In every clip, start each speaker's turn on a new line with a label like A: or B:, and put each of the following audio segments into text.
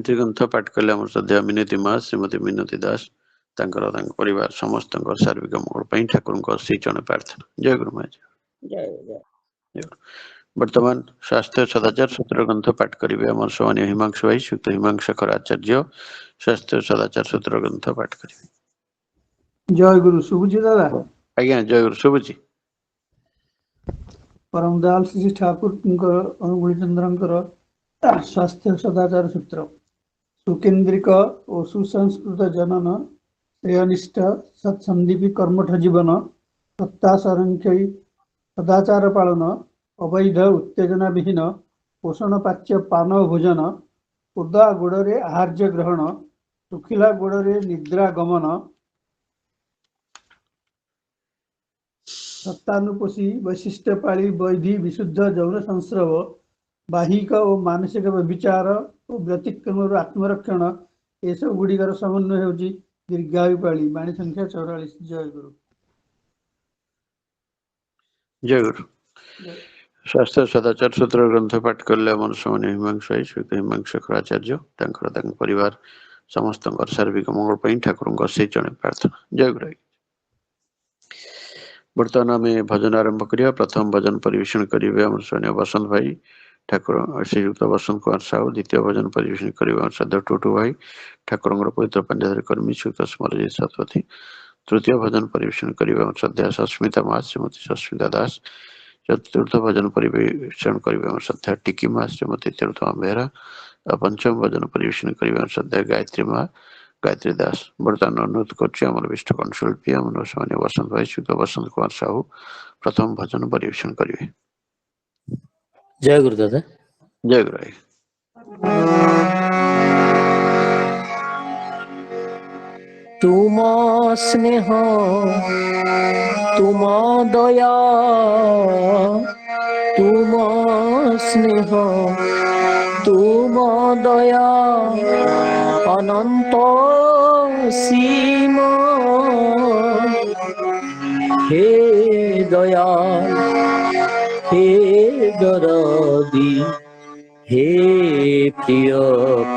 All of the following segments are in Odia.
A: ଗାୟତ୍ରୀ ଗ୍ରନ୍ଥ ପାଠ କଲେ ଆମର ଶ୍ରଦ୍ଧା ମିନତି ମା ଶ୍ରୀମତୀ ମିନତି ଦାସ ତାଙ୍କର ତାଙ୍କ ପରିବାର ସମସ୍ତଙ୍କ ସାର୍ବିକ ମଙ୍ଗଳ ପାଇଁ ଠାକୁରଙ୍କ ସେଇ ଜଣେ ପ୍ରାର୍ଥନା। ଜୟ ଗୁରୁ ମା। ବର୍ତ୍ତମାନ ସ୍ୱାସ୍ଥ୍ୟ ସଦାଚାର ସୂତ୍ର ଗ୍ରନ୍ଥ ପାଠ କରିବେ ଆମର ସମାନୀୟ ହିମାଂଶୁ ଭାଇ ଶ୍ରୀଯୁକ୍ତ ହିମାଂଶେଖର ଆଚାର୍ଯ୍ୟ। ସ୍ୱାସ୍ଥ୍ୟ ସଦାଚାର ସୂତ୍ର ଗ୍ରନ୍ଥ ପାଠ କରିବେ।
B: ଜୟ ଗୁରୁ। ଶୁଭୁଛି ଦାଦା?
A: ଆଜ୍ଞା ଜୟ ଗୁରୁ ଶୁଭୁଛି।
B: ପରମ ଦୟାଲ ଶ୍ରୀ ଠାକୁରଙ୍କର ଅନୁଗୁଳି ଚନ୍ଦ୍ରଙ୍କର ସ୍ୱାସ୍ଥ୍ୟ ସଦାଚାର ସୂତ୍ର। ସୁକେନ୍ଦ୍ରିକ ଓ ସୁସଂସ୍କୃତ ଜନନ ଶ୍ରେୟନିଷ୍ଠ ସତ୍ସନ୍ଦୀପୀ କର୍ମଠ ଜୀବନ ସତ୍ତା ସଂରକ୍ଷୟୀ ସଦାଚାର ପାଳନ ଅବୈଧ ଉତ୍ତେଜନା ବିହୀନ ପୋଷଣ ପାଚ୍ୟ ପାନ ଭୋଜନ ଉଦା ଗୋଡ଼ରେ ଆହାର୍ଯ୍ୟ ଗ୍ରହଣ ଶୁଖିଲା ଗୋଡ଼ରେ ନିଦ୍ରା ଗମନ ସତ୍ତାନୁପୋଷୀ ବୈଶିଷ୍ଟ୍ୟ ପାଳି ବୈଧି ବିଶୁଦ୍ଧ ଯୌନ ସଂସ୍ରବ ବାହିକ ଓ ମାନସିକ ବ୍ୟଭିଚାର ଓ ବ୍ୟତିକ୍ରମରୁ ଆତ୍ମରକ୍ଷଣ ଏସବୁ ଗୁଡ଼ିକର ସମନ୍ୱୟ ହେଉଛି ଦୀର୍ଘାୟୁ ପାଳି। ବାଣୀ ସଂଖ୍ୟା 44। ଜୟ ଗୁରୁ।
A: ଜୟ ଗୁରୁ। ସ୍ୱାସ୍ଥ୍ୟ ସଦାଚାର ସୂତ୍ର ଗ୍ରନ୍ଥ ପାଠ କଲେ ଆମର ସମାନୀୟ ହିମାଂଶୁ ଭାଇ ଶ୍ରୀଯୁକ୍ତ ହିମାଂଶେଖର ଆଚାର୍ଯ୍ୟ ତାଙ୍କର ତାଙ୍କ ପରିବାର ସମସ୍ତଙ୍କର ସାର୍ବିକ ମଙ୍ଗଳ ପାଇଁ ଠାକୁରଙ୍କ ସେଇ ଜଣେ ପ୍ରାର୍ଥନା। ଜୟ ଗୁରୁ। ବର୍ତ୍ତମାନ ଆମେ ଭଜନ ଆରମ୍ଭ କରିବା। ପ୍ରଥମ ଭଜନ ପରିବେଷଣ କରିବେ ଆମର ସୈନ୍ୟ ବସନ୍ତ ଭାଇ ଠାକୁର ଶ୍ରୀଯୁକ୍ତ ବସନ୍ତ କୁମାର ସାହୁ। ଦ୍ୱିତୀୟ ଭଜନ ପରିବେଷଣ କରିବେ ଆମର ଶ୍ରଦ୍ଧା ଟୁଟୁ ଭାଇ ଠାକୁରଙ୍କର ପବିତ୍ର ପାଣ୍ଡ୍ୟାଧାରୀ କର୍ମୀ ଶ୍ରୀଯୁକ୍ତ ସ୍ମରଜିତ ଶତପଥୀ। ତୃତୀୟ ଭଜନ ପରିବେଷଣ କରିବେ ଆମର ଶ୍ରଦ୍ଧା ସସ୍ମିତା ମା ଶ୍ରୀମତୀ ସସ୍ମିତା ଦାସ। ଚତୁର୍ଥ ଭଜନ ପରିବେଷଣ କରିବେ ଆମର ଶ୍ରଦ୍ଧା ଟିକି ମା ଶ୍ରୀମତୀ ତିରୁତମା ବେହେରା। ଆଉ ପଞ୍ଚମ ଭଜନ ପରିବେଷଣ କରିବେ ଆମର ଶ୍ରଦ୍ଧା ଗାୟତ୍ରୀ ମା ଗାୟତ୍ରୀ ଦାସ। ବର୍ତ୍ତମାନ ଅନୁରୋଧ କରୁଛି ଆମର ବିଷ୍ଟ କଣ୍ଠଶିଳ୍ପୀ ଆମର ସୈନ୍ୟ ବସନ୍ତ ଭାଇ ଶ୍ରୀଯୁକ୍ତ ବସନ୍ତ କୁମାର ସାହୁ ପ୍ରଥମ ଭଜନ ପରିବେଷଣ କରିବେ।
C: ଜୟ ଗୁରୁ ଦାଦା।
A: ଜୟ ଗୁରୁ ଭାଇ।
C: ତୁମ ସ୍ନେହ ତୁମ ଦୟା ତୁମ ସ୍ନେହ ତୁମ ଦୟା ଅନନ୍ତ ସୀମ হে দয়া হে দরদি হে প্রিয়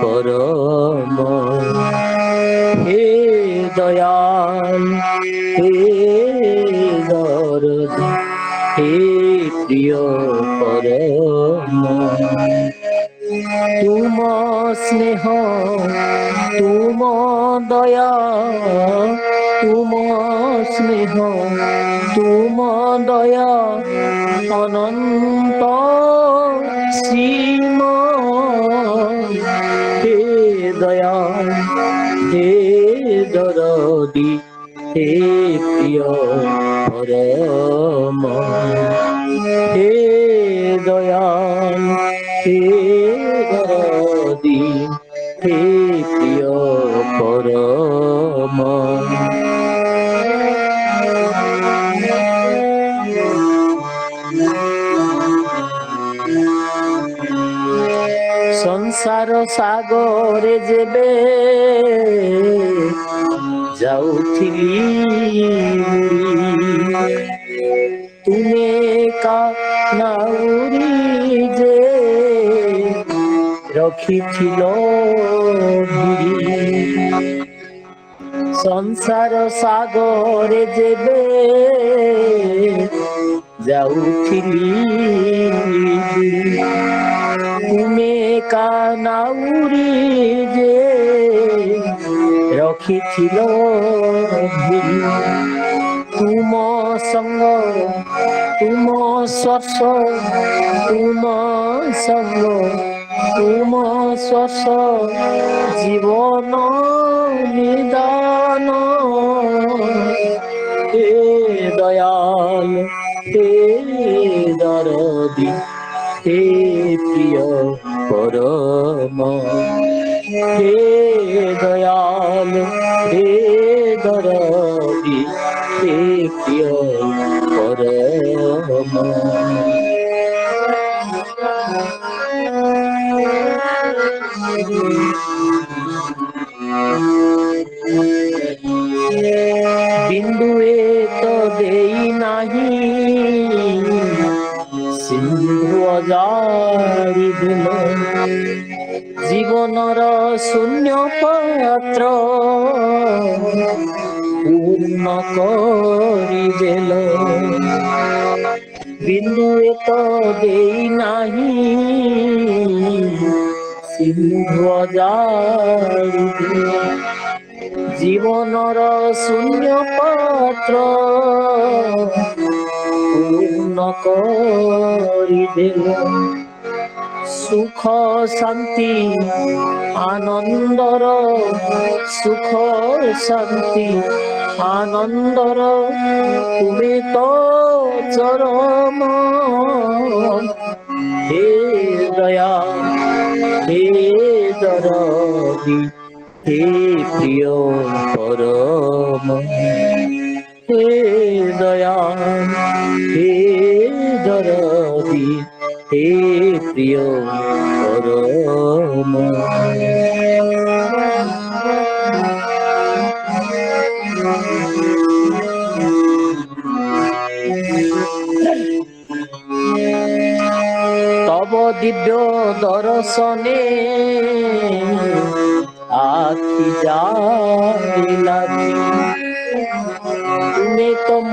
C: পরম হে দয়াল হে দরদি হে প্রিয় পরম তুম স্নেহ তুম দয়া তুম স্নেহ তুম দয়া অনন্ত সীম হে দয়া হে দরদি হে প্রিয় পরম হে দয়াল হে দরদি হে প্রিয় পরম ସଂସାର ସାଗରେ ଯେବେ ଯାଉଥିଲି ତୁମେ କା ନାଉରି ଯେ ରଖିଥିଲ ଭିଡ଼ି ସଂସାର ସାଗରେ ଯେବେ ଯାଉଥିଲି ତୁମେ କା ନାଉରି ଯେ ରଖିଥିଲ ଭିଡ଼ି ତୁମ ସଙ୍ଗ ତୁମ ସ୍ପର୍ଶ ତୁମ ସଙ୍ଗ ତୁମ ସ୍ପର୍ଶ ଜୀବନ ନିଦାନ হে দয়াল হে দরদি হে প্রিয় পরম হে দয়াল হে দরদি হে প্রিয় পরম বিন্দুয়ে তো দেই নাহি সিন্ধু অজারি দিল জীবন জীবনর শূন্য পাত্র পূর্ণ করিদেল বিন্দুয়ে তো দেই নাহি সিন্ধু অজাড়িদেল জীবনর শূন্য পাত্র পূর্ণ করিদেল সুখ শান্তি আনন্দর সুখ শান্তি আনন্দর তুমি তো চরম হে দয়া হে দরদি হে প্রিয় পরম হে দয়া হে দরদি হে প্রিয় পরম তব দিব্য দর্শনে আখি যাইলা তুমি তম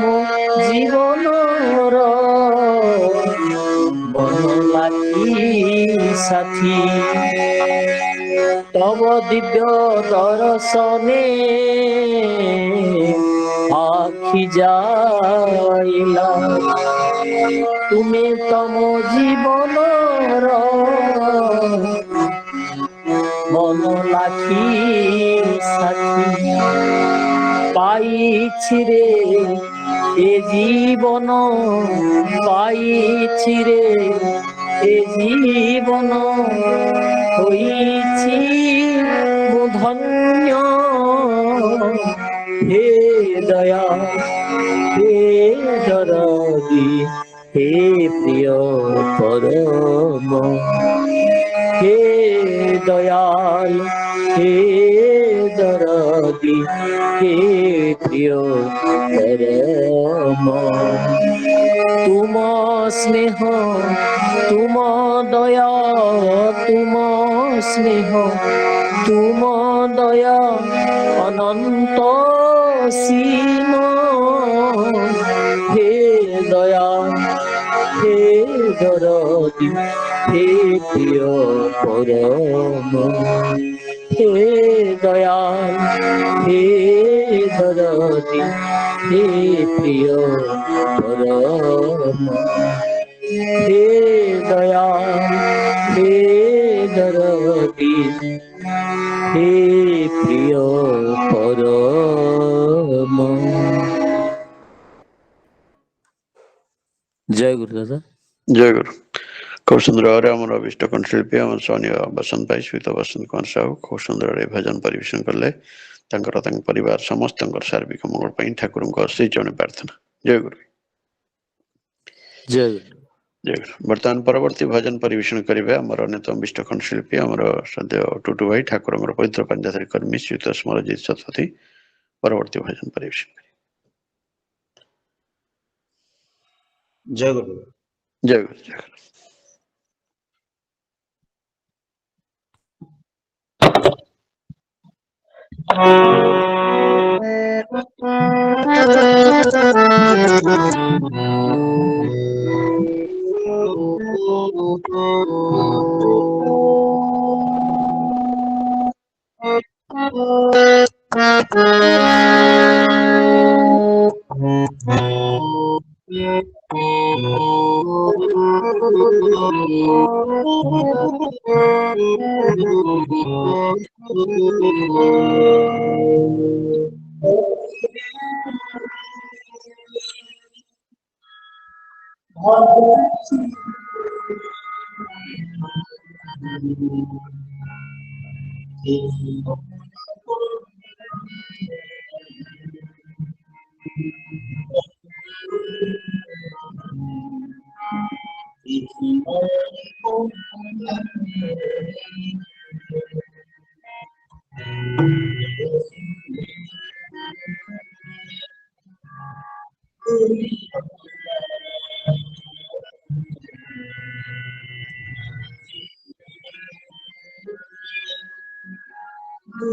C: জীবনর মন লাখি সাথী তব দিব্য দর্শনে আখি যাইলা তুমি তম জীবনর মন লাখি সাথী পাইছি রে এ জীবন পাইছি রে এ জীবন হইছি ধন্য হে দয়া হে দরদি হে প্রিয় পরম হে দয়াল হে দরদি হে প্রিয় পরম তুম স্নেহ তুম দয়া তুম স্নেহ তুম দয়া অনন্ত সীম হে দয়া হে দরদি হে প্রিয় পরম হে দয়াল হে দরদি হে প্রিয় পরম হে দয়াল হে দরদি হে প্রিয় পরম জয় গুরু দাদা
A: জয় গুরু। খুব সুন্দর ভাবে আমার অভিষ্ট কণ্ঠশিল্পী আমার স্বর্ণীয় ବସନ୍ତ ଭାଇ ଶ୍ରୀତ ବସନ୍ତ କୁମାର ସାହୁ ଖୁବ ସୁନ୍ଦର ଭାବେ ଭଜନ ପରିବେଷଣ କଲେ। ତାଙ୍କର ତାଙ୍କ ପରିବାର ସମସ୍ତଙ୍କର ସାର୍ବିକ ମଙ୍ଗଳ ପାଇଁ ଠାକୁରଙ୍କ ଅଶେଷ ଜଣେ ପ୍ରାର୍ଥନା। ଜୟ ଗୁରୁ।
C: ଜୟ ଗୁରୁ।
A: ଜୟ ଗୁରୁ। ବର୍ତ୍ତମାନ ପରବର୍ତ୍ତୀ ଭଜନ ପରିବେଷଣ କରିବେ ଆମର ଅନ୍ୟତମ ବିଷ୍ଟ କଣ୍ଠଶିଳ୍ପୀ ଆମର ସଦ୍ୟ ଟୁଟୁ ଭାଇ ଠାକୁରଙ୍କର ପବିତ୍ର ପାଞ୍ଜାଧାରୀ କର୍ମୀ ଶ୍ରୀତ ସ୍ମରଜିତ ଶତପଥୀ ପରବର୍ତ୍ତୀ ଭଜନ ପରିବେଷଣ କରିବେ।
D: ଜୟ ଗୁରୁ।
A: ଜୟ ଗୁରୁ। ଜୟ ଗୁରୁ। ଟୁଟୁ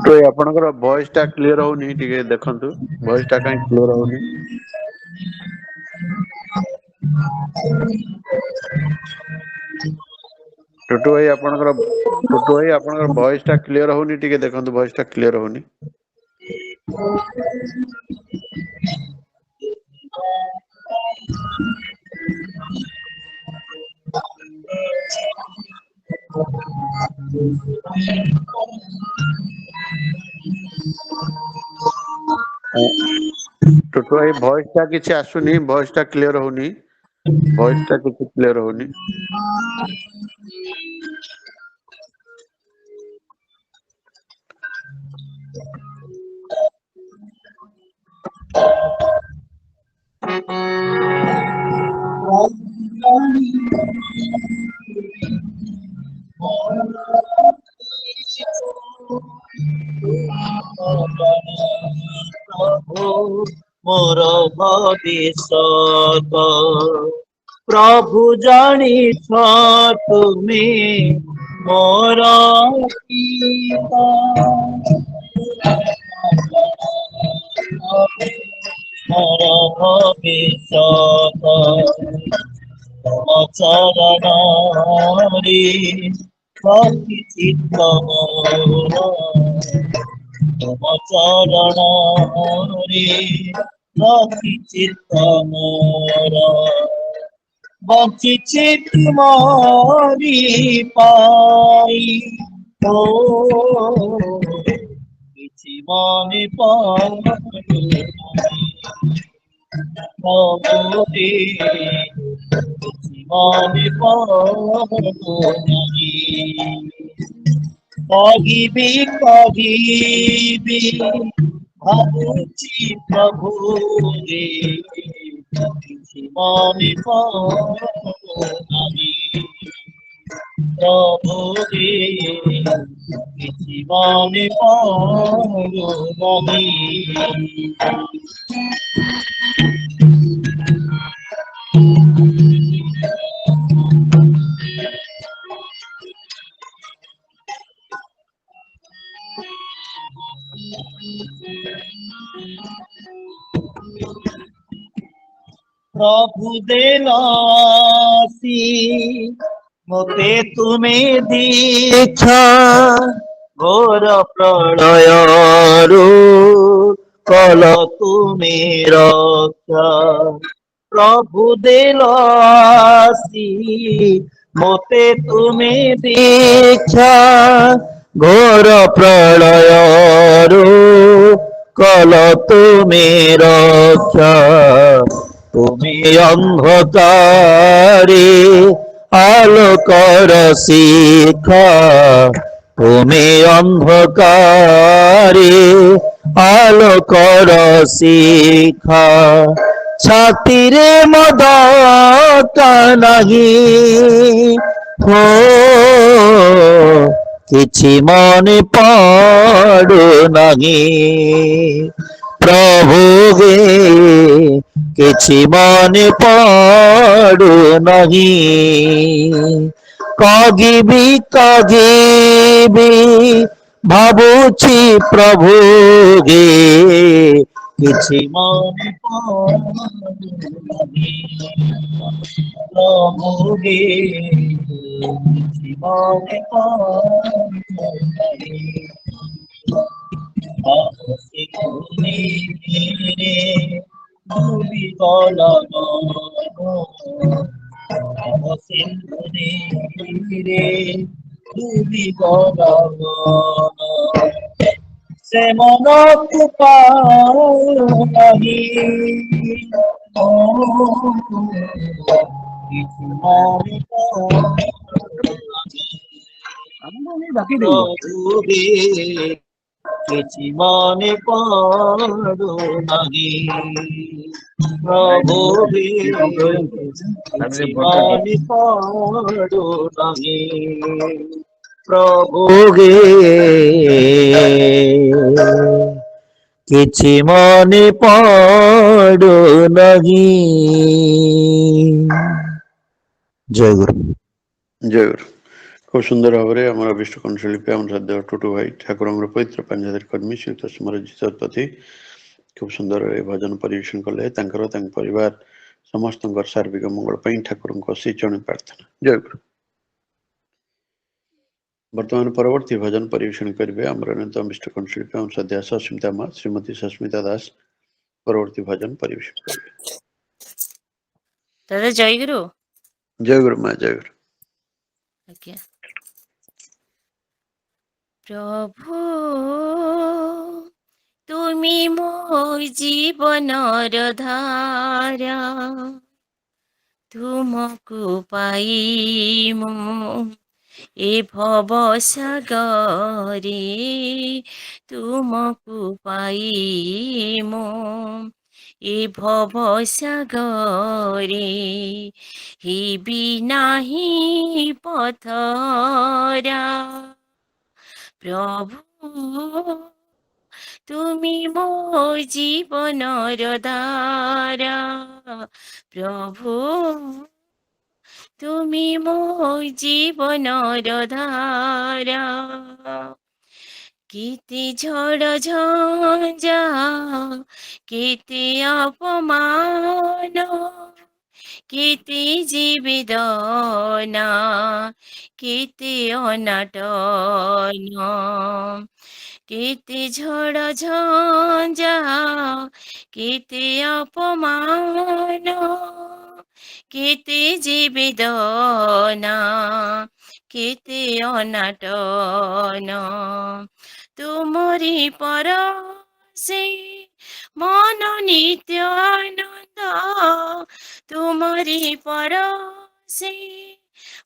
A: ଭାଇ ଆପଣଙ୍କର ଭଏସ ଟା କ୍ଲିୟର ହଉନି, ଟିକେ ଦେଖନ୍ତୁ ଭଏସ ଟା କାହିଁ କ୍ଲିୟର ହଉନି। ଟୁଟୁ ଭାଇ ଆପଣଙ୍କର ଭଏସ ଟା କ୍ଲିୟର ହଉନି, ଟିକେ ଦେଖନ୍ତୁ ଭଏସ ଟା କ୍ଲିୟର ହଉନି। ଟୁଟୁ ଭାଇ ଭଏସ ଟା କିଛି ଆସୁନି, ଭଏସ ଟା କ୍ଲିୟର ହଉନି, ଭଏସ ଟା କିଛି କ୍ଲିୟର ହଉନି।
C: मोर भविष्यत प्रभु जानिछ तुमे मोर पिता मोर भविष्यत तम चरणरे चित्त मोर तम चरणरे चित्त मोर बंचिछि तुमरि पाई ओ किछि मने पाई प्रभुरे किछि मने पाई कहिबी भाबुछि प्रभु रे किछि मने पाई प्रभु रे किछि मने पाई प्रभु देलासी मोते तुमे दीक्षा घोर प्रलयरू कल तुमे रक्षा प्रभु देलासी मोते तुमे दीक्षा घोर प्रलयरू कल तुमे रक्षा তুমি অন্ধকারে আলোকর শিখা তুমি অন্ধকারে আলোকর শিখা ছাতিরে মদ কানাহি হো କିଛି ମନେ ପଡୁ ନାହିଁ ପ୍ରଭୁ गे କିଛି ମନେ ପଡୁ ନାହିଁ କଗିବି ଭାବୁଛି ପ୍ରଭୁ गे କିଛି ମନେ ପଡୁ ନାହିଁ ପ୍ରଭୁ गे କିଛି ମନେ ପଡୁ ନାହିଁ ভব সিন্ধু রে তুমি গগন সে মনକୁ পাহি ও কিছু মনে প্রভু রে କିଛି ମନେ ପଡୁନାହିଁ ପ୍ରଭୁ ରେ କିଛି ମନେ ପଡୁନାହିଁ ପ୍ରଭୁ ରେ କିଛି ମନେ ପଡୁନାହିଁ। ଜୟ ଗୁରୁ।
A: ଜୟ ଗୁରୁ। খুব সুন্দর ভাবে আমার অভিষ্ট কণ্ঠশিল্পী আমার শ্রদ্ধ টুটু ভাই ঠাকুরঙ্গর পবিତ୍ର পাঞ্জাদের কর্মী শ্রীযুକ୍ତ ସ୍ମରଜିତ ଶତପଥୀ খুব ସୁନ୍ଦର ଏ ଭଜନ ପରିବେଷଣ କଲେ। ତାଙ୍କର ତାଙ୍କ ପରିବାର ସମସ୍ତଙ୍କର ସାର୍ବିକ ମଙ୍ଗଳ ପାଇଁ ଠାକୁରଙ୍କ ଶ୍ରୀଚରଣ ପ୍ରାର୍ଥନା। ଜୟ ଗୁରୁ। ବର୍ତ୍ତମାନ ପରବର୍ତ୍ତୀ ଭଜନ ପରିବେଷଣ କରିବେ ଆମର ଅନ୍ୟତମ ଇଷ୍ଟ କଣ୍ଠଶିଳ୍ପୀ ଆମ ଶ୍ରଦ୍ଧା ସସ୍ମିତା ମା ଶ୍ରୀମତୀ ସସ୍ମିତା ଦାସ ପରବର୍ତ୍ତୀ ଭଜନ ପରିବେଷଣ କରିବେ।
E: ଦାଦା ଜୟଗୁରୁ।
A: ଜୟ ଗୁରୁ ମା ଜୟ ଗୁରୁ।
E: ଆଜ୍ଞା। ପ୍ରଭୁ ତୁମି ମୋ ଜୀବନର ଧାରା, ତୁମକୁ ପାଇ ମୁଁ ଏ ଭବ ସାଗରେ, ତୁମକୁ ପାଇ ମୁଁ ଏ ଭବ ସାଗରେ ହେବି ନାହିଁ ପଥରା। ପ୍ରଭୁ তুমি ମୋ ଜୀବନର ଧାରା, ପ୍ରଭୁ তুমি ମୋ ଜୀବନର ଧାରା। কেতে ঝড় ঝঞ্ঝা কেতে অপমান, কেতে যে বেদনা কেতে অনাটন, কেতে ঝড় ঝঞ্ঝা কেতে অপমান, কেতে যে বেদনা কেতে অনাটন। তুমরি পরশে মন নিত্য আনন্দ, তুমরি পরশে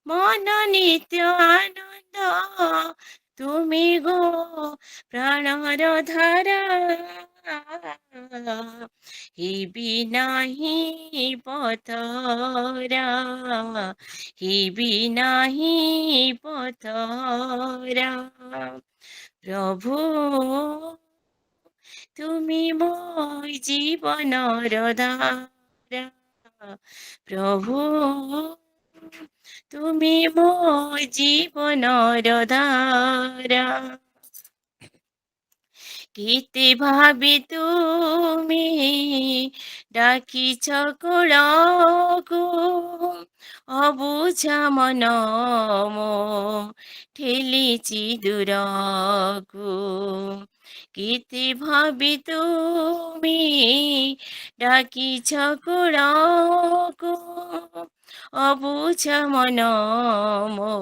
E: মন নিত্য আনন্দ। তুমি গো প্রাণর ধারা, হেবি নাহি পথরা, হেবি নাহি পথরা। প্রভু তুমি ମୋ ଜୀବନର ଧାରା, প্রভু তুমি ମୋ ଜୀବନର ধারা। কেতে ভাবে তুমি ডাকিছ কোଳକୁ, অবুঝা মন মো ঠেলিছি দূরକୁ। কেতে ভাবে তুমি ডাকিছ কোଳକୁ, অবুঝা মন মো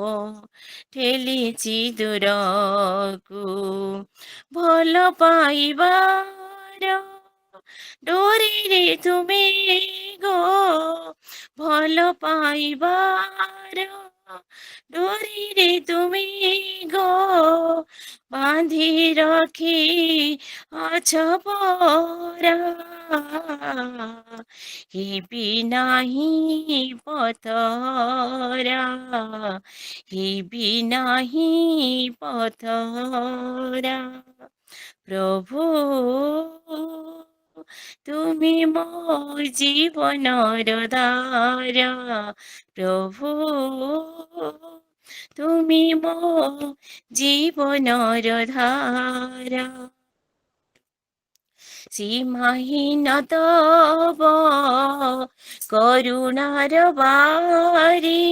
E: ঠেলিছি দূরକୁ। ଭଲ পাইবার ডোরিরে তুমি গো, ଭଲ পাইবার ডোরিরে তুমি গো, বাঁধি রাখি আছ পরা। হেবি নাহি পথরা, হেবি নাহি পথরা। প্রভু তুমি ମୋ ଜୀବନର ଧାରା, প্রভু তুমি ମୋ ଜୀବନର ধারা। সীমাহীন তব করুণার বারি,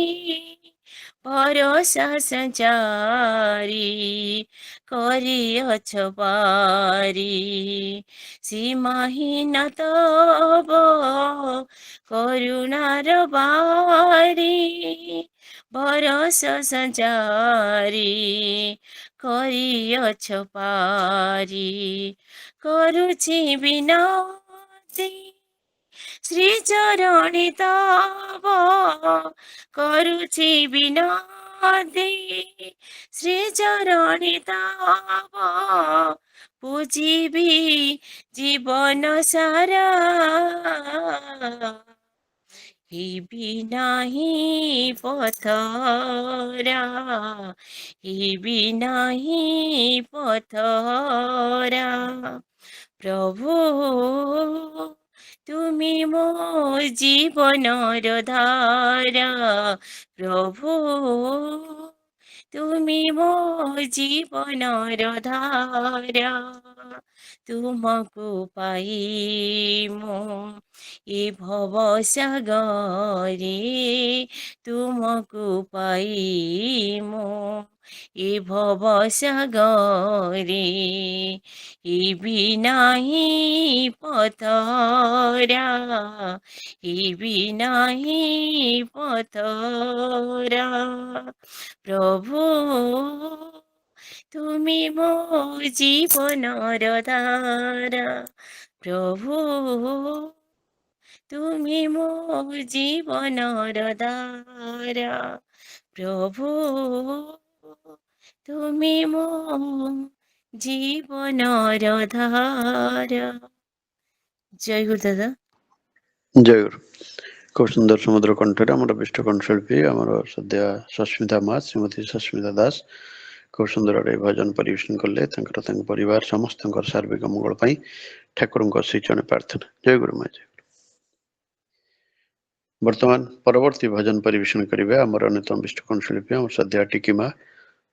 E: ভরসা সঞ্চারি করিয়াছ পারি সীমাহীন তব করুণার বারি বরস সঞ্চারি করিয়াছ পারি করুছি বিনতি শ্রীচরণে তব করুছি বিনতি শ্রীচরণে তব পুজিবি জীবন সারা হিবি নাহি পথরা হিবি নাহি পথরা প্রভু তুমি মো জীবনর ধারা প্রভু তুমি মো জীবনর ধারা তুমকু পাই মো এ ভব সাগরে তুমকু পাই মো এ ভব সাগরে ইবি নাহি পথরা ইবি নাহি পথরা প্রভু তুমি মো জীবনর ধারা প্রভু তুমি মো জীবনর ধারা প্রভু তুমি মো জীবনর ধারা। জয় গুরু দাদা।
A: জয় গুরু। খুব সুন্দর সমুদ্র কণ্ঠরে আমার বিষ্ট কণ্ঠশিল্পী আমার ସଦ୍ୟ ସସ୍ମିତା ମା ଶ୍ରୀମତୀ ସସ୍ମିତା ଦାସ খুব ସୁନ୍ଦର ଭାବେ ଭଜନ ପରିବେଷଣ କଲେ। ତାଙ୍କର ତାଙ୍କ ପରିବାର ସମସ୍ତଙ୍କର ସାର୍ବିକ ମଙ୍ଗଳ ପାଇଁ ଠାକୁରଙ୍କ ଶ୍ରୀଚରଣ ପ୍ରାର୍ଥନା। ଜୟ ଗୁରୁ ମା। ଜୟ ଗୁରୁ। ବର୍ତ୍ତମାନ ପରବର୍ତ୍ତୀ ଭଜନ ପରିବେଷଣ କରିବେ ଆମର ଅନ୍ୟତମ ବିଷ୍ଟ କଣ୍ଠଶିଳ୍ପୀ ଆମର ସଦ୍ୟ ଟିକି ମା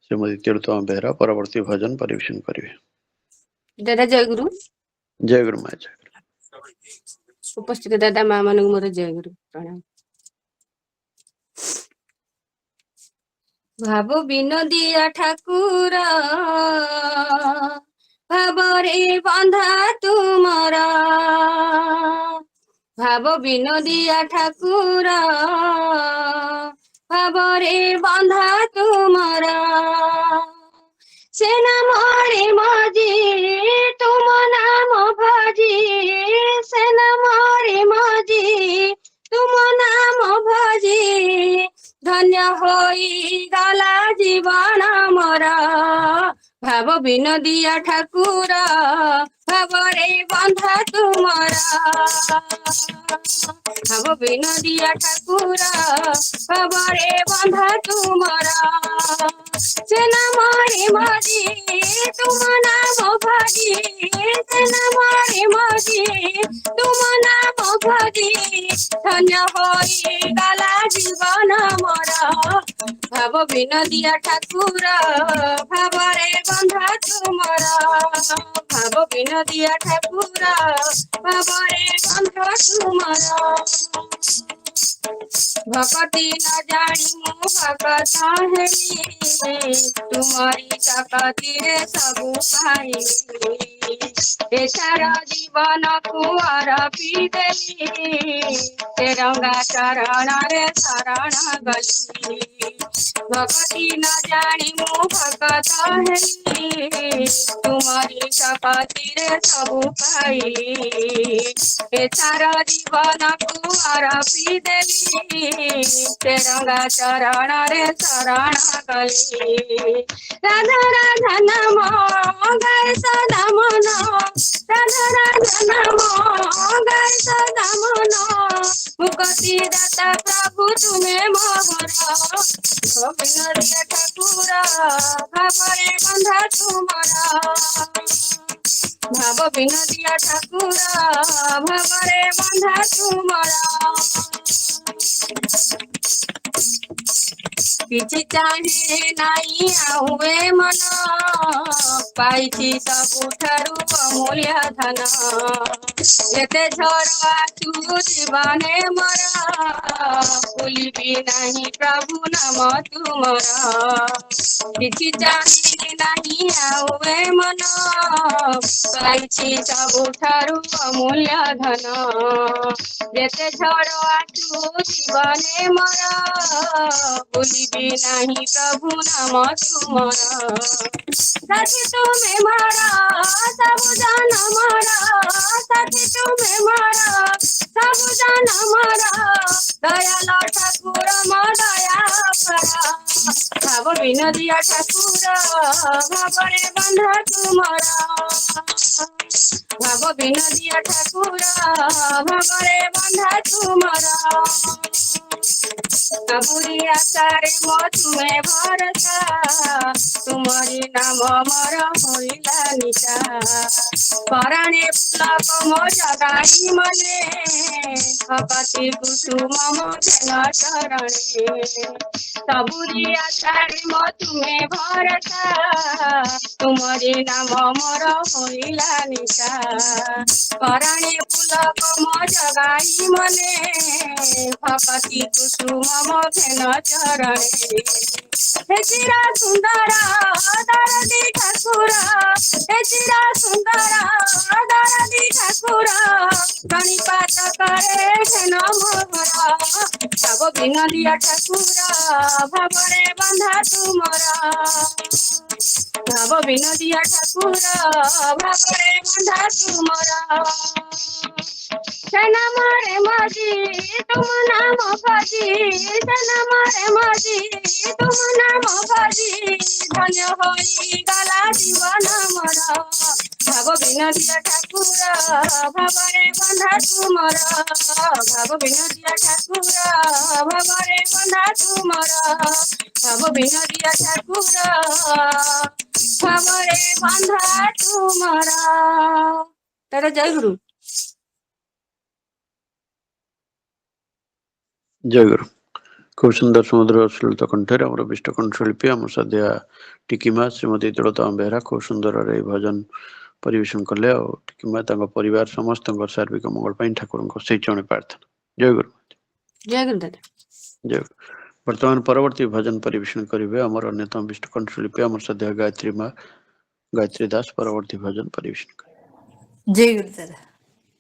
A: ଶ୍ରୀମତୀ ତିରୁତ୍ତମ ବେହେରା ପରବର୍ତ୍ତୀ ଭଜନ ପରିବେଷଣ କରିବେ।
F: ଦାଦା ଜୟ ଗୁରୁ।
A: ଜୟ ଗୁରୁ ମା। ଜୟ ଗୁରୁ।
F: ଉପସ୍ଥିତ ଦାଦା ମା ମାନଙ୍କୁ ମୋର ଜୟ ଗୁରୁ ପ୍ରଣାମ। ଭାବ ବିନୋଦିଆ ଠାକୁର ଭାବରେ ବନ୍ଧା ତୁମର ଭାବ ବିନୋଦିଆ ଠାକୁର ଭାବରେ ବନ୍ଧା ତୁମର ସେ ନାମରେ ମଜି ତୁମ ନାମ ଭଜି ସେ ନାମରେ ମଜି ତୁମ ନାମ ଭଜି ଧନ୍ୟ ହୋଇଗଲା ଜୀବନ ମୋର ଭାବ ବିନୋଦିଆ ଠାକୁର ଭାବରେ ବନ୍ଧା ତୁମର ଭାବ ବିନୋଦିଆ ଠାକୁର ଭାବରେ ବନ୍ଧା ତୁମର ସେ ନାମରେ ମଜି ତୁମ ନାମ ଭଜି ସେ ନାମରେ ମଜି ତୁମ ନାମ ଭଜି ଧନ୍ୟ ହୋଇଗଲା ଜୀବନ ମୋର ଭାବ ବିନୋଦିଆ ଠାକୁର ଭାବରେ ବନ୍ଧା ତୁମର ଭାବ ବିନୋଦିଆ ଠାକୁର ଭାବରେ ବନ୍ଧା ତୁମର ଭକତି ନ ଜାଣି ମୁଁ ଭକତ ହେଲି ତୁମରି ଚକତିରେ ସବୁ ପାଇଲି ଏ ସାରା ଜୀବନକୁ ଅରପି ଦେଲି ସେ ରଙ୍ଗା ଚରଣରେ ଶରଣ ଗଲି ଭକତି ନ ଜାଣି ମୁଁ ଭକତ ହେଲି ତୁମରି ଚକତିରେ ସବୁ ପାଇଲି ଏ ସାରା ଜୀବନକୁ ଅରପି ଦେଲି ସେ ରଙ୍ଗା ଚରଣରେ ଶରଣ ଗଲି ରାଧା ରାଧା ନାମ ଗାଏ ସଦା ମନ ରାଧା ରାଧା ନାମ ଗାଏ ସଦା ମନ ମୁକ୍ତି ଦାତା ପ୍ରଭୁ ତୁମେ ମୋହର ବିନୋଦିଆ ଠାକୁର ଭାବରେ ବନ୍ଧା ତୁମର ଭାବ ବିନୋଦିଆ ଠାକୁର ଭାବରେ ବନ୍ଧା ତୁମର କିଛି ଚାହେଁ ନାହିଁ ଆଉ ଏ ମନ ପାଇଛି ସବୁଠାରୁ ଅମୂଲ୍ୟ ଧନ ଯେତେ ଝଡ଼ ଆସୁ ଜୀବନେ ମୋର ଭୁଲିବି ନାହିଁ ପ୍ରଭୁ ନାମ ତୁମର କିଛି ଚାହେଁ ନାହିଁ ଆଉ ଏ ମନ ପାଇଛି ସବୁଠାରୁ ଅମୂଲ୍ୟ ଧନ ଯେତେ ଝଡ଼ ଆସୁ ଜୀବନେ ମୋର ଭୁଲିବି ନାହିଁ ପ୍ରଭୁ ନାମ ତୁମର ସାଥୀ ତୁମେ ମୋର ସବୁ ଜାନ ମୋର ସାଥୀ ତୁମେ ମୋର ସବୁ ଜାନ ମୋର ଦୟାଲ ଠାକୁର ମୋ ଦୟା ପର ଭାବ ବିନୋଦିଆ ଠାକୁର ଭାବରେ ବନ୍ଧା ତୁମର ଭାବ ବିନୋଦିଆ ଠାକୁର ଭାବରେ ବନ୍ଧା ତୁମର ସବୁରି ଆଶାରେ ମୋ ତୁମେ ଭରସା ତୁମରି ନାମ ମୋର ହୋଇଲା ନିଶା ପରାଣେ ପୁଲକ ମୋ ଜଗାଇ ମନେ ଭଗତି କୁସୁମ ମୋ ଜନ ଚରଣେ ସବୁରି ଆଶାରେ ମୋ ତୁମେ ଭରସା ତୁମରି ନାମ ମୋର ହୋଇଲା ନିଶା ପରାଣେ ପୁଲକ ମୋ ଜଗାଇ ମନେ ଭଗତି କୁସୁମ ମୋ ଜନ ଚରଣେ हे चिरा सुंदर दरदी ठाकुर हे चिरा सुंदर दरदी ठाकुर प्रणिपात करे घेन मोर सब विनोदिया ठाकुर भावरे बंधा तुमर भाव विनोदिया ठाकुर भावरे बंधा तुमर नामरे मजी तुम नाम भजी नामरे मजी तुम नाम भजी धन्य होई गला जीवन मोर भाव विनोदिया ठाकुर भावरे बंधा तुमर भाव विनोदिया ठाकुर भावरे बंधा तुमर भाव विनोदिया ठाकुर भावरे बंधा तुमर तारा जय गुरु
A: जय गुरु खूब सुंदर समुद्र श्रुत कंठर आम विष्ट कंठशिल्पी आम सद्या टिकिमा श्रीमती तिलोत्तमा बेहरा खूब सुंदर भजन परिवेशन कले टिकिमा परिवार समस्त सार्विक मंगल ठाकुर से चरण प्रार्थना जय गुरु
F: जय गुरु दादा
A: जय गुरु वर्तमान परवर्ती भजन परिवेशन करेंगे आमर अन्यतम विष्ट कंठशिल्पी आम सद्या गायत्री माँ गायत्री दास परवर्ती भजन परिवेशन कर
G: जय गुरु दादा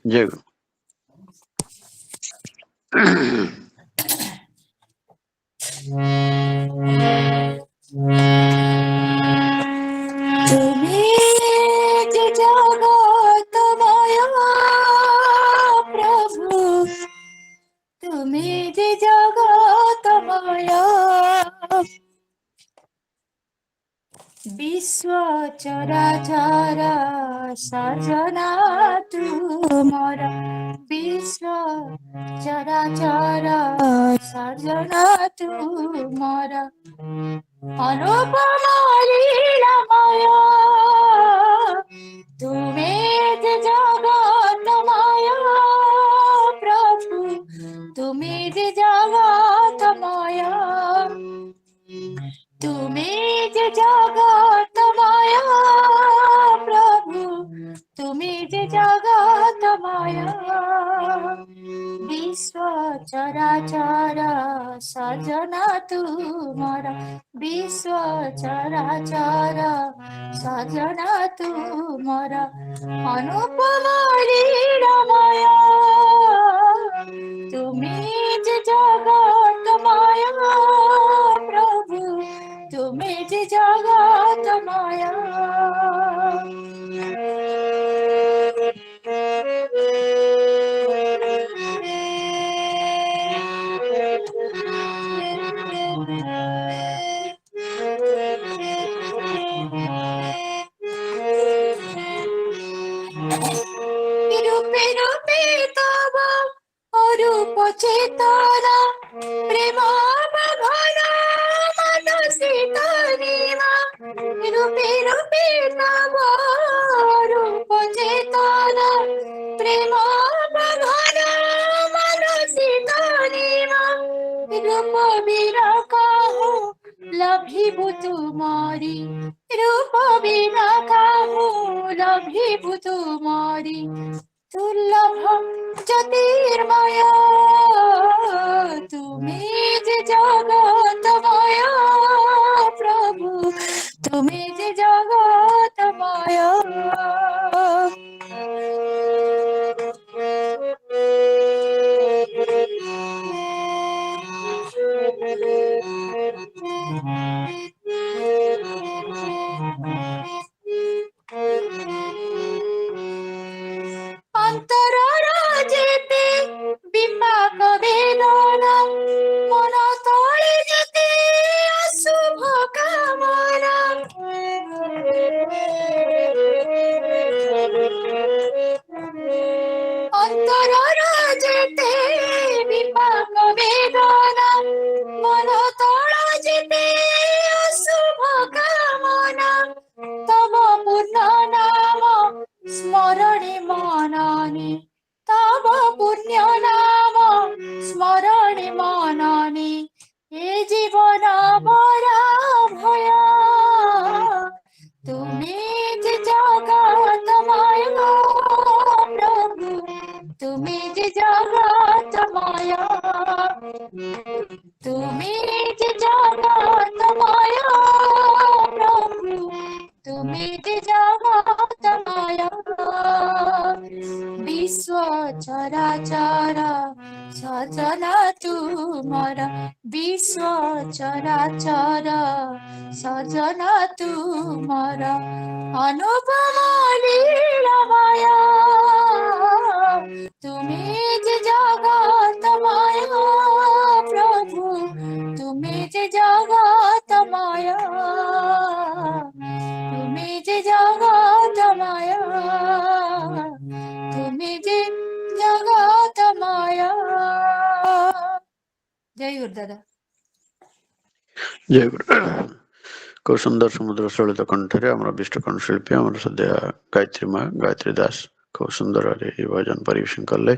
A: जय गुरु
G: তুমি যে জগতময় প্রভু তুমি যে জগতময় বিশ্ব চরাচর সজনা তুমর বিশ্ব চরাচর সজনা তুমর অনুপম লীলাময় তুমি যে জগতময় প্রভু তুমি যে জগতময় তুমি যে জগতময় প্রভু তুমি যে জগতময় বিশ্ব চরাচর সজনা তুমর বিশ্ব চরাচর সজনা তুমর অনুপম লীলাময় তুমি যে জগতময় প্রভু তুমি যে জগতময় রূপে রূপে তব অরূপ চেতনা প্রেম বাঘন মানসিত নিমা রূপে রূপে তব অরূপ চেতনা প্রেম বাঘন মানসিত নিমা রূপ বিরহ लभिबु तुमारी रूप बिना काहू लभिबु तुमारी दुर्लभ ज्योतिर्मय तुम्हें जे जगतमय प्रभु तुम्हें जे जगतमय अंतर राजेते विपाक वेदना मन तले जेते अशुभ कामना अंतर राजेते विपाक वेदना मन तले जेते अशुभ कामना तव पूर्ण नाम स्मरणे मनने तव पुण्य नाम स्मरणे मनने ए जीवन बरा भय तुम्हें जे जगतमय प्रभु तुम्हें जे जगतमय तुम्हें जे जगतमय प्रभु तुम्हें जे जगतमय विश्व चराचर सजना तुमर विश्व चराचर सजना तुमर अनुपम लीलामय तुम्हें जे जगतमय प्रभु तुम्हें जे जगतमय तुम्हें जे जगतमय तुम्हें जे जगतमय जय गुरु दादा
A: जय गुरु खूब सुंदर समुद्र सलित कंठरे आम विष्ट कंठशिल्पी आम सद्या गायत्री माँ गायत्री दास खूब सुंदर भजन परिवेशन कले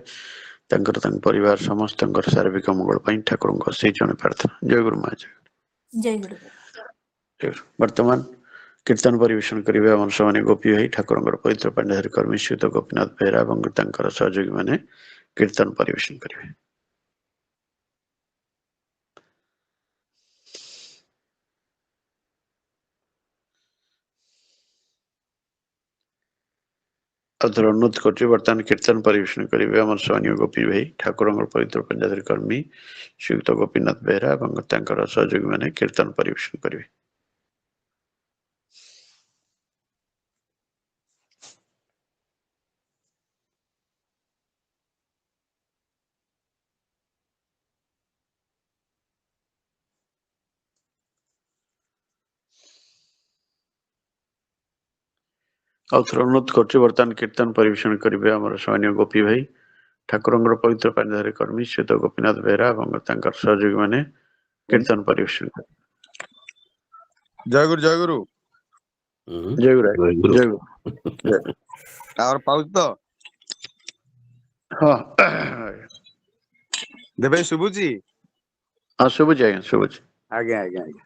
A: परिवार समस्त शारीरिक मंगल ठाकुर से जन प्रार्थना जय गुरु माँ
F: जय गुरु
A: वर्तमान कीर्तन परिवेशन करेंगे आम से गोपी भाई ठाकुर पवित्र पांडेधारी कर्मी श्रीयुत गोपीनाथ बेहरा और सहयोगी मैंने कीर्तन परिवेशन करेंगे। अनुरोध कर बर्तमान कीर्तन परिवेशन करेंगे आम सहयोगी गोपी भाई ठाकुर पवित्र पांडेधारी कर्मी श्रीयुत गोपीनाथ बेहरा और सहयोगी मैंने कीर्तन परिवेशन करेंगे। अनुरोध कर बर्तमान कीर्तन परिवेशन करेंगे आम सहयोगी गोपी भाई ठाकुर पवित्र पांडेधारी कर्मी श्रीयुत गोपीनाथ बेहरा और सहयोगी मैंने कीर्तन परिवेशन
H: जय गुरु जय गुरु
A: जय गुरु जय गुरु
H: और पाउच तो
A: हाँ
H: देवे शुभुची
A: हाँ शुभुच आज्ञा शुभुच
H: आज्ञा आज्ञा आज्ञा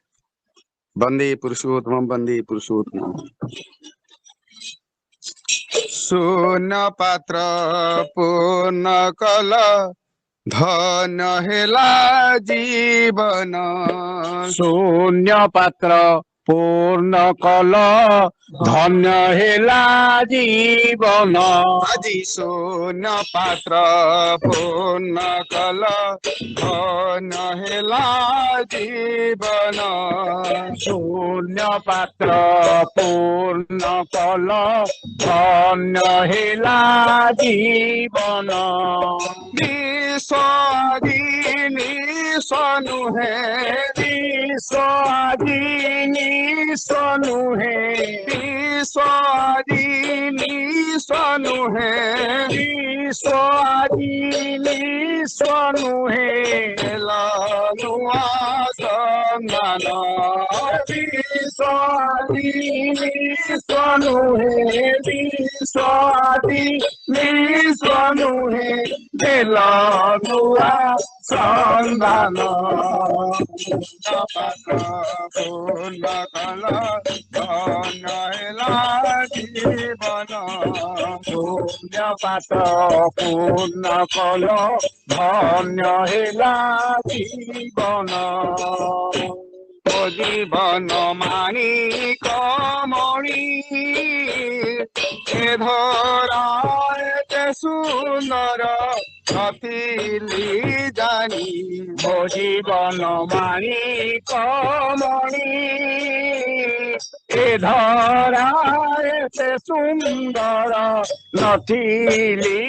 H: बंदी पुरुषोत्तम बंदी पुरुषोत्तम शून्य पात्र पूर्ण कल धन हेला जीवन
C: शून्य पात्र पूर्ण कल धन्य हेला जीवन
H: আজি शून्य पात्र पूर्ण कल धन हेला जीवन
C: शून्य पात्र पूर्ण कल धन्य हेला जीवन
H: विश्वादिनी सनु है
C: विश्वादिनी सनु है
H: विश्वादिनी सनु है
C: विश्वादिनी सनु है
H: लालुआ संगन
C: विश्वादिनी सनु है विश्वादिनी सनु है बेलानुआ সন্ধান পূর্ণ কল ধন্য হেলা জীবন পুণ্য পাত্র পূর্ণ কল ধন্য হেলা জীবন জীবন মানি কমণি এ ধরায় সুন্দর নথিলি জানি মো জীবন মানি কমণি এ ধরায় সুন্দর নথিলি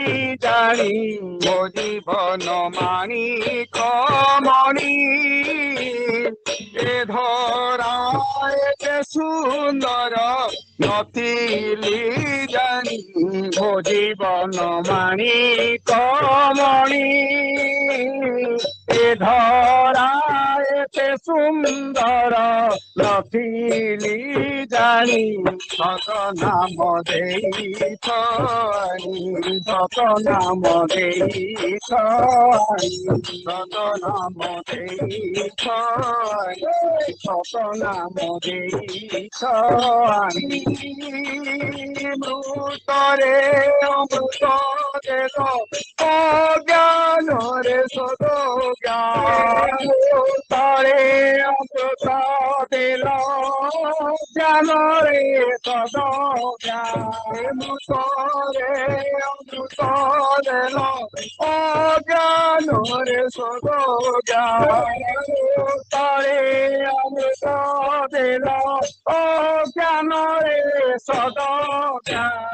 C: জানি মো জীবন মানি কমণি এ ধরায় সুন্দর নথিলি জানি মো জীবন মানি কমণি এ ধরায় সুন্দর নথিলি জানি সত নাম দেই সত নাম দেই সত নাম দেই সত নাম দেই মৃতরে অমৃত দেল অজ্ঞানরে সদ জ্ঞান মৃতরে অমৃত দেল জ্ঞানরে সদ জ্ঞান মৃতরে অমৃত দেল অজ্ঞানরে সদ জ্ঞান মৃতরে অমৃত দেল অজ্ঞানরে সদ জ্ঞান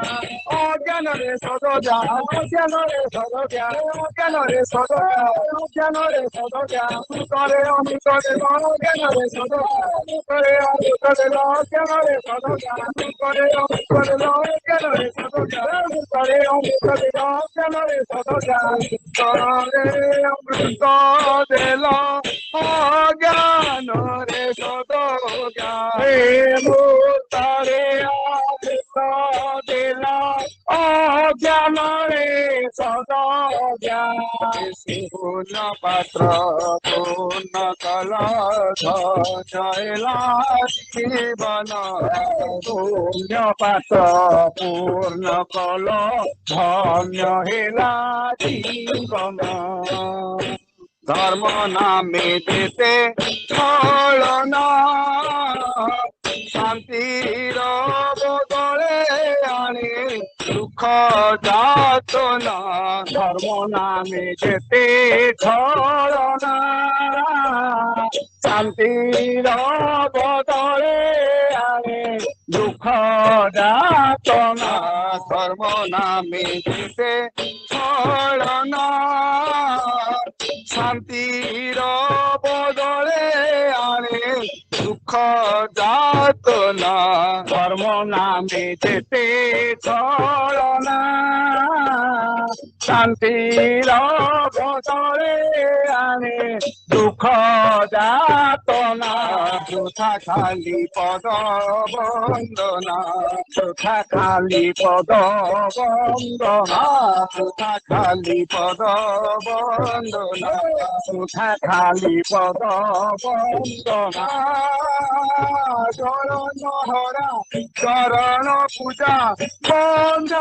C: অজ্ঞানরে সদ জ্ঞান অজ্ঞানরে সদ জ্ঞান অজ্ঞানরে সদ জ্ঞান অজ্ঞানরে সদ জ্ঞান করে অমৃত দেল অজ্ঞানরে সদ জ্ঞান করে অমৃত দেল অজ্ঞানরে সদ জ্ঞান করে অমৃত দেল অজ্ঞানরে সদ জ্ঞান করে অমৃত দেল অজ্ঞানরে সদ জ্ঞান করে অমৃত দেল অজ্ঞানরে সদ জ্ঞান হে মুক্তরে অমৃত দেল অজ্ঞানরে সদ জ্ঞান পূর্ণ পাত্র পূর্ণ কল জয়লা জীবন পূর্ণ পাত্র পূর্ণ কল ধন্য হেলা জীবন ধর্ম নামে যেতে ছলনা শান্তির বদলে আনে দুঃখ যাতনা ধর্ম নামে যেতে ছলনা শান্তির বদলে আনে দুঃখ যাতনা ধর্ম নামে যেতে ছলনা শান্তির বদলে আনে দুঃখ যাতনা ধর্ম নামে যেতে ছলনা শান্তির বদলে আনে দুঃখ যাতনা যথা খালি পদ বন্দনা যথা খালি পদ বন্দনা যথা খালি পদ বন্দনা যথা খালি পদ বন্দনা চরণ হরা চরণ পূজা বন্ধ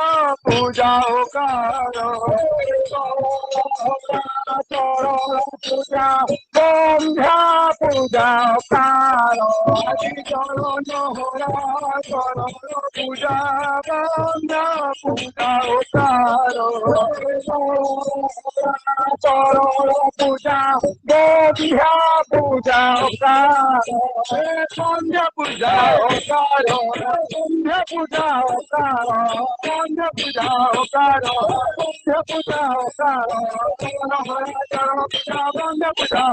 C: পূজা কার চরণ পূজা বন্ধা পূজা কার চরণ হরা চরণ পূজা বন্ধা পূজা কার চরণ পূজা বন্ধা পূজা কার সন্ধ্যা পূজা কার সন্ধ্যা পূজা কার সন্ধ্যা পূজা কার সন্ধ্যা পূজা কার চরণ পূজা বন্ধা পূজা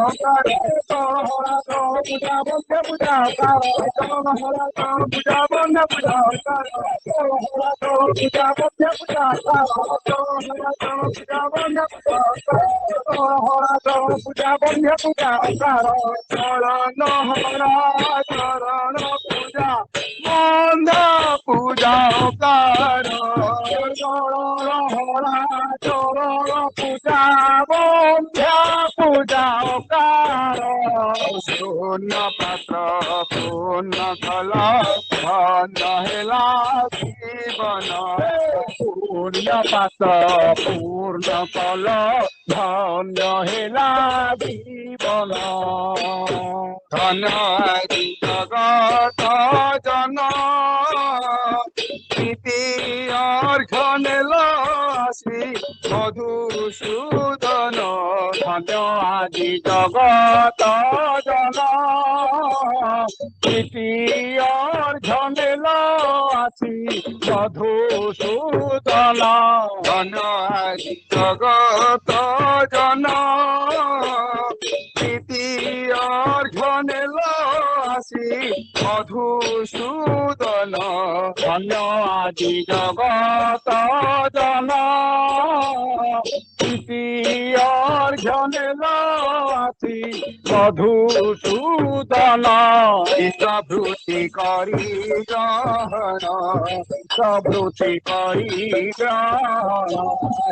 C: কার পূজা বন্ধা পূজা কার চরণ পূজা বন্ধা পূজা কার পূজা বন্ধা পূজা কার পূজা বন্ধা পূজা পূজা বন্ধা পূজা কার চরণ হরা চরণ পূজা বন্ধা পূজাকার চরণ চরণ পূজা বন্ধা পূজাকার শূন্য পাত্র পূর্ণ কল ধন্য হেলা জীবন পূর্ণ পাত্র পূর্ণ কল ধন্য হেলা জীবন ধন্য আদি জগত জন তৃতীয়র্ঘ নেল শ্রী মধুসূদন ধন্য আদি জগত জন তৃতীয়র্ঘ নেল শ্রী মধুসূদন ধন্য আদি জগত জন তৃতীয়র্ঘ নেল শ্রী মধুসূদন ধন্য আদি জগত জন তৃতীয়র্ঘ নেল শ্রী মধুসূদন ইষ্টভূতি করি গ্রহণ ইষ্টভূতি করি গ্রহণ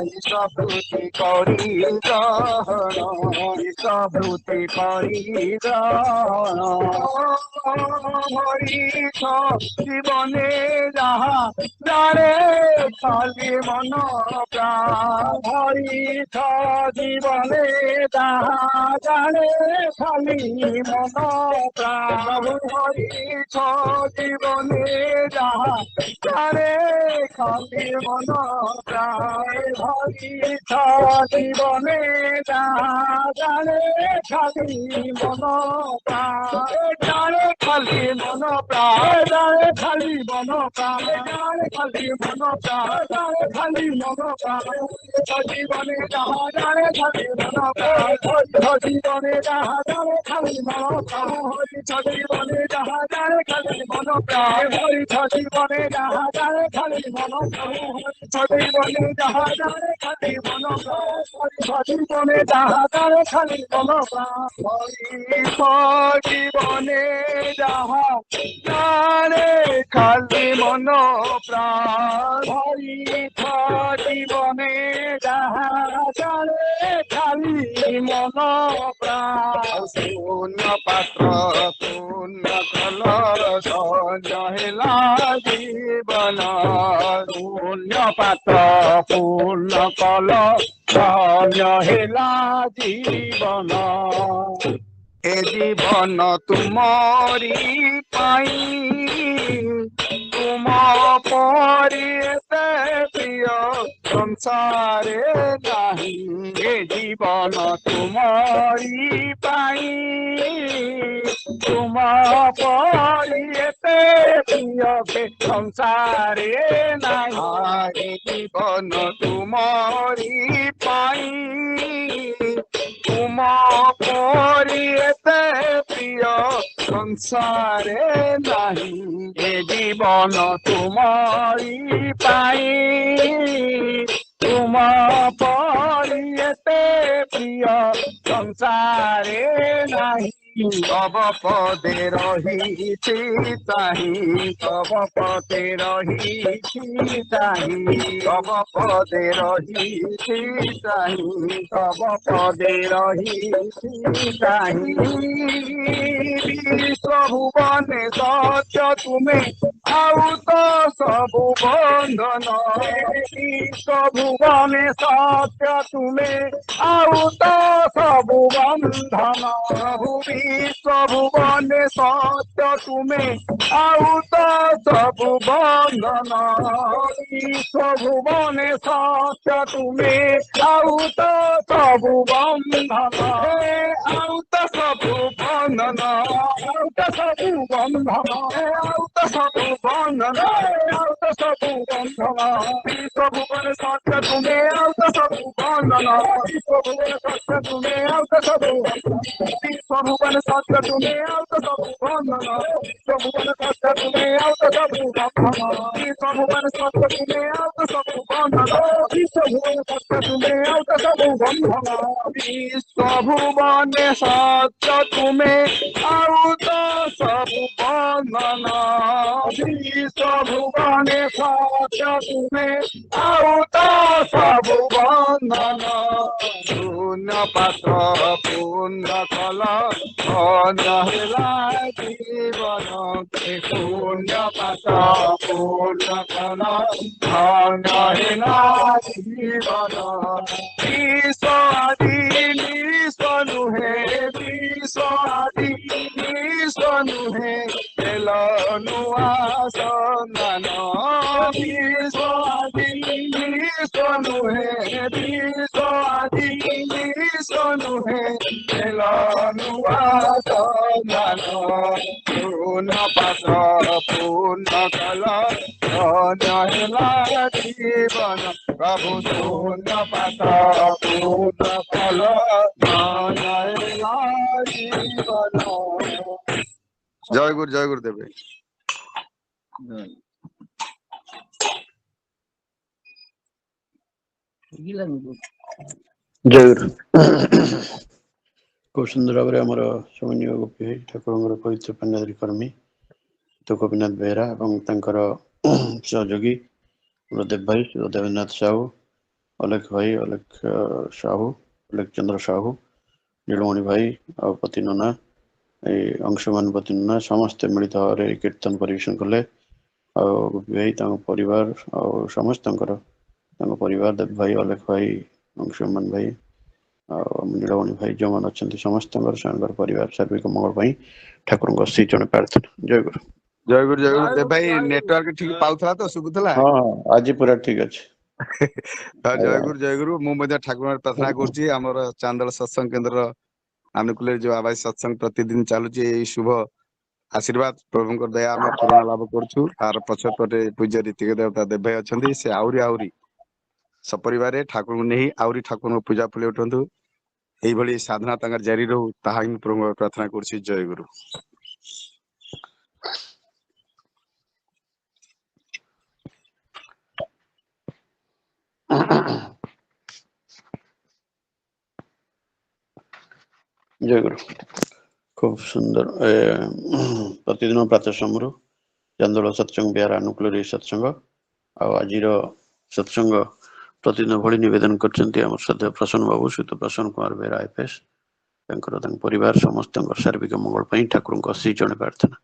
C: ইষ্টভূতি করি গ্রহণ ইষ্টভূতি করি গ্রহণ হরিষ জীবনে যাহা জানে খালি মন প্রাণ হরিষ জীবনে যাহা জানে খালি মন প্রাণ হরিষ জীবনে যাহা জানে খালি মন প্রাণ হরিষ জীবনে যাহা জানে খালি মন প্রাণ জানে খালি মন প্রাণ জানে খালি মন প্রাণ জানে খালি মন প্রাণ জানে খালি মন প্রাণ জীবনে যাহা জানে খালি মন প্রাণ জীবনে যাহা জানে খালি মন প্রাণ জীবনে যাহা জানে খালি মন প্রাণ জীবনে যাহা জানে খালি মন প্রাণ জীবনে যাহা জানে খালি মন প্রাণ জীবনে যাহা জানে খালি মন প্রাণ জীবনে যাহা জানে খালি মন প্রাণ জীবনে যাহা জানে খালি মন প্রাণ শূন্য পাত্র শূন্য কল ধন্য হেলা জীবন শূন্য পাত্র পূর্ণ কল ধন্য হেলা জীবন এ জীবন তুমরি পাই তুম পরি এতে প্রিয় সংসারে নাহি এ জীবন তুমরি পাই তুম পরি এতে প্রিয় সংসারে নাহি এ জীবন তুমরি পাই তুম পরি এতে প্রিয় সংসারে নাহি এ জীবন তুমরি পাই তুম পরি এতে প্রিয় সংসারে নাহি তব পদে রহিছি তাহি তব পদে রহিছি তাহি তব পদে রহিছি তাহি তব পদে রহিছি তাহি বিশ্বভুবনে সত্য তুমে ଆଉ ତ ସବୁ ବନ୍ଧନ ବିଶ୍ୱଭୁବନେ ସତ୍ୟ ତୁମେ ଆଉ ତ ସବୁ ବନ୍ଧନ ପ୍ରଭୁ ବିଶ୍ୱଭୁବନେ ସତ୍ୟ ତୁମେ ଆଉ ତ ସବୁ ବନ୍ଧନ ବିଶ୍ୱଭୁବନେ ସତ୍ୟ ତୁମେ ଆଉ ତ ସବୁ ବନ୍ଧନ ଆଉ ତ ସବୁ ବନ୍ଧନ ଆଉ ତ ସବୁ ବନ୍ଧନ ଆଉ ତ ସବୁ ବନ୍ଧନ ଆଉ ତ ସବୁ ବନ୍ଧନ ବିଶ୍ୱଭୁବନେ ସତ୍ୟ ତୁମେ ଆଉ ତ ସବୁ ବନ୍ଧନ ବିଶ୍ୱଭୁବନେ ସତ୍ୟ ତୁମେ ଆଉ ତ ସବୁ ବିଶ୍ୱଭୁବନେ ସତ୍ୟ ତୁମେ ଆଉ ତ ସବୁ ବନ୍ଧନ ବିଶ୍ୱଭୁବନେ ସତ୍ୟ ତୁମେ ଆଉ ତ ସବୁ ବନ୍ଧନ ବିଶ୍ୱଭୁବନେ ସତ୍ୟ ତୁମେ ଆଉ ତ ସବୁ ବନ୍ଧନ ବିଶ୍ୱଭୁବନେ ସତ୍ୟ ତୁମେ ଆଉ ତ ସବୁ ବନ୍ଧନ ବିଶ୍ୱଭୁବନେ ସତ୍ୟ ତୁମେ ଆଉ ତ ସବୁ ବନ୍ଧନ तुम्हें आउता सब बंधन शून्य पात्र पूर्ण कल नहिला जीवन शून्य पात्र पूर्ण कल नहिला जीवन विश्व आदि निश्व नुहे विश्व आदि निश्व नुहे तेल नुआ सन्धान विश्व आदि निश्व नुहे विश्व आदि निश्व नुहे तेल नुआ सन्धान पूर्ण पात्र पूर्ण कल नहिला जीवन प्रभु शून्य पात्र पूर्ण कल नहिला जीवन।
H: जय गुरुदेव भाई।
A: जय गुरु। खूब सुंदर भाव में आमर समन्वय गोपी भाई ठाकुर पवित्र पांडाधारी कर्मी तो गोपीनाथ बेहरा और सहयोगी देव भाई देवेन्द्रनाथ साहू अलेख भाई अलेख साहू अलेख चंद्र साहू नीलमणि भाई और पति नना अंशुमान पति नना समस्ते मिलित भाव कीर्तन परिवेशन कले गोपी भाई परिवार और समस्त परिवार देव भाई अलेख भाई अंशुमान भाई नीलमणि भाई जो मैंने अच्छा समस्त परिवार सार्विक मंगल ठाकुर श्री चरण प्रार्थना। जय गुरु।
H: जय गुरु देव भाई नेटवर्क ठीक पाउथला तो सुबुथला।
A: हाँ आज पूरा ठीक अच्छे।
H: जय गुरु मु ठाकुर प्रार्थना करछि हमर चांदल सत्संग केंद्र अनुकूल जो आवाज सत्संग प्रतिदिन चालुची शुभ आशीर्वाद प्रभु दया आम पूर्ण लाभ करछु तार पछपटे पूज्य रीतिक देवता देव भाई अछंती से आउरी सपरिवार ठाकुर नहीं आउरी ठाकुर पूजा फुले उठंतु एई भली साधना तांगर जारी रहू ताहा ही प्रभु प्रार्थना करछि। जय गुरु।
A: जय गुरु। खूब सुंदर प्रतिदिन प्रातः समूह चांदोल सत्संग बिहार अनुकूल सत्संग आज सत्संग प्रतिदिन भली निवेदन करछंती हमर श्रद्धेय प्रसन्न बाबू श्रीत प्रसन्न कुमार बेहरा आईपीएस परिवार समस्त सार्विक मंगल ठाकुर श्री चरण प्रार्थना।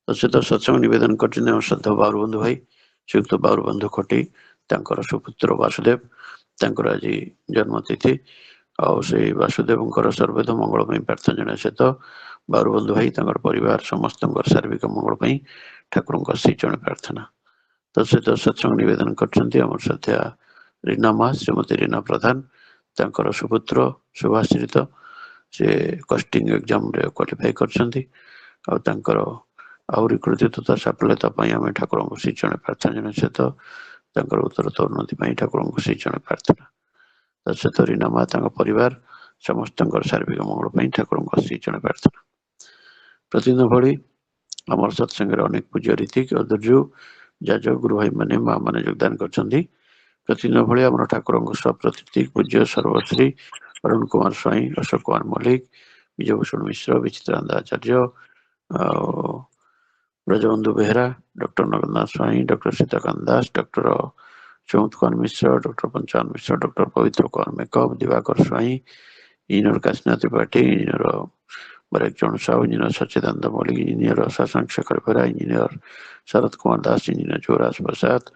A: तो सत्संग निवेदन करछंती हमर श्रद्धेय बाबू बंधु भाई श्रीयुक्त बाबू बंधु खटी सुपुत्र वासुदेव आज जन्मतिथि और से वासुदेव सर्वद मंगल प्रार्थना जन सहित बाबू बंधु भाई परिवार समस्त सार्विक मंगल ठाकुर श्री चरण प्रार्थना। तत्सहित सत्संग निवेदन करछंती हमर श्रद्धेय रीना मा श्रीमती रीना प्रधान सुपुत्र सुभाश्रित से कस्टिंग एग्जाम रे क्वालिफाई करछंती आउरी कृतित्वता सफलता आम ठाकुर श्री चरण प्रार्थना जन सहित उत्तरोत्तर उन्नति ठाकुर श्री चरण प्रार्थना। तत्सहित रीना मा परिवार समस्त सार्विक मंगल ठाकुर श्री चरण प्रार्थना। प्रतिदिन भली आम सत्संग अनेक पूज्य रीतिक अदुर्जु जाज गुरु भाई माने माँ मैंने योगदान करछंती प्रतिदिन भली आम ठाकुर सप्रतीक पूज्य Sarvashri Arun Kumar Swain Ashok Kumar Mallick Vijaybhushan Mishra Bichitrananda Acharya Brajabandhu Behera doctor Nagarnath Swain doctor Sitakant Das doctor Chauth Kumar Mishra doctor Panchan Mishra doctor Pabitra Kumar Mekap Dibakar Swain engineer Kashinath Tripathy engineer Barekcharan Sahu engineer Sachidananda Maulik engineer Shashank Shekhar Behera engineer Sharad Kumar Das engineer Chauraj Prasad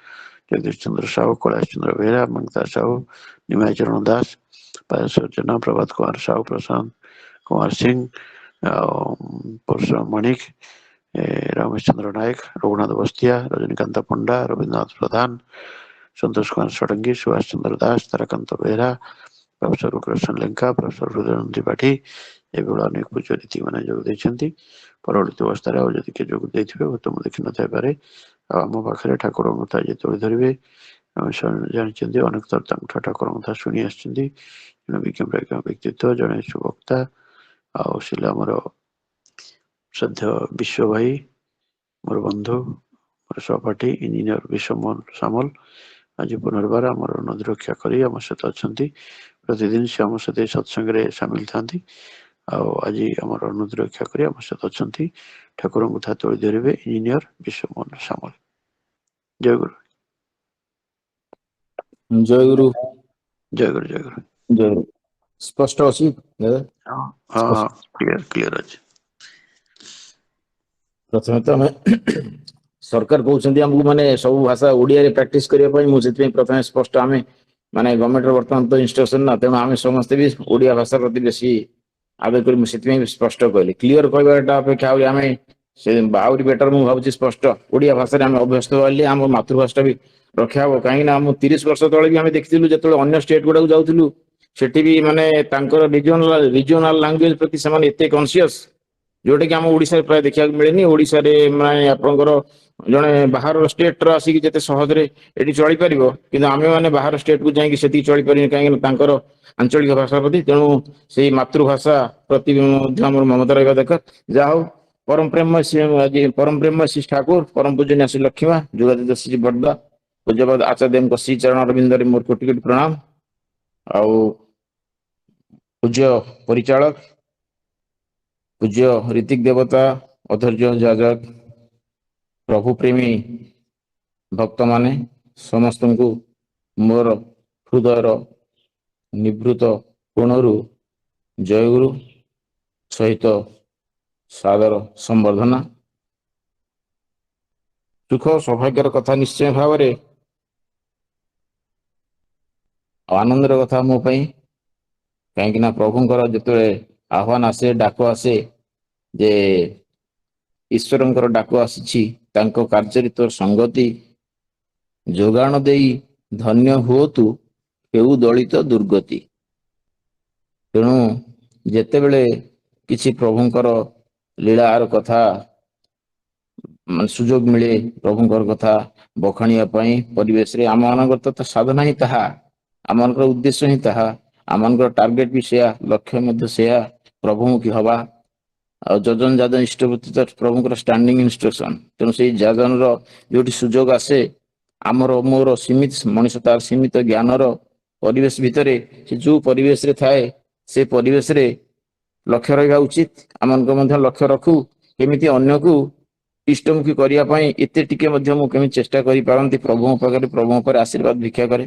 A: Jagdish Chandra Sahu Kailash Chandra Behera Mangta Sahu Nimai Charan Das Payeshwar Jena Prabhat Kumar Sahu Prashant Kumar Singh Parshuram Manik Ramesh Chandra नायक रघुनाथ बस्तिया रजनीकांत पंडा रवीन्द्रनाथ प्रधान संतोष कुमार षडंगी सुभाष चंद्र दास ताराकांत बेहरा प्रोफेसर कृष्ण लेंका प्रोफेसर हृदय त्रिपाठी एभଳି अनेक पूज्य रीति मैंने जोग देइछंती परवर्ती अवस्था जदि किए जोग देइथिबे तो मु देखि न थाई पारे आम पाखे ठाकुर कथा जे तोड़ी धरवे जानते अनेक थर ठाकुर कथा शुणी आसुच्चंती विज्ञान व्यक्तित्व जड़े सुवक्ता आमर श्रद्धेय विश्व भाई मोर बंधु मोर सहपाठी इंजीनियर विश्वमोहन सामल आज पुनर्बार आमर नदी रक्षा करी आम सहित अच्छा प्रतिदिन से आम सहित सत्संग सामिल था आज आमर नदी रक्षा करी आम सहित अच्छा ठाकुर कथा तोड़ी धरवे इंजीनियर विश्वमोहन सामल। जय गुरु।
I: ଜୟଗୁରୁ
A: ଜୟ ଗୁରୁ ଜୟ ଗୁରୁ।
I: ଜୟଗୁରୁ। ସ୍ପଷ୍ଟ ଅଛି ଦାଦା?
A: ହଁ ହଁ କ୍ଲିୟର ଅଛି।
I: ପ୍ରଥମେ ତ ଆମେ ସରକାର କହୁଛନ୍ତି ଆମକୁ ମାନେ ସବୁ ଭାଷା ଓଡିଆରେ ପ୍ରାକ୍ଟିସ କରିବା ପାଇଁ। ମୁଁ ସେଥିପାଇଁ ପ୍ରଥମେ ସ୍ପଷ୍ଟ ଆମେ ମାନେ ଗଭର୍ଣ୍ଣମେଣ୍ଟର ବର୍ତ୍ତମାନ ତ ଇନଷ୍ଟ୍ରକ୍ସନ ନା, ତେଣୁ ଆମେ ସମସ୍ତେ ବି ଓଡିଆ ଭାଷା ପ୍ରତି ବେଶୀ ଆବେଗ କରି ମୁଁ ସେଥିପାଇଁ ସ୍ପଷ୍ଟ କହିଲି। କ୍ଲିୟର କହିବାଟା ଅପେକ୍ଷା ଆହୁରି ଆମେ ସେ ଆହୁରି ବେଟର ମୁଁ ଭାବୁଛି ସ୍ପଷ୍ଟ ଓଡିଆ ଭାଷାରେ ଆମେ ଅଭ୍ୟସ୍ତ ହେଲେ ଆମ ମାତୃଭାଷାଟା ବି ରକ୍ଷା ହବ। କାହିଁକି ନା ମୁଁ 30 ବର୍ଷ ତଳେ ବି ଆମେ ଦେଖିଥିଲୁ ଯେତେବେଳେ ଅନ୍ୟ ଷ୍ଟେଟ ଗୁଡାକୁ ଯାଉଥିଲୁ ସେଠି ବି ମାନେ ତାଙ୍କର ରିଜିଓନାଲ ଲାଙ୍ଗୁଏଜ ପ୍ରତି ସେମାନେ ଏତେ କନସିୟସ, ଯୋଉଟା କି ଆମ ଓଡିଶାରେ ପ୍ରାୟ ଦେଖିବାକୁ ମିଳେନି। ଓଡିଶାରେ ମାନେ ଆପଣଙ୍କର ଜଣେ ବାହାର ଷ୍ଟେଟ ର ଆସିକି ଯେତେ ସହଜରେ ଏଠି ଚଳିପାରିବ, କିନ୍ତୁ ଆମେ ମାନେ ବାହାର ଷ୍ଟେଟ କୁ ଯାଇକି ସେତିକି ଚଳିପାରିନି, କାହିଁକି ନା ତାଙ୍କର ଆଞ୍ଚଳିକ ଭାଷା ପ୍ରତି। ତେଣୁ ସେଇ ମାତୃଭାଷା ପ୍ରତି ମଧ୍ୟ ଆମର ମମତା ରହିବା ଦରକାର। ଯାହା ହଉ ପରମ ପ୍ରେମ ଶ୍ରୀ ଠାକୁର, ପରମ ପୂଜନୀୟ ଶ୍ରୀ ଲକ୍ଷ୍ମୀମା, ଯୋଗାଯୋଗ ଶ୍ରୀ ବରଦା, ପୂଜ୍ୟପାଦ ଆଚାର୍ଯ୍ୟଙ୍କ ଶ୍ରୀ ଚରଣ ଅରବିନ୍ଦରେ ମୋର କୋଟି କୋଟି ପ୍ରଣାମ। ଆଉ ପୂଜ୍ୟ ପରିଚାଳକ, ପୂଜ୍ୟ ରୀତିକ ଦେବତା, ଅଧୈର୍ଯ୍ୟ ଯାଜକ, ପ୍ରଭୁ ପ୍ରେମୀ ଭକ୍ତମାନେ ସମସ୍ତଙ୍କୁ ମୋର ହୃଦୟର ନିଭୃତ କୋଣରୁ ଜୟଗୁରୁ ସହିତ ସାଦର ସମ୍ବର୍ଦ୍ଧନା। ସୁଖ ସୌଭାଗ୍ୟର କଥା ନିଶ୍ଚୟ ଭାବରେ, ଆନନ୍ଦର କଥା ମୋ ପାଇଁ। କାହିଁକି ନା ପ୍ରଭୁଙ୍କର ଯେତେବେଳେ ଆହ୍ୱାନ ଆସେ, ଡାକ ଆସେ ଯେ ଈଶ୍ୱରଙ୍କର ଡାକ ଆସିଛି ତାଙ୍କ କାର୍ଯ୍ୟରେ ତୋର ସଙ୍ଗତି, ଯୋଗାଣ ଦେଇ ଧନ୍ୟ ହୁଅତୁ ହେଉ ଦଳିତ ଦୁର୍ଗତି। ତେଣୁ ଯେତେବେଳେ କିଛି ପ୍ରଭୁଙ୍କର ଲୀଳାର କଥା ମାନେ ସୁଯୋଗ ମିଳେ ପ୍ରଭୁଙ୍କର କଥା ବଖାଣିବା ପାଇଁ ପରିବେଶରେ, ଆମମାନଙ୍କର ତ ସାଧନା ହିଁ ତାହା, ଆମମାନଙ୍କର ଉଦ୍ଦେଶ୍ୟ ହିଁ ତାହା, ଆମମାନଙ୍କର ଟାର୍ଗେଟ ବି ସେୟା, ଲକ୍ଷ୍ୟ ମଧ୍ୟ ସେୟା, ପ୍ରଭୁମୁଖୀ ହବା। ଆଉ ଯଜନ ଯାଜନ ଇଷ୍ଟପତି ତ ପ୍ରଭୁଙ୍କର ଷ୍ଟାଣ୍ଡିଂ ଇନଷ୍ଟ୍ରକ୍ସନ। ତେଣୁ ସେଇ ଯାଜନର ଯୋଉଠି ସୁଯୋଗ ଆସେ, ଆମର ମୋର ସୀମିତ ମଣିଷ ତାର ସୀମିତ ଜ୍ଞାନର ପରିବେଶ ଭିତରେ ସେ ଯୋଉ ପରିବେଶରେ ଥାଏ ସେ ପରିବେଶରେ ଲକ୍ଷ୍ୟ ରହିବା ଉଚିତ। ଆମମାନଙ୍କ ମଧ୍ୟ ଲକ୍ଷ୍ୟ ରଖୁ କେମିତି ଅନ୍ୟକୁ ଇଷ୍ଟମୁଖୀ କରିବା ପାଇଁ ଏତେ ଟିକେ ମଧ୍ୟ ମୁଁ କେମିତି ଚେଷ୍ଟା କରିପାରନ୍ତି ପ୍ରଭୁଙ୍କ ପାଖରେ, ପ୍ରଭୁଙ୍କ ଉପରେ ଆଶୀର୍ବାଦ ଭିକ୍ଷା କରେ।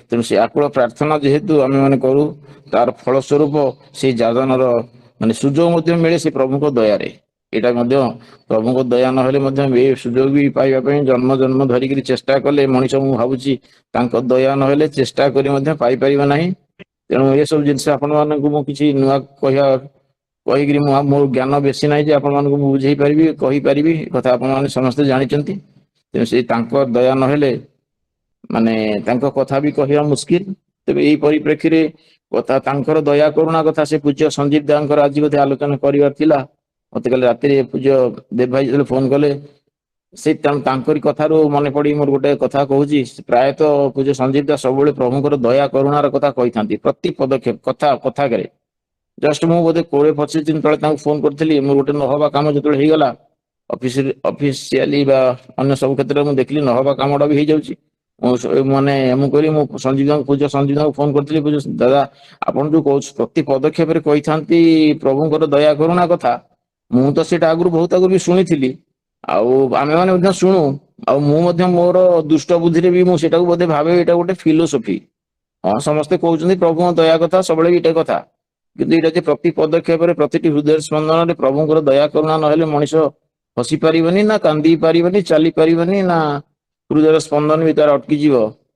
I: ତେଣୁ ସେ ଆକୁଳ ପ୍ରାର୍ଥନା ଯେହେତୁ ଆମେ ମାନେ କରୁ, ତାର ଫଳସ୍ୱରୂପ ସେଇ ଯାଜନର ମାନେ ସୁଯୋଗ ମଧ୍ୟ ମିଳେ ସେ ପ୍ରଭୁଙ୍କ ଦୟାରେ। ଏଇଟା ମଧ୍ୟ ପ୍ରଭୁଙ୍କ ଦୟା ନହେଲେ ମଧ୍ୟ ଏ ସୁଯୋଗ ବି ପାଇବା ପାଇଁ ଜନ୍ମ ଜନ୍ମ ଧରିକିରି ଚେଷ୍ଟା କଲେ ମଣିଷ, ମୁଁ ଭାବୁଛି ତାଙ୍କ ଦୟା ନହେଲେ ଚେଷ୍ଟା କରି ମଧ୍ୟ ପାଇପାରିବ ନାହିଁ। ତେଣୁ ଏସବୁ ଜିନିଷ ଆପଣମାନଙ୍କୁ ମୁଁ କିଛି ନୂଆ କହିକିରି ମୁଁ ମୋର ଜ୍ଞାନ ବେଶୀ ନାହିଁ ଯେ ଆପଣମାନଙ୍କୁ ମୁଁ ବୁଝେଇ ପାରିବି, କହିପାରିବି, କଥା ଆପଣମାନେ ସମସ୍ତେ ଜାଣିଛନ୍ତି। ତେଣୁ ସେ ତାଙ୍କ ଦୟା ନହେଲେ ମାନେ ତାଙ୍କ କଥା ବି କହିବା ମୁସ୍କିଲ। ତେବେ ଏଇ ପରିପ୍ରେକ୍ଷୀରେ କଥା ତାଙ୍କର ଦୟା କରୁଣା କଥା ସେ ପୂଜ୍ୟ ସଞ୍ଜୀବ ଦାଙ୍କର ଆଜି ବୋଧେ ଆଲୋଚନା କରିବାର ଥିଲା। ମତେ କାଲି ରାତିରେ ପୂଜ୍ୟ ଦେବ ଭାଇ ଯେତେବେଳେ ଫୋନ କଲେ, ସେ ତାଙ୍କରି କଥାରୁ ମନେ ପଡି ମୋର ଗୋଟେ କଥା କହୁଛି। ପ୍ରାୟତଃ ପୂଜ୍ୟ ସଞ୍ଜୀବ ଦା ସବୁବେଳେ ପ୍ରଭୁଙ୍କର ଦୟା କରୁଣାର କଥା କହିଥାନ୍ତି ପ୍ରତି ପଦକ୍ଷେପ କଥାକରେ। ଜଷ୍ଟ ମୁଁ ବୋଧେ 20-25 ଦିନ ତଳେ ତାଙ୍କୁ ଫୋନ କରିଥିଲି, ମୋର ଗୋଟେ ନହବା କାମ ଯେତେବେଳେ ହେଇଗଲା ଅଫିସିଆଲି ବା ଅନ୍ୟ ସବୁ କ୍ଷେତ୍ରରେ ମୁଁ ଦେଖିଲି ନହବା କାମଟା ବି ହେଇଯାଉଛି। ମୁଁ କହିଲି, ମୁଁ ପୂଜ୍ୟ ସଞ୍ଜୀବ ଦାଙ୍କୁ ଫୋନ କରିଥିଲି, ଦାଦା ଆପଣ ଯୋଉ କହୁଛୁ ପ୍ରତି ପଦକ୍ଷେପରେ କହିଥାନ୍ତି ପ୍ରଭୁଙ୍କର ଦୟା କରୁଣା କଥା, ମୁଁ ତ ସେଇଟା ଆଗରୁ ବହୁତ ଆଗରୁ ବି ଶୁଣିଥିଲି, ଆଉ ଆମେମାନେ ମଧ୍ୟ ଶୁଣୁ, ଆଉ ମୁଁ ମଧ୍ୟ ମୋର ଦୁଷ୍ଟ ବୁଦ୍ଧିରେ ବି ମୁଁ ସେଇଟାକୁ ବୋଧେ ଭାବେ ଏଇଟା ଗୋଟେ ଫିଲୋସଫି। ହଁ ସମସ୍ତେ କହୁଛନ୍ତି ପ୍ରଭୁଙ୍କ ଦୟା କଥା, ସବୁବେଳେ ବି ଏଇଟା କଥା, କିନ୍ତୁ ଏଇଟା ଯେ ପ୍ରତି ପଦକ୍ଷେପରେ ପ୍ରତିଟି ହୃଦୟ ସ୍ପନ୍ଦନରେ ପ୍ରଭୁଙ୍କର ଦୟା କରୁଣା ନହେଲେ ମଣିଷ ହସି ପାରିବନି, ନା କାନ୍ଦି ପାରିବନି, ଚାଲି ପାରିବନି, ନା ହୃଦୟର ସ୍ପନ୍ଦନ ବି ତାର ଅଟକିଯିବ।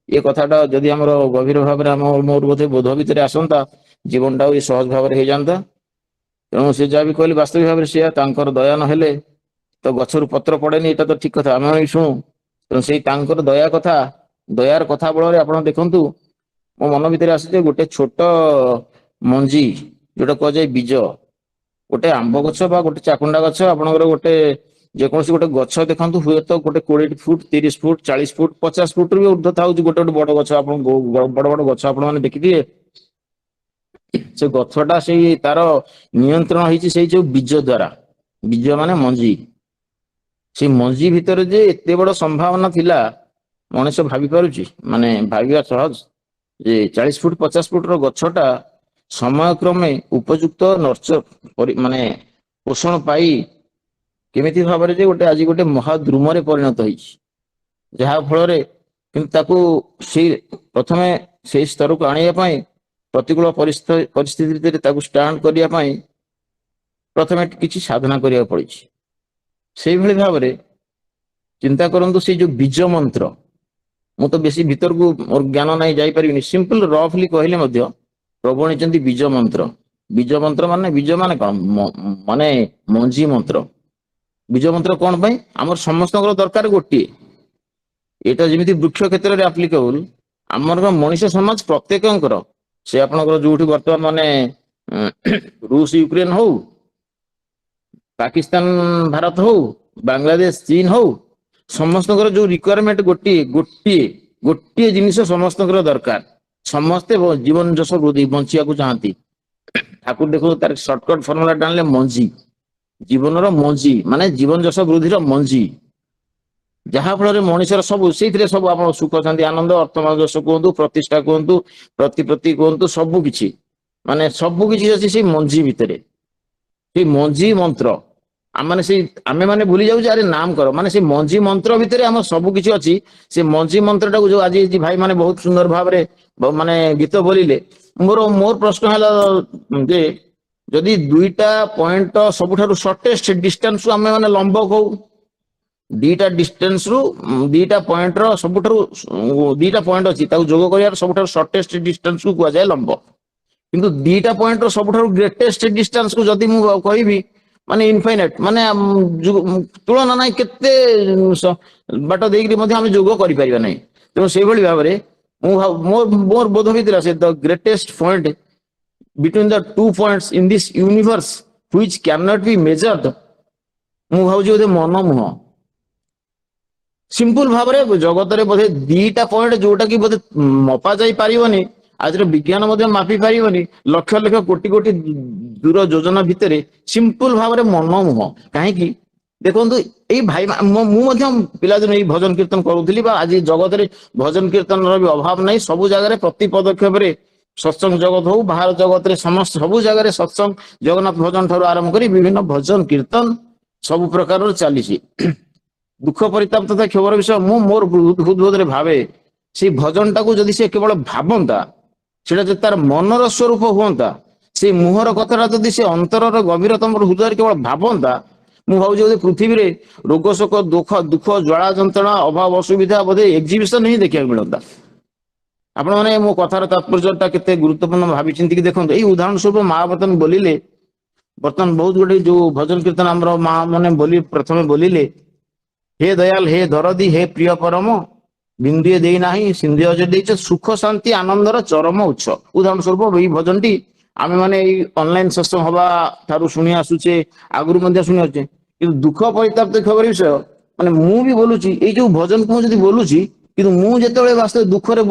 I: ଏ କଥାଟା ଯଦି ଆମର ଗଭୀର ଭାବରେ ମୋର ବୋଧେ ବୋଧ ଭିତରେ ଆସନ୍ତା, ଜୀବନଟା ବି ସହଜ ଭାବରେ ହେଇଯାନ୍ତା। ତେଣୁ ସେ ଯାହା ବି କହିଲେ ବାସ୍ତବିକ ଭାବରେ ସେୟା, ତାଙ୍କର ଦୟା ନହେଲେ ତ ଗଛରୁ ପତ୍ର ପଡେନି, ଏଇଟା ତ ଠିକ କଥା, ଆମେ ବି ଶୁଣୁ। ତେଣୁ ସେଇ ତାଙ୍କର ଦୟା କଥା, ଦୟାର କଥା ବଳରେ ଆପଣ ଦେଖନ୍ତୁ ମୋ ମନ ଭିତରେ ଆସୁଛି ଗୋଟେ ଛୋଟ ମଞ୍ଜି ଯୋଉଟା କୁହାଯାଏ ବୀଜ, ଗୋଟେ ଆମ୍ବ ଗଛ ବା ଗୋଟେ ଚାକୁଣ୍ଡା ଗଛ, ଆପଣଙ୍କର ଗୋଟେ ଯେକୌଣସି ଗୋଟେ ଗଛ ଦେଖନ୍ତୁ, ହୁଏତ ଗୋଟେ 20 ଫୁଟ, 30 ଫୁଟ, 40 ଫୁଟ, 50 ଫୁଟରୁ ବି ଉର୍ଦ୍ଧ୍ୱ ଥାଉଛି ଗୋଟେ ଗୋଟେ ବଡ ଗଛ। ଆପଣ ବଡ ବଡ ଗଛ ଆପଣ ମାନେ ଦେଖିଥିବେ, ସେ ଗଛଟା ସେଇ ତାର ନିୟନ୍ତ୍ରଣ ହେଇଛି ସେଇ ଯୋଉ ବୀଜ ଦ୍ଵାରା। ବୀଜ ମାନେ ମଞ୍ଜି। ସେଇ ମଞ୍ଜି ଭିତରେ ଯେ ଏତେ ବଡ ସମ୍ଭାବନା ଥିଲା, ମଣିଷ ଭାବି ପାରୁଛି? ମାନେ ଭାବିବା ସହଜ ଯେ 40 ଫୁଟ 50 ଫୁଟର ଗଛଟା ସମୟକ୍ରମେ ଉପଯୁକ୍ତ ମାନେ ପୋଷଣ ପାଇ କେମିତି ଭାବରେ ଯେ ଗୋଟେ ଆଜି ଗୋଟେ ମହାଦ୍ରୁମରେ ପରିଣତ ହେଇଛି, ଯାହା ଫଳରେ କିନ୍ତୁ ତାକୁ ସେଇ ପ୍ରଥମେ ସେଇ ସ୍ତରକୁ ଆଣିବା ପାଇଁ ପ୍ରତିକୂଳ ପରିସ୍ଥିତିରେ ତାକୁ ଷ୍ଟାଣ୍ଡ କରିବା ପାଇଁ ପ୍ରଥମେ କିଛି ସାଧନା କରିବାକୁ ପଡିଛି। ସେଇଭଳି ଭାବରେ ଚିନ୍ତା କରନ୍ତୁ ସେଇ ଯୋଉ ବୀଜ ମନ୍ତ୍ର, ମୁଁ ତ ବେଶୀ ଭିତରକୁ ମୋର ଜ୍ଞାନ ନାହିଁ ଯାଇପାରିବିନି, ସିମ୍ପଲ ରଫଲି କହିଲେ ମଧ୍ୟ ପ୍ରଭୁ ଆଣିଛନ୍ତି ବୀଜ ମନ୍ତ୍ର। ବୀଜ ମନ୍ତ୍ର ମାନେ ବୀଜ ମାନେ କଣ, ମାନେ ମଞ୍ଜି ମନ୍ତ୍ର। ବୀଜ ମନ୍ତ୍ର କଣ ପାଇଁ? ଆମର ସମସ୍ତଙ୍କର ଦରକାର ଗୋଟିଏ, ଏଇଟା ଯେମିତି ବୃକ୍ଷ କ୍ଷେତ୍ରରେ ଆପ୍ଲିକେବୁଲ, ଆମର ମଣିଷ ସମାଜ ପ୍ରତ୍ୟେକଙ୍କର, ସେ ଆପଣଙ୍କର ଯୋଉଠି ବର୍ତ୍ତମାନ ମାନେ ରୁଷ ୟୁକ୍ରେନ ହଉ, ପାକିସ୍ତାନ ଭାରତ ହଉ, ବାଂଲାଦେଶ ଚୀନ ହଉ, ସମସ୍ତଙ୍କର ଯୋଉ ରିକ୍ୱାରମେଣ୍ଟ ଗୋଟିଏ ଗୋଟିଏ ଗୋଟିଏ ଜିନିଷ ସମସ୍ତଙ୍କର ଦରକାର। ସମସ୍ତେ ଜୀବନ ଯଶ ବୃଦ୍ଧି ବଞ୍ଚିବାକୁ ଚାହାନ୍ତି। ଠାକୁର ଦେଖନ୍ତୁ ତାର ସର୍ଟକଟ ଫର୍ମୁଲା ଟାଣିଲେ ମଞ୍ଜି, ଜୀବନର ମଞ୍ଜି ମାନେ ଜୀବନ ଯଶ ବୃଦ୍ଧିର ମଞ୍ଜି, ଯାହା ଫଳରେ ମଣିଷର ସବୁ ସେଇଥିରେ ସବୁ ଆପଣ ସୁଖ ଶାନ୍ତି ଆନନ୍ଦ ଅର୍ଥମାନ ଯଶ କୁହନ୍ତୁ, ପ୍ରତିଷ୍ଠା କୁହନ୍ତୁ, ପ୍ରତିପତ୍ତି କୁହନ୍ତୁ, ସବୁ କିଛି ମାନେ ସବୁ କିଛି ଅଛି ସେଇ ମଞ୍ଜି ଭିତରେ। ସେଇ ମଞ୍ଜି ମନ୍ତ୍ର ଆମେ ମାନେ ଭୁଲି ଯାଉଛୁ, ଆରେ ନାମ କର, ମାନେ ସେଇ ମଞ୍ଜି ମନ୍ତ୍ର ଭିତରେ ଆମର ସବୁ କିଛି ଅଛି। ସେ ମଞ୍ଜି ମନ୍ତ୍ରଟାକୁ ଯୋଉ ଆଜି ଭାଇ ମାନେ ବହୁତ ସୁନ୍ଦର ଭାବରେ ମାନେ ଗୀତ ବୋଲିଲେ, ମୋର ପ୍ରଶ୍ନ ହେଲା ଯେ ଯଦି ଦୁଇଟା ପଏଣ୍ଟ ସବୁଠାରୁ ସର୍ଟେଷ୍ଟ ଡିଷ୍ଟାନ୍ସ ରୁ ଆମେ ମାନେ ଲମ୍ବ କହୁ, ଦିଟା ଡିଷ୍ଟାନ୍ସ ରୁ ଦିଟା ପଏଣ୍ଟ ର ସବୁଠାରୁ ଦିଟା ପଏଣ୍ଟ ଅଛି, ତାକୁ ଯୋଗ କରିବାର ସବୁଠାରୁ ସର୍ଟେଷ୍ଟ ଡିଷ୍ଟାନ୍ସ କୁ କୁହାଯାଏ ଲମ୍ବ। କିନ୍ତୁ ଦିଟା ପଏଣ୍ଟ ର ସବୁଠାରୁ ଗ୍ରେଟେଷ୍ଟ ଡିଷ୍ଟାନ୍ସ କୁ ଯଦି ମୁଁ କହିବି ମାନେ ଇନଫାଇନାଇଟ, ମାନେ ତୁଳନା ନାହିଁ, କେତେ ବାଟ ଦେଇକି ମଧ୍ୟ ଆମେ ଯୋଗ କରିପାରିବା ନାହିଁ। ତେଣୁ ସେଇଭଳି ଭାବରେ ମୋର ବୋଧ ହେଇଥିଲା ସେ the greatest point between the two points in this universe which can not be measured, ମୁଁ ଭାବୁଛି ବୋଧେ ମନ ମୁହଁ। ସିମ୍ପଲ ଭାବରେ ଜଗତରେ ବୋଧେ ଦିଟା ପଏଣ୍ଟ ଯୋଉଟା କି ବୋଧେ ମପା ଯାଇ ପାରିବନି, ଆଜିର ବିଜ୍ଞାନ ମଧ୍ୟ ମାପି ପାରିବନି, ଲକ୍ଷ ଲକ୍ଷ କୋଟି କୋଟି ଦୂର ଯୋଜନା ଭିତରେ ସିମ୍ପଲ ଭାବରେ ମନ ମୁହଁ। କାହିଁକି ଦେଖନ୍ତୁ, ଏଇ ଭାଇ ମୁଁ ମଧ୍ୟ ପିଲାଦିନ ଏଇ ଭଜନ କୀର୍ତ୍ତନ କରୁଥିଲି, ବା ଆଜି ଜଗତରେ ଭଜନ କୀର୍ତ୍ତନର ବି ଅଭାବ ନାହିଁ। ସବୁ ଜାଗାରେ ପ୍ରତି ପଦକ୍ଷେପରେ ସତ୍ସଙ୍ଗ ଜଗତ ହଉ, ବାହାର ଜଗତରେ ସମସ୍ତ ସବୁ ଜାଗାରେ ସତ୍ସଙ୍ଗ, ଜଗନ୍ନାଥ ଭଜନ ଠାରୁ ଆରମ୍ଭ କରି ବିଭିନ୍ନ ଭଜନ କୀର୍ତ୍ତନ ସବୁ ପ୍ରକାରର ଚାଲିଛି। ଦୁଃଖ ପରିତାପ ତଥା କ୍ଷୋଭର ବିଷୟ ମୁଁ ମୋର ହୃଦବୋଧରେ ଭାବେ, ସେଇ ଭଜନଟାକୁ ଯଦି ସେ କେବଳ ଭାବନ୍ତା, ସେଟା ଯଦି ତାର ମନର ସ୍ୱରୂପ ହୁଅନ୍ତା, ସେଇ ମୁହଁର କଥାଟା ଯଦି ସେ ଅନ୍ତରର ଗଭୀରତମ ହୃଦୟରେ କେବଳ ଭାବନ୍ତା, ମୁଁ ଭାବୁଛି ବୋଧେ ପୃଥିବୀରେ ରୋଗ ଶୋକ ଦୁଃଖ ଜ୍ୱାଳା ଯନ୍ତ୍ରଣା ଅଭାବ ଅସୁବିଧା ବୋଧେ ଏକ୍ଜିବିସନ ହିଁ ଦେଖିବାକୁ ମିଳନ୍ତା। ଆପଣ ମାନେ ମୋ କଥାର ତାତ୍ପର୍ଯ୍ୟଟା କେତେ ଗୁରୁତ୍ୱପୂର୍ଣ୍ଣ ଭାବି ଚିନ୍ତିକି ଦେଖନ୍ତୁ। ଏଇ ଉଦାହରଣ ସ୍ୱରୂପ ମା ବର୍ତ୍ତମାନ ବୋଲିଲେ, ବର୍ତ୍ତମାନ ବହୁତ ଗୋଟେ ଯୋଉ ଭଜନ କୀର୍ତ୍ତନ ଆମର ମା ମାନେ ପ୍ରଥମେ ବୋଲିଲେ, ହେ ଦୟାଲ ହେ ଦରଦି ହେ ପ୍ରିୟ ପରମ, ବିନ୍ଦୁଏ ଦେଇ ନାହିଁ ସିନ୍ଧୁଏ ଅଜ ଦେଇଛ, ସୁଖ ଶାନ୍ତି ଆନନ୍ଦର ଚରମ ଉତ୍ସ। ଉଦାହରଣ ସ୍ୱରୂପ ଏଇ ଭଜନଟି ଆମେ ମାନେ ଏଇ ଅନଲାଇନ ସତ୍ସଙ୍ଗ ହବା ଠାରୁ ଶୁଣି ଆସୁଛେ, ଆଗରୁ ମଧ୍ୟ ଶୁଣି ଆସୁଛେ। କିନ୍ତୁ ଦୁଃଖ ପରିତାପ୍ତ ଖବର ବିଷୟ, ମାନେ ମୁଁ ବି ବୋଲୁଛି ଏଇ ଯୋଉ ଭଜନକୁ ମୁଁ ଯଦି ବୋଲୁଛି, କିନ୍ତୁ ମୁଁ ଯେତେବେଳେ ବାସ୍ତବ ଦୁଃଖରେ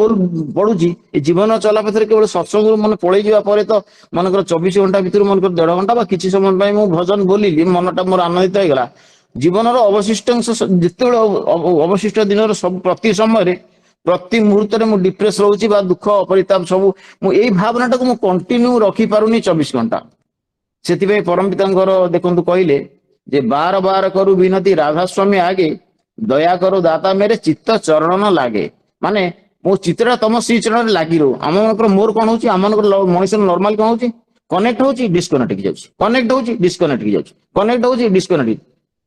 I: ପଡୁଛି, ଏ ଜୀବନ ଚଲାପଥରେ କେବଳ ସତ୍ସଙ୍ଗରୁ ମାନେ ପଳେଇ ଯିବା ପରେ ତ ମନେକର 24 ଘଣ୍ଟା ଭିତରୁ ମନେକର 1.5 ଘଣ୍ଟା ବା କିଛି ସମୟ ପାଇଁ ମୁଁ ଭଜନ ବୋଲିଲି, ମନଟା ମୋର ଆନନ୍ଦିତ ହେଇଗଲା। ଜୀବନର ଅବଶିଷ୍ଟ ଅଂଶ ଯେତେବେଳେ ଅବଶିଷ୍ଟ ଦିନର ସବୁ ପ୍ରତି ସମୟରେ ପ୍ରତି ମୁହୂର୍ତ୍ତରେ ମୁଁ ଡିପ୍ରେସ ରହୁଛି, ବା ଦୁଃଖ ପରିତାପ ସବୁ, ମୁଁ ଏଇ ଭାବନାଟାକୁ ମୁଁ କଣ୍ଟିନ୍ୟୁ ରଖିପାରୁନି 24 ଘଣ୍ଟା। ସେଥିପାଇଁ ପରମ ପିତାଙ୍କର ଦେଖନ୍ତୁ କହିଲେ ଯେ ବାର ବାର କରୁ ବିନତି ରାଧାସ୍ୱାମୀ ଆଗେ, ଦୟା କରୁ ଦାତା ମେରେ ଚିତ୍ତ ଚରଣ ନ ଲାଗେ। ମାନେ ମୋ ଚିତ୍ରଟା ତମ ଶ୍ରୀ ଚରଣରେ ଲାଗି ରହୁ। ଆମ ମାନଙ୍କର ମୋର କଣ ହଉଛି, ଆମ ମାନଙ୍କର ମଣିଷର ନର୍ମାଲ କଣ ହଉଛି, କନେକ୍ଟ ହଉଛି ଡିସକନେକ୍ଟ ହେଇଯାଉଛି, କନେକ୍ଟ ହଉଛି ଡିସକନେକ୍ଟ ହେଇଯାଉଛି, କନେକ୍ଟ ହଉଛି ଡିସକନେକ୍ଟ।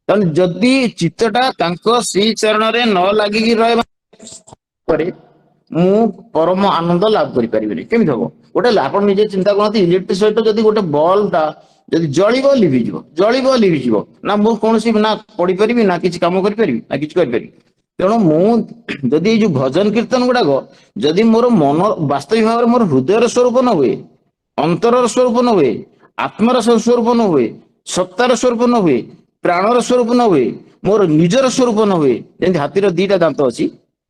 I: ତେଣୁ ଯଦି ଚିତ୍ତଟା ତାଙ୍କ ଶ୍ରୀ ଚରଣରେ ନ ଲାଗିକି ରହିବା ପରେ ମୁଁ ପରମ ଆନନ୍ଦ ଲାଭ କରିପାରିବିନି। କେମିତି ହବ? ଗୋଟେ ଆପଣ ନିଜେ ଚିନ୍ତା କରନ୍ତି, ଇଲେକ୍ଟ୍ରିକ ସହିତ ଯଦି ଗୋଟେ ବଲ୍ବଟା ଯଦି ଜଳିବ ଲିଭିଯିବ, ଜଳିବ ଲିଭିଯିବ, ନା ମୁଁ କୌଣସି ନା ପଢିପାରିବି, ନା କିଛି କାମ କରିପାରିବି, ନା କିଛି କରିପାରିବି। ତେଣୁ ମୁଁ ଯଦି ଏଇ ଯୋଉ ଭଜନ କୀର୍ତ୍ତନ ଗୁଡାକ ଯଦି ମୋର ମନ ବାସ୍ତବିକ ଭାବରେ ମୋର ହୃଦୟର ସ୍ୱରୂପ ନ ହୁଏ, ଅନ୍ତରର ସ୍ୱରୂପ ନ ହୁଏ, ଆତ୍ମାର ସ୍ୱରୂପ ନ ହୁଏ, ସତ୍ତାର ସ୍ୱରୂପ ନ ହୁଏ, ପ୍ରାଣର ସ୍ୱରୂପ ନ ହୁଏ, ମୋର ନିଜର ସ୍ୱରୂପ ନ ହୁଏ, ଯେମିତି ହାତୀର ଦିଟା ଦାନ୍ତ ଅଛି,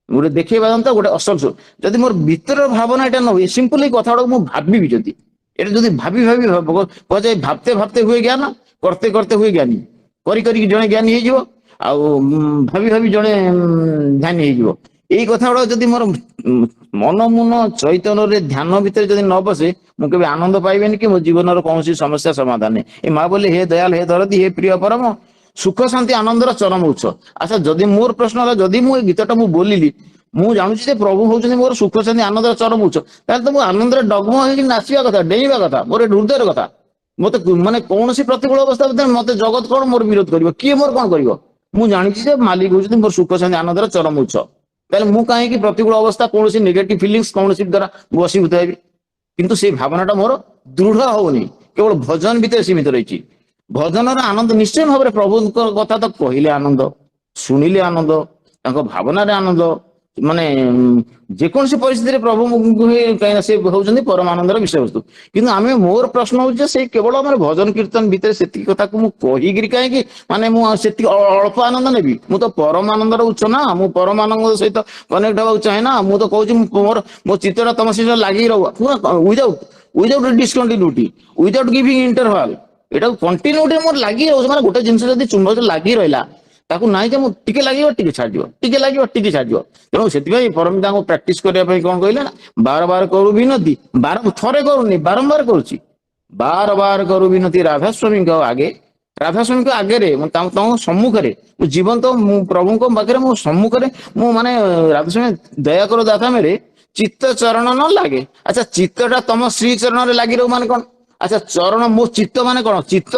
I: ଗୋଟେ ଦେଖେଇବା ଦାନ୍ତ, ଗୋଟେ ଅସଲ ସ୍ୱରୂପ, ଯଦି ମୋର ଭିତରର ଭାବନା ଏଇଟା ନ ହୁଏ, ସିମ୍ପଲ ଏଇ କଥା ଗୁଡାକୁ ମୁଁ ଭାବିବି, ଯଦି এটা যদি ভাবি କୁହାଯାଏ ଭାବତେ ଭାବତେ ହୁଏ ଜ୍ଞାନ, করতে করতে ହୁଏ ଜ୍ଞାନୀ, କରି କରିକି ଜଣେ ଜ୍ଞାନୀ ହେଇଯିବ, ଆଉ ଭାବି ଭାବି ଜଣେ ଧ୍ୟାନୀ ହେଇଯିବ। ଏଇ କଥା ଗୁଡା ଯଦି ମୋର ମନ ମୁନ ଚୈତନ୍ୟରେ ଧ୍ୟାନ ଭିତରେ ଯଦି ନ ବସେ, ମୁଁ କେବେ ଆନନ୍ଦ ପାଇବେନି, କି ମୋ ଜୀବନର କୌଣସି ସମସ୍ୟା ସମାଧାନ ନାହିଁ। ଏ ମା ବୋଲି ହେ ଦୟାଲ ହେ ଦରଦି ହେ ପ୍ରିୟ ପରମ, ସୁଖ ଶାନ୍ତି ଆନନ୍ଦର ଚରମ ଉତ୍ସ। ଆଚ୍ଛା, ଯଦି ମୋର ପ୍ରଶ୍ନ ହେଲା, ଯଦି ମୁଁ ଏ ଗୀତଟା ମୁଁ ବୋଲିଲି, ମୁଁ ଜାଣୁଛି ଯେ ପ୍ରଭୁ ହଉଛନ୍ତି ମୋର ସୁଖ ଶାନ୍ତି ଆନନ୍ଦର ଚରମ ଉଚ୍ଚ, ତାହେଲେ ତ ମୁଁ ଆନନ୍ଦରେ ଡଗମ ହେଇକି ନାଚିବା କଥା, ଡେଇଁବା କଥା, ମୋର ହୃଦୟର କଥା। ମତେ ମାନେ କୌଣସି ପ୍ରତିକୂଳ ଅବସ୍ଥା ଭିତରେ ମତେ ଜଗତ କଣ ମୋର ବିରୋଧ କରିବ, କିଏ ମୋର କଣ କରିବ? ମୁଁ ଜାଣିଛି ଯେ ମାଲିକ ହଉଛନ୍ତି ମୋର ସୁଖ ଶାନ୍ତି ଆନନ୍ଦର ଚରମ ଉଚ୍ଚ। ତାହେଲେ ମୁଁ କାହିଁକି ପ୍ରତିକୂଳ ଅବସ୍ଥା କୌଣସି ନେଗେଟିଭ ଫିଲିଙ୍ଗସ୍ କୌଣସି ଦ୍ୱାରା ବଶୀଭୂତ ହେବି? କିନ୍ତୁ ସେଇ ଭାବନାଟା ମୋର ଦୃଢ ହଉନି, କେବଳ ଭଜନ ଭିତରେ ସୀମିତ ରହିଛି। ଭଜନର ଆନନ୍ଦ ନିଶ୍ଚୟ ଭାବରେ ପ୍ରଭୁଙ୍କ କଥା ତ କହିଲେ ଆନନ୍ଦ, ଶୁଣିଲେ ଆନନ୍ଦ, ତାଙ୍କ ଭାବନାରେ ଆନନ୍ଦ, ମାନେ ଯେକୌଣସି ପରିସ୍ଥିତିରେ ପ୍ରଭୁଙ୍କୁ କାହିଁକିନା ସେ ହଉଛନ୍ତି ପରମାନନ୍ଦର ବିଷୟବସ୍ତୁ। କିନ୍ତୁ ଆମେ ମୋର ପ୍ରଶ୍ନ ହଉଛି ଯେ ସେଇ କେବଳ ଆମର ଭଜନ କୀର୍ତ୍ତନ ଭିତରେ ସେତିକି କଥାକୁ ମୁଁ କହିକିରି କାହିଁକି ମାନେ ମୁଁ ସେତିକି ଅଳ୍ପ ଆନନ୍ଦ ନେବି? ମୁଁ ତ ପରମାନନ୍ଦର ଉଚ୍ଚ ନା, ମୁଁ ପରମାନନ୍ଦ ସହିତ କନେକ୍ଟ ହବାକୁ ଚାହେଁ ନା। ମୁଁ ତ କହୁଛି ମୋର ମୋ ଚିତ୍ରଟା ତମ ସହିତ ଲାଗିକି ରହିବ ୱିଦାଉଟ୍ ଡିସକଣ୍ଟିନ୍ୟୁଟି, ୱିଦାଉଟ୍ ଗିଭିଂ ଇଣ୍ଟରଭାଲ। ଏଟାକୁ କଣ୍ଟିନ୍ୟୁଟି ମୋର ଲାଗି ରହୁଛି। ମାନେ ଗୋଟେ ଜିନିଷ ଯଦି ଚୁମ୍ବକ ଲାଗି ରହିଲା, ତାକୁ ନାହିଁ ଯେ ମୁଁ ଟିକେ ଲାଗିବ ଟିକେ ଛାଡିଯିବ, ଟିକେ ଲାଗିବ ଟିକେ ଛାଡିଯିବ। ତେଣୁ ସେଥିପାଇଁ ପରମିତାଙ୍କୁ ପ୍ରାକ୍ଟିସ କରିବା ପାଇଁ କଣ କହିଲେ ନା, ବାର ବାର କରୁ ବିନତି, ଥରେ କରୁନି ବାରମ୍ବାର କରୁଛି। ବାର ବାର କରୁ ବିନତି ରାଧାସ୍ୱାମୀଙ୍କ ଆଗେ, ରାଧାସ୍ୱାମୀଙ୍କ ଆଗରେ ତାଙ୍କ ସମ୍ମୁଖରେ ମୁଁ ଜୀବନ୍ତ, ମୁଁ ପ୍ରଭୁଙ୍କ ପାଖରେ ମୋ ସମ୍ମୁଖରେ ମୁଁ ମାନେ ରାଧାସ୍ୱାମୀ ଦୟା କର ଦାତା ମେରେ ଚିତ୍ତ ଚରଣ ନ ଲାଗେ। ଆଚ୍ଛା ଚିତ୍ତଟା ତମ ଶ୍ରୀ ଚରଣରେ ଲାଗି ରହୁ ମାନେ କଣ? ଆଚ୍ଛା ଚରଣ ମୋ ଚିତ୍ତ ମାନେ କଣ? ଚିତ୍ତ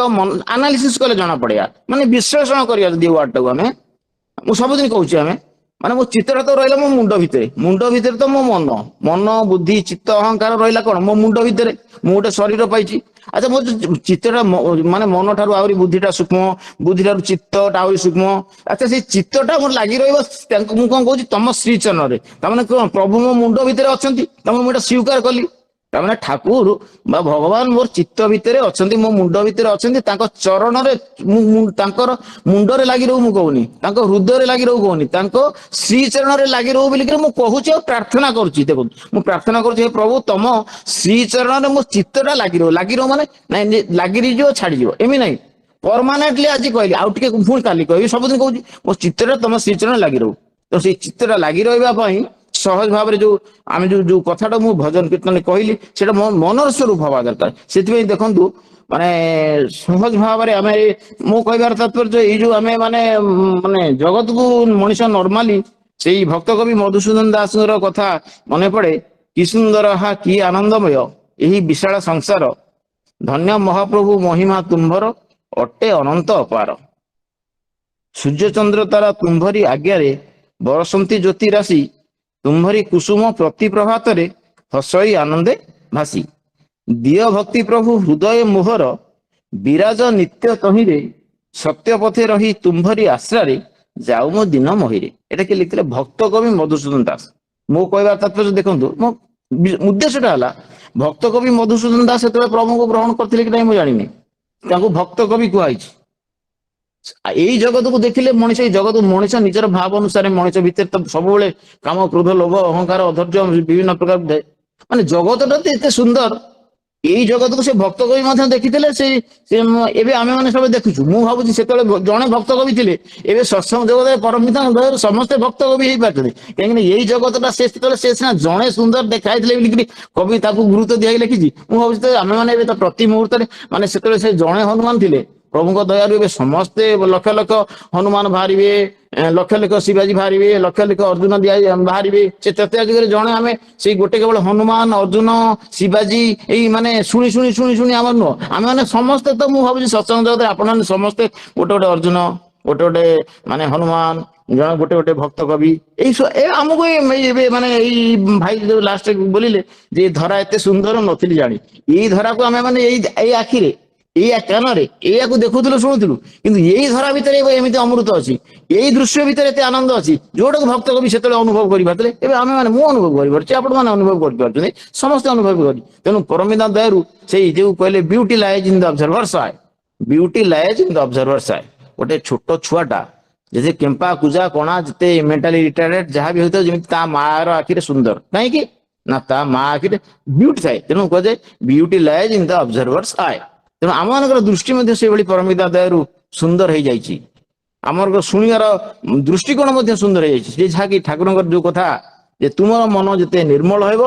I: ଆନାଲିସିସ୍ କଲେ ଜଣା ପଡିବା, ମାନେ ବିଶ୍ଳେଷଣ କରିବା ଯଦି ୱାର୍ଡଟାକୁ ଆମେ, ମୁଁ ସବୁଦିନ କହୁଛି ଆମେ, ମାନେ ମୋ ଚିତ୍ତଟା ତ ରହିଲା ମୋ ମୁଣ୍ଡ ଭିତରେ ତ ମୋ ମନ ବୁଦ୍ଧି ଚିତ୍ତ ଅହଙ୍କାର ରହିଲା କଣ ମୋ ମୁଣ୍ଡ ଭିତରେ। ମୁଁ ଗୋଟେ ଶରୀର ପାଇଛି। ଆଚ୍ଛା ମୋ ଚିତ୍ତଟା ମାନେ ମନ ଠାରୁ ଆହୁରି ବୁଦ୍ଧିଟା ସୂକ୍ଷ୍ମ, ବୁଦ୍ଧି ଠାରୁ ଚିତ୍ତଟା ଆହୁରି ସୂକ୍ଷ୍ମ। ଆଚ୍ଛା ସେଇ ଚିତ୍ତଟା ମୋର ଲାଗି ରହିବ, ମୁଁ କଣ କହୁଛି ତମ ଶ୍ରୀ ଚରଣରେ। ତାମାନେ କଣ ପ୍ରଭୁ ମୋ ମୁଣ୍ଡ ଭିତରେ ଅଛନ୍ତି, ତମ ମୁଁ ଏଟା ସ୍ୱୀକାର କଲି। ତାମାନେ ଠାକୁର ବା ଭଗବାନ ମୋର ଚିତ୍ତ ଭିତରେ ଅଛନ୍ତି, ମୋ ମୁଣ୍ଡ ଭିତରେ ଅଛନ୍ତି। ତାଙ୍କ ଚରଣରେ ତାଙ୍କର ମୁଣ୍ଡରେ ଲାଗି ରହୁ ମୁଁ କହୁନି, ତାଙ୍କ ହୃଦୟରେ ଲାଗି ରହୁ କହୁନି, ତାଙ୍କ ଶ୍ରୀ ଚରଣରେ ଲାଗି ରହୁ ବୋଲିକି ମୁଁ କହୁଛି ଆଉ ପ୍ରାର୍ଥନା କରୁଛି। ଦେଖନ୍ତୁ ମୁଁ ପ୍ରାର୍ଥନା କରୁଛି, ହେ ପ୍ରଭୁ ତମ ଶ୍ରୀ ଚରଣରେ ମୋ ଚିତ୍ତଟା ଲାଗି ରହୁ ମାନେ ନାଇଁ ଲାଗିଯିବ ଛାଡିଯିବ ଏମିତି ନାହିଁ, ପରମାନେଣ୍ଟଲି ଆଜି କହିଲି ଆଉ ଟିକେ ପୁଣି କାଲି କହିବି, ସବୁଦିନ କହୁଛି ମୋ ଚିତ୍ତଟା ତମ ଶ୍ରୀ ଚରଣ ଲାଗି ରହୁ। ତ ସେଇ ଚିତ୍ତଟା ଲାଗି ରହିବା ପାଇଁ ସହଜ ଭାବରେ ଆମେ ଯୋଉ କଥାଟା ମୁଁ ଭଜନ କୀର୍ତ୍ତନ କହିଲି, ସେଇଟା ମୋ ମନର ସ୍ୱରୂପ ହବା ଦରକାର। ସେଥିପାଇଁ ଦେଖନ୍ତୁ ମାନେ ସହଜ ଭାବରେ ଆମେ, ମୁଁ କହିବାର ତାତ୍ପର୍ଯ୍ୟ ଏଇ ଯୋଉ ଆମେ ମାନେ ଜଗତକୁ ମଣିଷ ନର୍ମାଲି ସେଇ ଭକ୍ତ କବି ମଧୁସୂଦନ ଦାସଙ୍କର କଥା ମନେ ପଡେ, କି ସୁନ୍ଦର କି ଆନନ୍ଦମୟ ଏହି ବିଶାଳ ସଂସାର, ଧନ୍ୟ ମହାପ୍ରଭୁ ମହିମା ତୁମ୍ଭର ଅଟେ ଅନନ୍ତ ଅପାର। ସୂର୍ଯ୍ୟ ଚନ୍ଦ୍ର ତାରା ତୁମ୍ଭରି ଆଜ୍ଞାରେ ବରସନ୍ତି ଜ୍ୟୋତି ରାଶି, ତୁମ୍ଭରି କୁସୁମ ପ୍ରତି ପ୍ରଭାତରେ ହସଇ ଆନନ୍ଦେ ଭାସି। ଦିଅ ଭକ୍ତି ପ୍ରଭୁ ହୃଦୟ ମୋହର, ବିରାଜ ନିତ୍ୟ ତହିଁରେ, ସତ୍ୟ ପଥେ ରହି ତୁମ୍ଭରି ଆଶ୍ରାରେ, ଯାଉ ମୋ ଦିନ ମହିରେ। এটা କିଏ ଲେଖିଥିଲେ? ଭକ୍ତ କବି ମଧୁସୂଦନ ଦାସ। ମୁଁ କହିବା ତାତ୍ପର୍ଯ୍ୟ ଦେଖନ୍ତୁ, ମୋ ଉଦ୍ଦେଶ୍ୟଟା ହେଲା ଭକ୍ତ କବି ମଧୁସୂଦନ ଦାସ ସେତେବେଳେ ପ୍ରଭୁଙ୍କୁ ଗ୍ରହଣ କରିଥିଲେ କି ନାହିଁ ମୁଁ ଜାଣିନି, ତାଙ୍କୁ ଭକ୍ତ କବି କୁହାଯାଇଛି। ଏଇ ଜଗତକୁ ଦେଖିଲେ ମଣିଷ, ଏଇ ଜଗତ ମଣିଷ ନିଜର ଭାବ ଅନୁସାରେ, ମଣିଷ ଭିତରେ ତ ସବୁବେଳେ କାମ କ୍ରୋଧ ଲୋଭ ଅହଙ୍କାର ଅଧୈର୍ଯ୍ୟ ବିଭିନ୍ନ ପ୍ରକାର ଥାଏ। ମାନେ ଜଗତଟା ତ ଏତେ ସୁନ୍ଦର, ଏଇ ଜଗତକୁ ସେ ଭକ୍ତ କବି ମଧ୍ୟ ଦେଖିଥିଲେ। ସେ ଏବେ ଆମେ ମାନେ ସବୁ ଦେଖୁଛୁ। ମୁଁ ଭାବୁଛି ସେତେବେଳେ ଜଣେ ଭକ୍ତ କବି ଥିଲେ, ଏବେ ସତ୍ସଙ୍ଗ ଜଗତରେ ପରମିତାଙ୍କ ଦୟାରୁ ସମସ୍ତେ ଭକ୍ତ କବି ହେଇପାରୁଛନ୍ତି। କାହିଁକିନା ଏଇ ଜଗତଟା ସେ ସେତେବେଳେ ସେ ସିନା ଜଣେ ସୁନ୍ଦର ଦେଖା ହେଇଥିଲେ ବୋଲିକିରି କବି ତାକୁ ଗୁରୁତ୍ୱ ଦିଆଇ ଲେଖିଛି। ମୁଁ ଭାବୁଛି ଆମେ ମାନେ ଏବେ ତ ପ୍ରତି ମୁହୂର୍ତ୍ତରେ, ମାନେ ସେତେବେଳେ ସେ ଜଣେ ହନୁମାନ ଥିଲେ, ପ୍ରଭୁଙ୍କ ଦୟାରୁ ଏବେ ସମସ୍ତେ ଲକ୍ଷ ଲକ୍ଷ ହନୁମାନ ବାହାରିବେ, ଲକ୍ଷ ଲକ୍ଷ ଶିବାଜୀ ବାହାରିବେ, ଲକ୍ଷ ଲକ୍ଷ ଅର୍ଜୁନ ବାହାରିବେ। ସେ ତ୍ରେତୟା ଯୁଗରେ ଜଣେ ଆମେ ସେଇ ଗୋଟେ କେବଳ ହନୁମାନ ଅର୍ଜୁନ ଶିବାଜୀ ଏଇ ମାନେ ଶୁଣି ଆମର ନୁହଁ, ଆମେ ମାନେ ସମସ୍ତେ ତ ମୁଁ ଭାବୁଛି ସତ୍ସଙ୍ଗ ଜଗତରେ ଆପଣ ମାନେ ସମସ୍ତେ ଗୋଟେ ଗୋଟେ ଅର୍ଜୁନ, ଗୋଟେ ମାନେ ହନୁମାନ, ଜଣେ ଗୋଟେ ଭକ୍ତ କବି। ଏଇ ଆମକୁ ଏବେ ମାନେ ଏଇ ଭାଇ ଯୋଉ ଲାଷ୍ଟ ବୋଲିଲେ ଯେ ଧରା ଏତେ ସୁନ୍ଦର ନଥିଲି ଜାଣି, ଏଇ ଧରାକୁ ଆମେ ମାନେ ଏଇ ଆଖିରେ, ଏଇ କାନରେ ଏଇଆକୁ ଦେଖୁଥିଲୁ ଶୁଣୁଥିଲୁ, କିନ୍ତୁ ଏଇ ଧରା ଭିତରେ ଏମିତି ଅମୃତ ଅଛି, ଏଇ ଦୃଶ୍ୟ ଭିତରେ ଏତେ ଆନନ୍ଦ ଅଛି, ଯୋଉଟାକୁ ଭକ୍ତ କବି ସେତେବେଳେ ଅନୁଭବ କରିପାରୁଥିଲେ। ଏବେ ଆମେ ମାନେ, ମୁଁ ଅନୁଭବ କରିପାରୁଛି, ଆପଣ ମାନେ ଅନୁଭବ କରିପାରୁଛନ୍ତି, ସମସ୍ତେ ଅନୁଭବ କରି। ତେଣୁ ପରମିତା ଦୟାରୁ ସେଇ ଯୋଉ କହିଲେ ବିଉଟି ଲାଏଜ୍ ଇନ୍ ଦ ଅବଜର୍ଭର୍ସ ଆଏ, ବିଉଟି ଲାଏଜ୍ ଇନ୍ ଦ ଅବଜର୍ଭର୍ସ ଆଏ। ଗୋଟେ ଛୋଟ ଛୁଆଟା ଯେତେ କେମ୍ପା କୁଜା କଣା, ଯେତେ ମେଣ୍ଟାଲି ରିଟାର୍ଡେଡ ଯାହା ବି ହୋଇଥାଉ, ଯେମିତି ତା ମାର ଆଖିରେ ସୁନ୍ଦର, କାହିଁକି ନା ତା ମା ଆଖିରେ ବିଉଟି ଥାଏ। ତେଣୁ କୁହାଯାଏ ବିଉଟି ଲାଏଜ୍ ଇନ୍ ଦ ଅବଜର୍ଭର୍ସ ଆଏ। ତେଣୁ ଆମମାନଙ୍କର ଦୃଷ୍ଟି ମଧ୍ୟ ସେଇଭଳି ପରମିତା ଦୟାରୁ ସୁନ୍ଦର ହେଇଯାଇଛି। ଆମର ଶୁଣିବାର ଦୃଷ୍ଟିକୋଣ ମଧ୍ୟ ସୁନ୍ଦର ହେଇଯାଇଛି। ଯେ ଯାହାକି ଠାକୁରଙ୍କର ଯୋଉ କଥା, ଯେ ତୁମର ମନ ଯେତେ ନିର୍ମଳ ହେବ,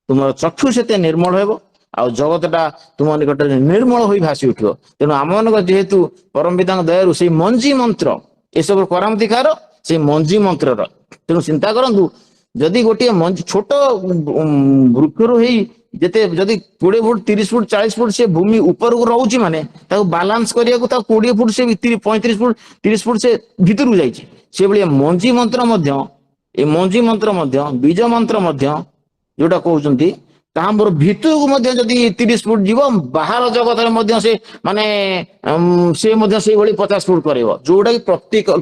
I: ତୁମର ଚକ୍ଷୁ ସେତେ ନିର୍ମଳ ହେବ, ଆଉ ଜଗତଟା ତୁମ ନିକଟରେ ନିର୍ମଳ ହୋଇ ଭାସି ଉଠିବ। ତେଣୁ ଆମମାନଙ୍କର ଯେହେତୁ ପରମପିତାଙ୍କ ଦୟାରୁ ସେଇ ମଞ୍ଜି ମନ୍ତ୍ର, ଏସବୁ କରାମତି କାହାର? ସେଇ ମଞ୍ଜି ମନ୍ତ୍ରର। ତେଣୁ ଚିନ୍ତା କରନ୍ତୁ, ଯଦି ଗୋଟିଏ ଛୋଟ ବୃକ୍ଷରୁ ହେଇ ଯେତେ ଯଦି 20 ଫୁଟ 30 ଫୁଟ 40 ଫୁଟ ସେ ଭୂମି ଉପରକୁ ରହୁଛି ମାନେ ତାକୁ ବାଲାନ୍ସ କରିବାକୁ ତାକୁ 20 ଫୁଟ ସେ 35 ଫୁଟ 30 ଫୁଟ ସେ ଭିତରକୁ ଯାଇଛି। ସେଭଳିଆ ମଞ୍ଜି ମନ୍ତ୍ର ମଧ୍ୟ ଏ ମଞ୍ଜି ମନ୍ତ୍ର ମଧ୍ୟ ବୀଜ ମନ୍ତ୍ର ମଧ୍ୟ ଯୋଉଟା କହୁଛନ୍ତି ତାହା ମୋର ଭିତରକୁ ମଧ୍ୟ ଯଦି 30 ଫୁଟ ଯିବ ବାହାର ଜଗତରେ ମଧ୍ୟ ସେ ମାନେ ସେ ମଧ୍ୟ ସେଇଭଳି 50 ଫୁଟ କରିବ, ଯୋଉଟା କି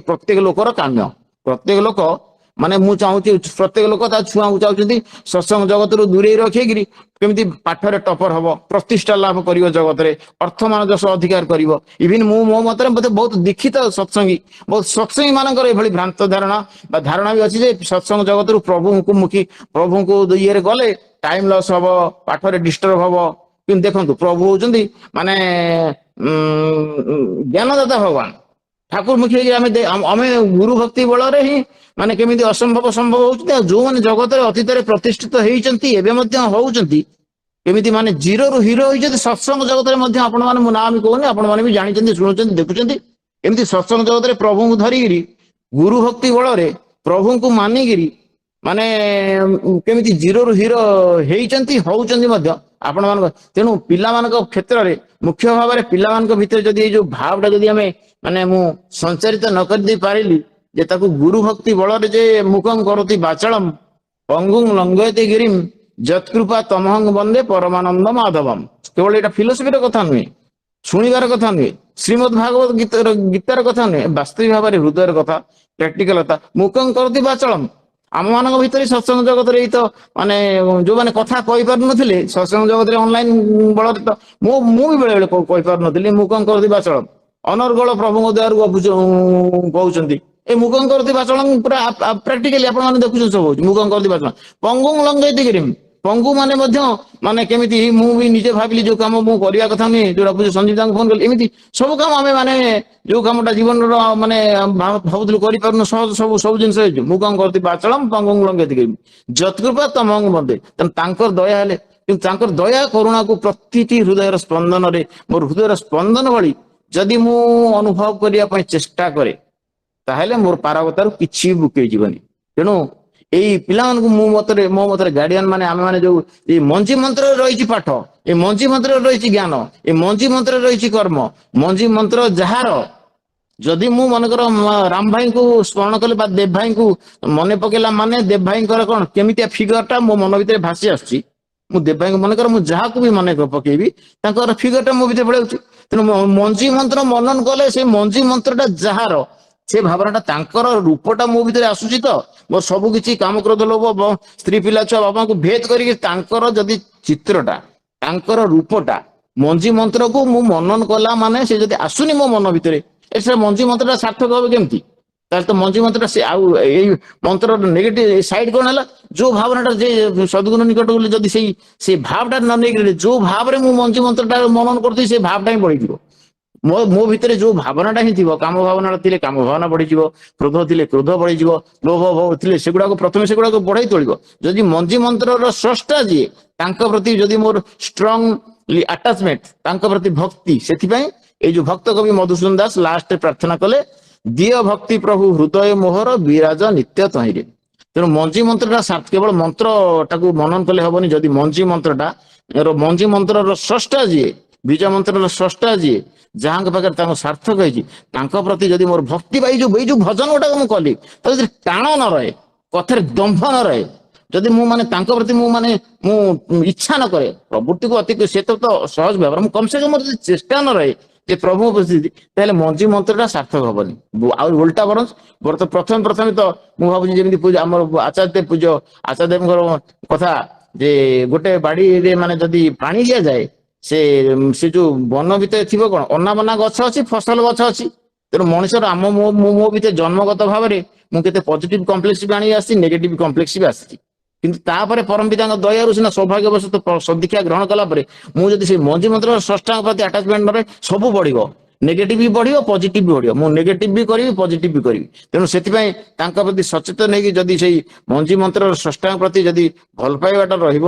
I: ପ୍ରତ୍ୟେକ ଲୋକର କାମ୍ୟ। ପ୍ରତ୍ୟେକ ଲୋକ ମାନେ ମୁଁ ଚାହୁଁଛି ପ୍ରତ୍ୟେକ ଲୋକ ତା ଛୁଆଙ୍କୁ ଚାହୁଁଛନ୍ତି ସତ୍ସଙ୍ଗ ଜଗତରୁ ଦୂରେଇ ରଖିକିରି କେମିତି ପାଠରେ ଟପର ହବ, ପ୍ରତିଷ୍ଠା ଲାଭ କରିବ, ଜଗତରେ ଅର୍ଥମାନ ଯଶ ଅଧିକାର କରିବ। ଇଭିନ ମୁଁ ମୋ ମତରେ ମତେ ବହୁତ ଦୀକ୍ଷିତ ସତ୍ସଙ୍ଗୀ ବହୁତ ସତ୍ସଙ୍ଗୀ ମାନଙ୍କର ଏଭଳି ଭ୍ରାନ୍ତ ଧାରଣା ବା ଧାରଣା ବି ଅଛି ଯେ ସତ୍ସଙ୍ଗ ଜଗତରୁ ପ୍ରଭୁଙ୍କୁ ଇଏରେ ଗଲେ ଟାଇମ ଲସ୍ ହବ, ପାଠରେ ଡିଷ୍ଟର୍ବ ହବ। କିନ୍ତୁ ଦେଖନ୍ତୁ ପ୍ରଭୁ ହଉଛନ୍ତି ମାନେ ଜ୍ଞାନଦାତା ଭଗବାନ ଠାକୁର ମୁଖୀ ହେଇକି ଆମେ ଗୁରୁ ଭକ୍ତି ବଳରେ ହିଁ ମାନେ କେମିତି ଅସମ୍ଭବ ସମ୍ଭବ ହଉଛନ୍ତି। ଆଉ ଯୋଉମାନେ ଜଗତରେ ଅତୀତରେ ପ୍ରତିଷ୍ଠିତ ହେଇଛନ୍ତି ଏବେ ମଧ୍ୟ ହଉଛନ୍ତି କେମିତି ମାନେ ଜିରୋରୁ ହିରୋ ହେଇଛନ୍ତି ସତ୍ସଙ୍ଗ ଜଗତରେ ମଧ୍ୟ। ଆପଣମାନେ ମୁଁ ନାଁ ବି କହୁନି, ଆପଣମାନେ ବି ଜାଣିଛନ୍ତି, ଶୁଣୁଛନ୍ତି, ଦେଖୁଛନ୍ତି। ଏମିତି ସତ୍ସଙ୍ଗ ଜଗତରେ ପ୍ରଭୁଙ୍କୁ ଧରିକିରି ଗୁରୁ ଭକ୍ତି ବଳରେ ପ୍ରଭୁଙ୍କୁ ମାନିକିରି ମାନେ କେମିତି ଜିରୋରୁ ହିରୋ ହେଇଛନ୍ତି ହଉଛନ୍ତି ମଧ୍ୟ ଆପଣମାନଙ୍କ। ତେଣୁ ପିଲାମାନଙ୍କ କ୍ଷେତ୍ରରେ ମୁଖ୍ୟ ଭାବରେ ପିଲାମାନଙ୍କ ଭିତରେ ଯଦି ଏଇ ଯୋଉ ଭାବଟା ଯଦି ଆମେ ମାନେ ମୁଁ ସଞ୍ଚାରିତ ନ କରିଦେଇ ପାରିଲି ଯେ ତାକୁ ଗୁରୁ ଭକ୍ତି ବଳରେ ଯେ ମୁଖଂ କରତି ବାଚଳମ୍ ପଙ୍ଗୁଂ ଲଙ୍ଘୟତେ ଗିରିମ୍ ଯତ୍କୃପା ତମହଂ ବନ୍ଦେ ପରମାନନ୍ଦ ମାଧବମ୍। କେବଳ ଏଇଟା ଫିଲୋସଫିର କଥା ନୁହେଁ, ଶୁଣିବାର କଥା ନୁହେଁ, ଶ୍ରୀମଦ୍ ଭାଗବତ ଗୀତାର କଥା ନୁହେଁ, ବାସ୍ତବିକ ଭାବରେ ହୃଦୟର କଥା, ପ୍ରାକ୍ଟିକାଲ କଥା। ମୁଖଂ କରତି ବାଚଳମ୍ ଆମ ମାନଙ୍କ ଭିତରେ ସତ୍ସଙ୍ଗ ଜଗତରେ ଏଇ ତ ମାନେ ଯୋଉମାନେ କଥା କହିପାରୁନଥିଲେ ସତ୍ସଙ୍ଗ ଜଗତରେ ଅନଲାଇନ ବଳରେ ତ ମୁଁ ବି ବେଳେ ବେଳେ କହିପାରୁନଥିଲି। ମୁଖଂ କରତି ବାଚଳମ୍ ଅନର୍ଗଳ ପ୍ରଭୁଙ୍କ ଦ୍ୱାରକୁ କହୁଛନ୍ତି ଏ ମୁଖଂ କରତି ବାଚଳମ୍ ପୁରା ପ୍ରାକ୍ଟିକାଲି ଆପଣମାନେ ଦେଖୁଛନ୍ତି ସବୁ ହଉଛି। ମୁଖଂ କରତି ବାଚଳମ୍ ପଙ୍ଗୁଂ ଲଙ୍ଘୟତେ ଗିରିମ୍ ପଙ୍ଗୁ ମାନେ ମଧ୍ୟ ମାନେ କେମିତି ମୁଁ ବି ନିଜେ ଭାବିଲି ଯୋଉ କାମ ମୁଁ କରିବା କଥା ନୁହେଁ, ଯୋଉଟା ସଞ୍ଜୀବ ତାଙ୍କୁ ଫୋନ କଲି, ଏମିତି ସବୁ କାମ ଆମେ ମାନେ ଯୋଉ କାମଟା ଜୀବନର ମାନେ ଭାବୁଥିଲୁ କରିପାରୁନୁ ସହଜ ସବୁ ଜିନିଷ ହେଇଛି। ମୁଁ କଣ କରୁଛି ବାଚଳମ୍ ପଙ୍ଗୁଂ ଲଙ୍ଘୟତେ ଗିରିମ୍ ଯତ୍କୃପା ତମହଂ ବନ୍ଦେ। ତେଣୁ ତାଙ୍କର ଦୟା ହେଲେ କିନ୍ତୁ ତାଙ୍କର ଦୟା କରୁଣାକୁ ପ୍ରତିଟି ହୃଦୟର ସ୍ପନ୍ଦନରେ ମୋର ହୃଦୟର ସ୍ପନ୍ଦନ ଭଳି ଯଦି ମୁଁ ଅନୁଭବ କରିବା ପାଇଁ ଚେଷ୍ଟା କରେ ତାହେଲେ ମୋର ପାରବତାରୁ କିଛି ବି ବୁକେଇ ଯିବନି। ତେଣୁ ଏଇ ପିଲାମାନଙ୍କୁ ମୋ ମତରେ ଗାର୍ଡିଆନ ମାନେ ଆମେ ମାନେ ଯୋଉ ଏଇ ମଞ୍ଜି ମନ୍ତ୍ରରେ ରହିଛି ପାଠ, ଏ ମଞ୍ଜି ମନ୍ତ୍ରରେ ରହିଛି ଜ୍ଞାନ, ଏ ମଞ୍ଜି ମନ୍ତ୍ରରେ ରହିଛି କର୍ମ। ମଞ୍ଜି ମନ୍ତ୍ର ଯାହାର ଯଦି ମୁଁ ମନେକର ରାମ ଭାଇଙ୍କୁ ସ୍ମରଣ କଲି ବା ଦେବ ଭାଇଙ୍କୁ ମନେ ପକେଇଲା ମାନେ ଦେବ ଭାଇଙ୍କର କଣ କେମିତିଆ ଫିଗରଟା ମୋ ମନ ଭିତରେ ଭାସି ଆସୁଛି, ମୁଁ ଦେବ ଭାଇଙ୍କୁ ମନେକର ମୁଁ ଯାହାକୁ ବି ମନେ ପକେଇବି ତାଙ୍କର ଫିଗରଟା ମୋ ଭିତରେ ପଳେଇ ଆସୁଛି। ତେଣୁ ମଞ୍ଜି ମନ୍ତ୍ର ମନନ କଲେ ସେଇ ମଞ୍ଜି ମନ୍ତ୍ରଟା ଯାହାର ସେ ଭାବନାଟା ତାଙ୍କର ରୂପଟା ମୋ ଭିତରେ ଆସୁଛି ତ ମୋର ସବୁ କିଛି କାମ କ୍ରୋଧ ଲୋଭ ସ୍ତ୍ରୀ ପିଲା ଛୁଆ ବାପାଙ୍କୁ ଭେଦ କରିକି ତାଙ୍କର ଯଦି ଚିତ୍ରଟା ତାଙ୍କର ରୂପଟା ମଞ୍ଜି ମନ୍ତ୍ରକୁ ମୁଁ ମନନ କଲା ମାନେ ସେ ଯଦି ଆସୁନି ମୋ ମନ ଭିତରେ ସେ ମଞ୍ଜି ମନ୍ତ୍ରଟା ସାର୍ଥକ ହବ କେମିତି? ତାହେଲେ ତ ମଞ୍ଜି ମନ୍ତ୍ରଟା ସେ ଆଉ ଏଇ ମନ୍ତ୍ରର ନେଗେଟିଭ ସାଇଡ କଣ ହେଲା? ଯୋଉ ଭାବନାଟା ଯେ ସଦ୍ଗୁରୁ ନିକଟ ଗଲେ ଯଦି ସେଇ ଭାବଟା ନ ନେଇକି ଯୋଉ ଭାବରେ ମୁଁ ମଞ୍ଜି ମନ୍ତ୍ରଟା ମନନ କରୁଥିବି ସେ ଭାବଟା ହିଁ ବଢିଯିବ। ମୋ ଭିତରେ ଯୋଉ ଭାବନାଟା ହିଁ ଥିବ, କାମ ଭାବନାଟା ଥିଲେ କାମ ଭାବନା ବଢିଯିବ, କ୍ରୋଧ ଥିଲେ କ୍ରୋଧ ବଢିଯିବ, ଲୋଭ ଥିଲେ ସେଗୁଡାକୁ ବଢେଇ ତୋଳିବ। ଯଦି ମଞ୍ଜି ମନ୍ତ୍ରର ସ୍ରଷ୍ଟା ଯିଏ ତାଙ୍କ ପ୍ରତି ଯଦି ମୋର ଷ୍ଟ୍ରଙ୍ଗଲି ଆଟାଚମେଣ୍ଟ, ତାଙ୍କ ପ୍ରତି ଭକ୍ତି, ସେଥିପାଇଁ ଏଇ ଯୋଉ ଭକ୍ତ କବି ମଧୁସୂଦନ ଦାସ ଲାଷ୍ଟରେ ପ୍ରାର୍ଥନା କଲେ ଦିଅ ଭକ୍ତି ପ୍ରଭୁ ହୃଦୟ ମୋହର ବିରାଜ ନିତ୍ୟ ତହିଁରେ। ତେଣୁ ମଞ୍ଜି ମନ୍ତ୍ରଟା କେବଳ ମନ୍ତ୍ରଟାକୁ ମନନ କଲେ ହବନି, ଯଦି ମଞ୍ଜି ମନ୍ତ୍ରର ସ୍ରଷ୍ଟା ଯିଏ, ବୀଜ ମନ୍ତ୍ରର ସ୍ରଷ୍ଟା ଯିଏ, ଯାହାଙ୍କ ପାଖରେ ତାଙ୍କ ସାର୍ଥକ ହେଇଛି ତାଙ୍କ ପ୍ରତି ଯଦି ମୋର ଭକ୍ତି ବା ଏଇ ଯୋଉ ଭଜନ ଗୁଟାକୁ ମୁଁ କଲି ତ ଯଦି ଟାଣ ନ ରହେ, କଥାରେ ଦମ୍ଭ ନ ରହେ, ଯଦି ମୁଁ ମାନେ ତାଙ୍କ ପ୍ରତି ମୁଁ ଇଚ୍ଛା ନ କରେ ପ୍ରବୃତ୍ତିକୁ ଅତି ସେ ତ ସହଜ ଭାବରେ ମୁଁ କମ୍ ସେ କମ୍ ଯଦି ଚେଷ୍ଟା ନ ରହେ ଯେ ପ୍ରଭୁଙ୍କ ପ୍ରତି, ତାହେଲେ ମଞ୍ଜି ମନ୍ତ୍ରଟା ସାର୍ଥକ ହବନି। ଆଉ ଓଲଟା ବରଂ ପ୍ରଥମେ ତ ମୁଁ ଭାବୁଛି ଯେମିତି ଆମର ଆଚାର୍ଯ୍ୟଦେବଙ୍କର କଥା ଯେ ଗୋଟେ ବାଡିରେ ମାନେ ଯଦି ପାଣି ଦିଆଯାଏ ସେ ଯୋଉ ବନ ଭିତରେ ଥିବ କଣ ଅନାବନା ଗଛ ଅଛି, ଫସଲ ଗଛ ଅଛି। ତେଣୁ ମଣିଷର ମୋ ଭିତରେ ଜନ୍ମଗତ ଭାବରେ ମୁଁ କେତେ ପଜିଟିଭ କମ୍ପ୍ଲେକ୍ସ ବି ଆଣି ଆସିଛି, ନେଗେଟିଭ କମ୍ପ୍ଲେକ୍ସ ବି ଆସିଛି। କିନ୍ତୁ ତାପରେ ପରମ ପିତାଙ୍କ ଦୟାରୁ ସିନା ସୌଭାଗ୍ୟବଶତଃ ସଦୀକ୍ଷା ଗ୍ରହଣ କଲା ପରେ ମୁଁ ଯଦି ସେଇ ମଞ୍ଜି ମନ୍ତ୍ରର ସ୍ରଷ୍ଟାଙ୍କ ପ୍ରତି ଆଟାଚମେଣ୍ଟ ନ ରହେ ସବୁ ବଢିବ, ନେଗେଟିଭ ବି ବଢିବ, ପଜିଟିଭ ବି ବଢିବ। ମୁଁ ନେଗେଟିଭ ବି କରିବି, ପଜିଟିଭ ବି କରିବି। ତେଣୁ ସେଥିପାଇଁ ତାଙ୍କ ପ୍ରତି ସଚେତନ ହେଇକି ଯଦି ସେଇ ମଞ୍ଜି ମନ୍ତ୍ରର ସ୍ରଷ୍ଟାଙ୍କ ପ୍ରତି ଯଦି ଭଲ ପାଇବାଟା ରହିବ,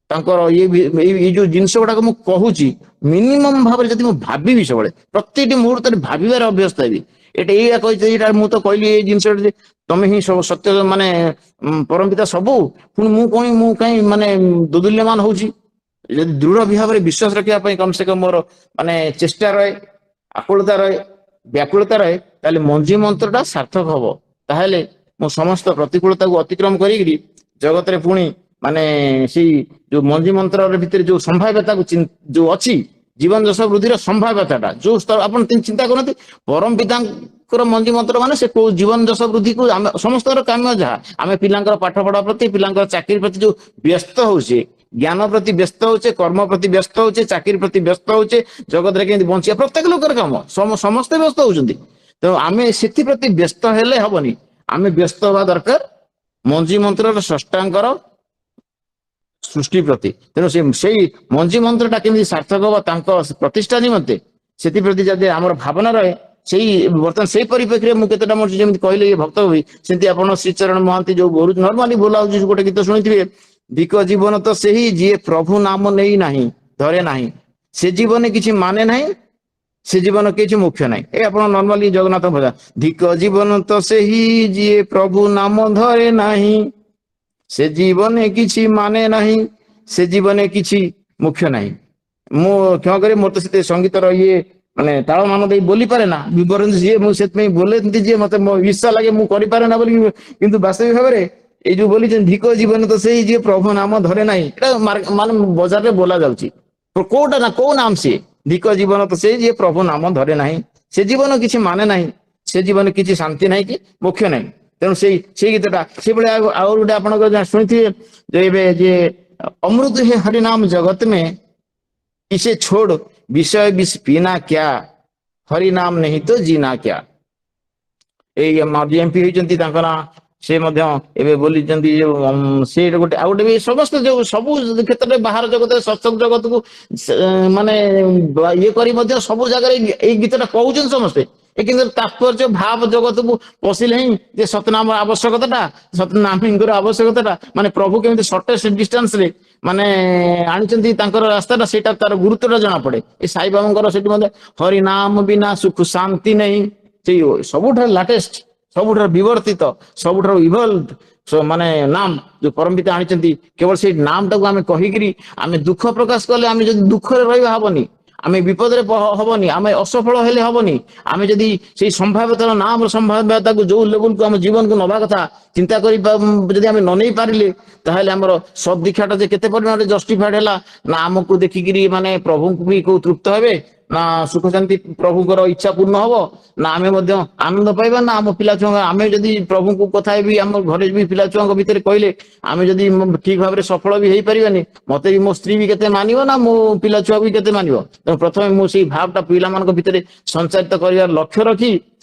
I: ତାଙ୍କର ଏଇ ଯୋଉ ଜିନିଷ ଗୁଡାକ ମୁଁ କହୁଛି ମିନିମମ୍ ଭାବରେ ଯଦି ମୁଁ ଭାବିବି, ସବୁବେଳେ ପ୍ରତିଟି ମୁହୂର୍ତ୍ତରେ ଭାବିବାର ଅଭ୍ୟସ୍ତ ହେବି, ଏଇଟା ଏଇଆ କହିଛି, ଏଇଟା ମୁଁ ତ କହିଲି ଏଇ ଜିନିଷ ଯେ ତମେ ହିଁ ସବୁ ସତ୍ୟ ମାନେ ପରମ ପିତା ସବୁ, ପୁଣି ମୁଁ କାହିଁ ମାନେ ଦୋଦୁଲ୍ୟମାନ ହଉଛି। ଯଦି ଦୃଢ ଭାବରେ ବିଶ୍ୱାସ ରଖିବା ପାଇଁ କମ ସେ କମ ମୋର ମାନେ ଚେଷ୍ଟା ରହେ, ଆକୁଳତା ରହେ, ବ୍ୟାକୁଳତା ରହେ, ତାହେଲେ ମଞ୍ଜି ମନ୍ତ୍ରଟା ସାର୍ଥକ ହବ। ତାହେଲେ ମୁଁ ସମସ୍ତ ପ୍ରତିକୂଳତାକୁ ଅତିକ୍ରମ କରିକିରି ଜଗତରେ ପୁଣି ମାନେ ସେଇ ଯୋଉ ମଞ୍ଜି ମନ୍ତ୍ରରେ ଭିତରେ ଯୋଉ ସମ୍ଭାବ୍ୟତାକୁ ଯୋଉ ଅଛି, ଜୀବନ ଯଶ ବୃଦ୍ଧିର ସମ୍ଭାବ୍ୟତାଟା ଯୋଉ ସ୍ତର ଆପଣ ଚିନ୍ତା କରନ୍ତି, ପରମ ପିତାଙ୍କର ମଞ୍ଜି ମନ୍ତ୍ର ମାନେ ସେ କୋଉ ଜୀବନ ଯଶ ବୃଦ୍ଧିକୁ ଆମେ ସମସ୍ତଙ୍କର କାମ୍ୟ ଯାହା, ଆମେ ପିଲାଙ୍କର ପାଠ ପଢା ପ୍ରତି, ପିଲାଙ୍କର ଚାକିରି ପ୍ରତି ଯୋଉ ବ୍ୟସ୍ତ ହଉଛେ, ଜ୍ଞାନ ପ୍ରତି ବ୍ୟସ୍ତ ହଉଛେ, କର୍ମ ପ୍ରତି ବ୍ୟସ୍ତ ହଉଛେ, ଚାକିରି ପ୍ରତି ବ୍ୟସ୍ତ ହଉଛେ, ଜଗତରେ କେମିତି ବଞ୍ଚିବା ପ୍ରତ୍ୟେକ ଲୋକର କାମ, ସମସ୍ତେ ବ୍ୟସ୍ତ ହଉଛନ୍ତି। ତେଣୁ ଆମେ ସେଥିପ୍ରତି ବ୍ୟସ୍ତ ହେଲେ ହବନି, ଆମେ ବ୍ୟସ୍ତ ହବା ଦରକାର ମଞ୍ଜି ମନ୍ତ୍ରର ସ୍ରଷ୍ଟାଙ୍କର ସୃଷ୍ଟି ପ୍ରତି। ତେଣୁ ସେଇ ମଞ୍ଜି ମନ୍ତ୍ରଟା କେମିତି ସାର୍ଥକ ହବ ତାଙ୍କ ପ୍ରତିଷ୍ଠା ନିମନ୍ତେ, ସେଥିପ୍ରତି ଯଦି ଆମର ଭାବନା ରହେ, ସେଇ ବର୍ତ୍ତମାନ ସେଇ ପରିପ୍ରେକ୍ଷୀରେ ମୁଁ କେତେଟା ମୋର ଯେମିତି କହିଲେ ଇଏ ଭକ୍ତ ହୁଏ, ସେମିତି ଆପଣ ଶ୍ରୀଚରଣ ମହାନ୍ତି ଯୋଉ ନର୍ମାଲି ବୋଲା ହଉଛି ଗୋଟେ ଗୀତ ଶୁଣିଥିବେ, ଧିକ ଜୀବନ ତ ସେହି ଯିଏ ପ୍ରଭୁ ନାମ ନେଇ ନାହିଁ ଧରେ ନାହିଁ, ସେ ଜୀବନେ କିଛି ମାନେ ନାହିଁ, ସେ ଜୀବନ କିଛି ମୁଖ୍ୟ ନାହିଁ। ଏ ଆପଣ ନର୍ମାଲି ଜଗନ୍ନାଥ ଭଜା, ଧିକ ଜୀବନ ତ ସେହି ଯିଏ ପ୍ରଭୁ ନାମ ଧରେ ନାହିଁ, ସେ ଜୀବନେ କିଛି ମାନେ ନାହିଁ, ସେ ଜୀବନେ କିଛି ମୁଖ୍ୟ ନାହିଁ। ମୁଁ କ୍ଷମା କରି ମୋର ତ ସେତେ ସଙ୍ଗୀତର ଇଏ ମାନେ ତାଳ ମାନ ଦେଇ ବୋଲି ପାରେ ନା, ବିବରଣ ଯିଏ ମୁଁ ସେଥିପାଇଁ ବୋଲେନ୍ତି ଯିଏ ମତେ ମୋ ଇର୍ଷା ଲାଗେ, ମୁଁ କରିପାରେ ନା ବୋଲି। କିନ୍ତୁ ବାସ୍ତବିକ ଭାବରେ ଏଇ ଯୋଉ ବୋଲିଛନ୍ତି ଧିକ ଜୀବନ ତ ସେଇ ଯିଏ ପ୍ରଭୁ ନାମ ଧରେ ନାହିଁ, ଏଟା ମାନେ ବଜାରରେ ବୋଲା ଯାଉଛି। କୋଉଟା ନା କୋଉ ନାମ ସିଏ, ଧିକ ଜୀବନ ତ ସେଇ ଯିଏ ପ୍ରଭୁ ନାମ ଧରେ ନାହିଁ, ସେ ଜୀବନ କିଛି ମାନେ ନାହିଁ, ସେ ଜୀବନ କିଛି ଶାନ୍ତି ନାହିଁ କି ମୁଖ୍ୟ ନାହିଁ। ତେଣୁ ସେଇ ଗୀତଟା ସେଇଭଳିଆ ଆଉ ଗୋଟେ ଆପଣଙ୍କର ଯାହା ଶୁଣିଥିବେ ଯେ ଏବେ ଯେ ଅମୃତ ହେ ହରିନାମ ଜଗତ ମେ इसे छोड़ विषय विष पीना क्या, हरि नाम नहीं तो जीना क्या। ଏଇ ମାଝୀ ଏମପି ହେଇଛନ୍ତି ତାଙ୍କ ନାଁ, ସେ ମଧ୍ୟ ଏବେ ବୋଲିଛନ୍ତି ସେ ଗୋଟେ ଆଉ ଗୋଟେ ବି ସମସ୍ତେ ଯୋଉ ସବୁ କ୍ଷେତ୍ରରେ ବାହାର ଜଗତରେ ସତ୍ସଙ୍ଗ ଜଗତକୁ ମାନେ ଇଏ କରି ମଧ୍ୟ ସବୁ ଜାଗାରେ ଏଇ ଗୀତଟା କହୁଛନ୍ତି ସମସ୍ତେ, କିନ୍ତୁ ତାତ୍ପର୍ଯ୍ୟ ଭାବ ଜଗତକୁ ପଶିଲେ ହିଁ ଯେ ସତନାମ ଆବଶ୍ୟକତାଟା, ସତନାମୀଙ୍କର ଆବଶ୍ୟକତାଟା, ମାନେ ପ୍ରଭୁ କେମିତି ସର୍ଟେଷ୍ଟ ଡିଷ୍ଟାନ୍ସରେ ମାନେ ଆଣିଛନ୍ତି ତାଙ୍କର ରାସ୍ତାଟା, ସେଇଟା ତାର ଗୁରୁତ୍ୱଟା ଜଣା ପଡେ। ଏ ସାଇବାବାଙ୍କର ସେଠି ମଧ୍ୟ ହରି ନାମ ବିନା ସୁଖ ଶାନ୍ତି ନାହିଁ, ସେଇ ସବୁଠାରୁ ଲାଟେଷ୍ଟ, ସବୁଠାରୁ ବିବର୍ତ୍ତିତ, ସବୁଠାରୁ ଇଭଲ୍ଭ ମାନେ ନାମ ଯୋଉ ପରମପିତା ଆଣିଛନ୍ତି, କେବଳ ସେଇ ନାମଟାକୁ ଆମେ କହିକିରି ଆମେ ଦୁଃଖ ପ୍ରକାଶ କଲେ, ଆମେ ଯଦି ଦୁଃଖରେ ରହିବା ହବନି, ଆମେ ବିପଦରେ ହବନି, ଆମେ ଅସଫଳ ହେଲେ ହବନି। ଆମେ ଯଦି ସେଇ ସମ୍ଭାବ୍ୟତାର ନାମର ସମ୍ଭାବ୍ୟତାକୁ ଯୋଉ ଲେବୁଲକୁ ଆମ ଜୀବନକୁ ନବା କଥା ଚିନ୍ତା କରି ଯଦି ଆମେ ନ ନେଇ ପାରିଲେ, ତାହେଲେ ଆମର ସଦୀକ୍ଷାଟା ଯେ କେତେ ପରିମାଣରେ ଜଷ୍ଟିଫାଏଡ ହେଲା, ନା ଆମକୁ ଦେଖିକିରି ମାନେ ପ୍ରଭୁଙ୍କୁ ବି କୋଉ ତୃପ୍ତ ହେବେ, ନା ସୁଖ ଶାନ୍ତି ପ୍ରଭୁଙ୍କର ଇଚ୍ଛା ପୂର୍ଣ୍ଣ ହବ, ନା ଆମେ ମଧ୍ୟ ଆନନ୍ଦ ପାଇବା, ନା ଆମ ପିଲା ଛୁଆଙ୍କ ଆମେ ଯଦି ପ୍ରଭୁଙ୍କୁ କଥା ହେବି ଆମ ଘରେ ବି ପିଲା ଛୁଆଙ୍କ ଭିତରେ କହିଲେ ଆମେ ଯଦି ଠିକ ଭାବରେ ସଫଳ ବି ହେଇପାରିବାନି, ମତେ ବି ମୋ ସ୍ତ୍ରୀ ବି କେତେ ମାନିବ, ନା ମୋ ପିଲା ଛୁଆ ବି କେତେ ମାନିବ। ତେଣୁ ପ୍ରଥମେ ମୁଁ ସେଇ ଭାବଟା ପିଲାମାନଙ୍କ ଭିତରେ ସଞ୍ଚାରିତ କରିବାର ଲକ୍ଷ୍ୟ ରଖି,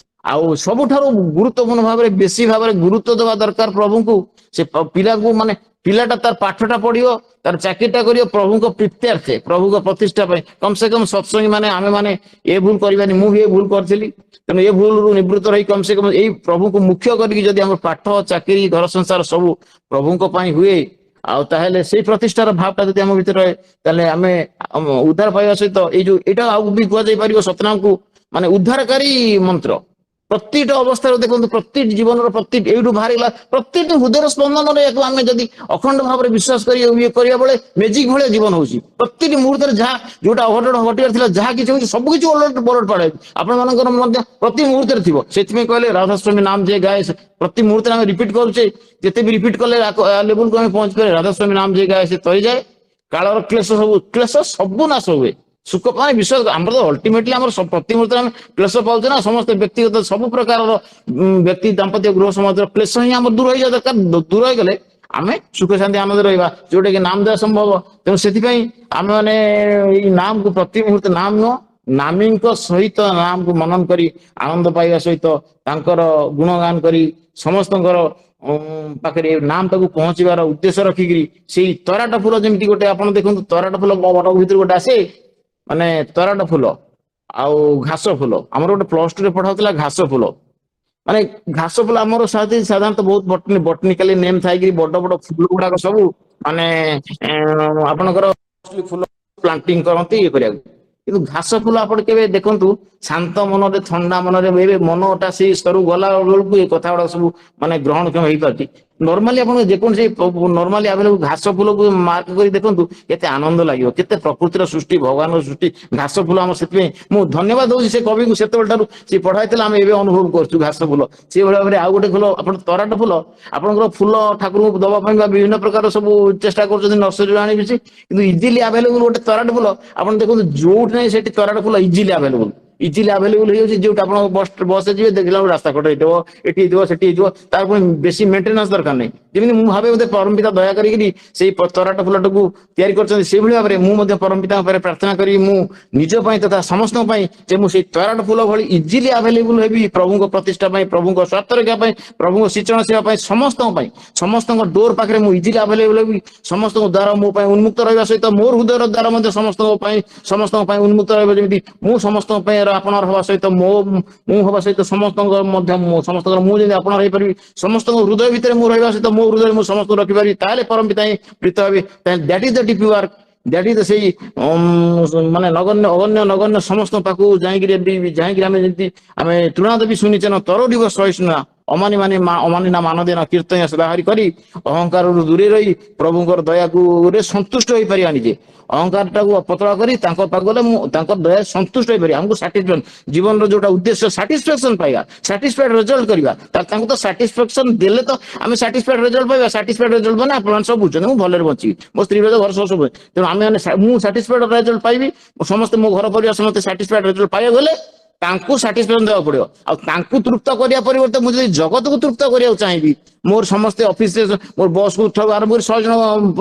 I: ଆଉ ସବୁଠାରୁ ଗୁରୁତ୍ୱପୂର୍ଣ୍ଣ ଭାବରେ ବେଶୀ ଭାବରେ ଗୁରୁତ୍ୱ ଦେବା ଦରକାର ପ୍ରଭୁଙ୍କୁ। ସେ ପିଲାକୁ ମାନେ ପିଲାଟା ତାର ପାଠଟା ପଢିବ, ତାର ଚାକିରିଟା କରିବ ପ୍ରଭୁଙ୍କ ପ୍ରୀତ୍ୟାର୍ଥେ, ପ୍ରଭୁଙ୍କ ପ୍ରତିଷ୍ଠା ପାଇଁ। କମ ସେ କମ ସତ୍ସଙ୍ଗୀ ମାନେ ଆମେ ମାନେ ଏ ଭୁଲ କରିବାନି, ମୁଁ ବି ଏ ଭୁଲ କରିଥିଲି। ତେଣୁ ଏ ଭୁଲରୁ ନିବୃତ୍ତ ରହି କମ ସେ କମ ଏଇ ପ୍ରଭୁଙ୍କୁ ମୁଖ୍ୟ କରିକି ଯଦି ଆମର ପାଠ ଚାକିରି ଘର ସଂସାର ସବୁ ପ୍ରଭୁଙ୍କ ପାଇଁ ହୁଏ, ଆଉ ତାହେଲେ ସେଇ ପ୍ରତିଷ୍ଠାର ଭାବଟା ଯଦି ଆମ ଭିତରେ ରହେ, ତାହେଲେ ଆମେ ଉଦ୍ଧାର ପାଇବା ସହିତ ଏଇ ଯୋଉ ଏଇଟା ଆଉ ବି କୁହାଯାଇ ପାରିବ ସତନାମକୁ ମାନେ ଉଦ୍ଧାରକାରୀ ମନ୍ତ୍ର। ପ୍ରତିଟି ଅବସ୍ଥାରେ ଦେଖନ୍ତୁ, ପ୍ରତିଟି ଜୀବନର ପ୍ରତିଟି ଏଇଠୁ ବାହାରିଲା ପ୍ରତିଟି ହୃଦୟର ସ୍ପନ୍ଦନରେ ୟାକୁ ଆମେ ଯଦି ଅଖଣ୍ଡ ଭାବରେ ବିଶ୍ୱାସ କରି ଇଏ କରିବା ବେଳେ ମେଜିକ ଭଳିଆ ଜୀବନ ହଉଛି। ପ୍ରତିଟି ମୁହୂର୍ତ୍ତରେ ଯାହା ଯୋଉଟା ଅଘଟଣ ଘଟିବାର ଥିଲା, ଯାହା କିଛି ହଉଛି ସବୁ କିଛି ଓଲଟ ପଲଟ ପାଳେ ଆପଣ ମାନଙ୍କର ମଧ୍ୟ ପ୍ରତି ମୁହୂର୍ତ୍ତରେ ଥିବ। ସେଥିପାଇଁ କହିଲେ ରାଧାସ୍ୱାମୀ ନାମ ଯେ ଗାଏ, ପ୍ରତି ମୁହୂର୍ତ୍ତରେ ଆମେ ରିପିଟ କରୁଛେ, ଯେତେ ବି ରିପିଟ କଲେ ଲେବୁଲକୁ ଆମେ ପହଞ୍ଚି ପାରିବା। ରାଧାସ୍ୱାମୀ ନାମ ଯେ ଗାଏ ସେ ତରିଯାଏ, କାଳର କ୍ଲେଶ ସବୁ ନାଶ ହୁଏ। ସୁଖ ପାଇଁ ବିଶ୍ୱାସ ଆମର ତ ଅଲ୍ଟିମେଟଲି ଆମର ପ୍ରତି ମୁହୂର୍ତ୍ତରେ ଆମେ କ୍ଲେଶ ପାଉଛେ ନା, ସମସ୍ତେ ବ୍ୟକ୍ତିଗତ ସବୁ ପ୍ରକାରର ବ୍ୟକ୍ତି ଦାମ୍ପତ୍ୟ ଗୃହ ସମାଜର କ୍ଲେଶ ହିଁ ଆମର ଦୂର ହେଇଯିବା ଦରକାର। ଦୂର ହେଇଗଲେ ଆମେ ସୁଖ ଶାନ୍ତି ଆନନ୍ଦରେ ରହିବା, ଯୋଉଟା କି ନାମ ଦେବା ସମ୍ଭବ। ତେଣୁ ସେଥିପାଇଁ ଆମେ ମାନେ ଏଇ ନାମକୁ ପ୍ରତି ମୁହୂର୍ତ୍ତେ ନାମ ନୁହଁ, ନାମୀଙ୍କ ସହିତ ନାମକୁ ମନନ କରି ଆନନ୍ଦ ପାଇବା ସହିତ ତାଙ୍କର ଗୁଣଗାନ କରି ସମସ୍ତଙ୍କର ପାଖରେ ନାମଟାକୁ ପହଞ୍ଚିବାର ଉଦ୍ଦେଶ୍ୟ ରଖିକିରି ସେଇ ତରାଟ ଫୁଲ ଯେମିତି ଗୋଟେ ଆପଣ ଦେଖନ୍ତୁ, ତରାଟ ଫୁଲ ବଟ ଭିତରୁ ଗୋଟେ ଆସେ, ମାନେ ତରାଟ ଫୁଲ ଆଉ ଘାସ ଫୁଲ। ଆମର ଗୋଟେ +2 ରେ ପଢା ହଉଥିଲା ଘାସ ଫୁଲ, ମାନେ ଘାସ ଫୁଲ ଆମର ସାଧାରଣତଃ ବହୁତ ବଟନିକାଲି ନେମ୍ ଥାଇକି ବଡ ବଡ ଫୁଲ ଗୁଡାକ ସବୁ ମାନେ ଆପଣଙ୍କର ଫୁଲ ପ୍ଲାଣ୍ଟିଂ କରନ୍ତି ଇଏ କରିବାକୁ। କିନ୍ତୁ ଘାସ ଫୁଲ ଆପଣ କେବେ ଦେଖନ୍ତୁ ଶାନ୍ତ ମନରେ ଥଣ୍ଡା ମନରେ ଏବେ ମନଟା ସେଇ ସ୍ତରକୁ ଗଲା ବେଳକୁ ଏ କଥା ଗୁଡା ସବୁ ମାନେ ଗ୍ରହଣକ୍ଷମ ହେଇପାରୁଛି। ନର୍ମାଲି ଆପଣ ଯେକୌଣସି ନର୍ମାଲି ଆଭେଲେବୁଲ ଘାସ ଫୁଲକୁ ମାର୍କ କରି ଦେଖନ୍ତୁ କେତେ ଆନନ୍ଦ ଲାଗିବ, କେତେ ପ୍ରକୃତିର ସୃଷ୍ଟି, ଭଗବାନର ସୃଷ୍ଟି ଘାସ ଫୁଲ। ଆମ ସେଥିପାଇଁ ମୁଁ ଧନ୍ୟବାଦ ଦଉଛି ସେ କବିକୁ, ସେତେବେଳେ ଠାରୁ ସେ ପଢାଇଥିଲା ଆମେ ଏବେ ଅନୁଭବ କରୁଛୁ ଘାସ ଫୁଲ। ସେଇଭଳି ଭାବରେ ଆଉ ଗୋଟେ ଫୁଲ ଆପଣ ତରାଟ ଫୁଲ, ଆପଣଙ୍କର ଫୁଲ ଠାକୁରଙ୍କୁ ଦବା ପାଇଁ ବା ବିଭିନ୍ନ ପ୍ରକାର ସବୁ ଚେଷ୍ଟା କରୁଛନ୍ତି ନର୍ସରୀରୁ ଆଣିବି, କିନ୍ତୁ ଇଜିଲି ଆଭେଲେବୁଲ ଗୋଟେ ତରାଟ ଫୁଲ ଆପଣ ଦେଖନ୍ତୁ ଯୋଉଠି ନାହିଁ ସେଠି ତରାଟ ଫୁଲ ଇଜିଲି ଆଭେଲେବୁଲ ହେଇଯାଉଛି। ଯୋଉଠି ଆପଣ ବସରେ ଯିବେ ଦେଖିଲା ବେଳକୁ ରାସ୍ତା କଡ ହେଇଥିବ, ଏଠି ହେଇଥିବ, ସେଠି ହେଇଥିବ, ତାର ପୁଣି ବେଶୀ ମେଣ୍ଟେନାନ୍ସ ଦରକାର ନାହିଁ। ଯେମିତି ମୁଁ ଭାବେ ବୋଧେ ପରମପିତା ଦୟା କରିକି ସେଇ ତରାଟ ଫୁଲଟାକୁ ତିଆରି କରିଛନ୍ତି, ସେଇଭଳି ଭାବରେ ମୁଁ ମଧ୍ୟ ପରମପିତାଙ୍କ ଉପରେ ପ୍ରାର୍ଥନା କରିବି ମୁଁ ନିଜ ପାଇଁ ତଥା ସମସ୍ତଙ୍କ ପାଇଁ ଯେ ମୁଁ ସେଇ ତରାଟ ଫୁଲ ଭଳି ଇଜିଲି ଆଭେଲେବୁଲ ହେବି ପ୍ରଭୁଙ୍କ ପ୍ରତିଷ୍ଠା ପାଇଁ, ପ୍ରଭୁଙ୍କ ସ୍ୱାର୍ଥ ରକ୍ଷା ପାଇଁ, ପ୍ରଭୁଙ୍କ ଶିକ୍ଷଣ ସେବା ପାଇଁ, ସମସ୍ତଙ୍କ ପାଇଁ, ସମସ୍ତଙ୍କ ଡୋର ପାଖରେ ମୁଁ ଇଜିଲି ଆଭେଲେବୁଲ ହେବି। ସମସ୍ତଙ୍କ ଦ୍ୱାର ମୋ ପାଇଁ ଉନ୍ମୁକ୍ତ ରହିବା ସହିତ ମୋର ହୃଦୟର ଦ୍ୱାର ମଧ୍ୟ ସମସ୍ତଙ୍କ ପାଇଁ ଉନ୍ମୁକ୍ତ ରହିବ। ଯେମିତି ମୁଁ ସମସ୍ତଙ୍କ ପାଇଁ ଆପଣାର ହବା ସହିତ ମୁଁ ହବା ସହିତ ସମସ୍ତଙ୍କ ମଧ୍ୟ ସମସ୍ତଙ୍କର ମୁଁ ଯେମିତି ଆପଣାର ହେଇପାରିବି, ସମସ୍ତଙ୍କ ହୃଦୟ ଭିତରେ ମୁଁ ରହିବା ସହିତ ମୋ ହୃଦୟରେ ମୁଁ ସମସ୍ତଙ୍କୁ ରଖିପାରିବି, ତାହେଲେ ପରମପିତା ହିଁ ପ୍ରୀତ ହେବି। That is the deep work, that is ସେଇ ମାନେ ନଗଣ୍ୟ ସମସ୍ତଙ୍କ ପାଖକୁ ଯାଇକିରି ଆମେ ଯେମିତି ଆମେ ତୃଣା ଦେବି ସୁନିଚନ ତରୋଡ଼ିବ ସହିଷ୍ଣୁନା ଅମାନି ନା ମାନଦେନ କୀର୍ତ୍ତନ ସଦାହରି କରି ଅହଙ୍କାରରୁ ଦୂରେଇ ରହି ପ୍ରଭୁଙ୍କର ଦୟାକୁ ସନ୍ତୁଷ୍ଟ ହେଇପାରିବା। ନିଜେ ଅହଙ୍କାର ଟାକୁ ପତଳା କରି ତାଙ୍କ ପାଖକୁ ଗଲେ ମୁଁ ତାଙ୍କ ଦୟା ସନ୍ତୁଷ୍ଟ ହେଇପାରିବା। ଆମକୁ ସାଟିସ୍ଫାକ୍ସନ, ଜୀବନର ଯୋଉଟା ଉଦ୍ଦେଶ୍ୟ ସାଟିସ୍ଫାକ୍ସନ ପାଇବା, ସାଟିସ୍ଫାଏଡ ରେଜଲ୍ଟ କରିବା, ତାଙ୍କୁ ତ ସାଟିସ୍ଫାକ୍ସନ ଦେଲେ ତ ଆମେ ସାଟିସ୍ଫାଏଡ ରେଜଲ୍ଟ ପାଇବା। ସାଟିସ୍ଫାଏଡ ରେଜଲ୍ଟ ମାନେ ଆପଣମାନେ ସବୁ ବୁଝୁଛନ୍ତି ମୁଁ ଭଲରେ ବଞ୍ଚିବି, ମୋ ସ୍ତ୍ରୀ ଘର ସବୁ, ତେଣୁ ଆମେ ମୁଁ ସାଟିସ୍ଫାଏଡ ରେଜଲ୍ଟ ପାଇବି, ସମସ୍ତେ ମୋ ଘର ପରିବାର ସମସ୍ତେ ସାଟିସ୍ଫାଏଡ ରେଜଲ୍ଟ ପାଇବାକୁ ଗଲେ ତାଙ୍କୁ ସାଟିସ୍ଫାକ୍ସନ ଦେବାକୁ ପଡିବ। ଆଉ ତାଙ୍କୁ ତୃପ୍ତ କରିବା ପରିବର୍ତ୍ତେ ମୁଁ ଯଦି ଜଗତକୁ ତୃପ୍ତ କରିବାକୁ ଚାହିଁବି, ମୋର ସମସ୍ତେ ଅଫିସରେ ମୋର ବସକୁ ଆରମ୍ଭ କରି 100 ଜଣ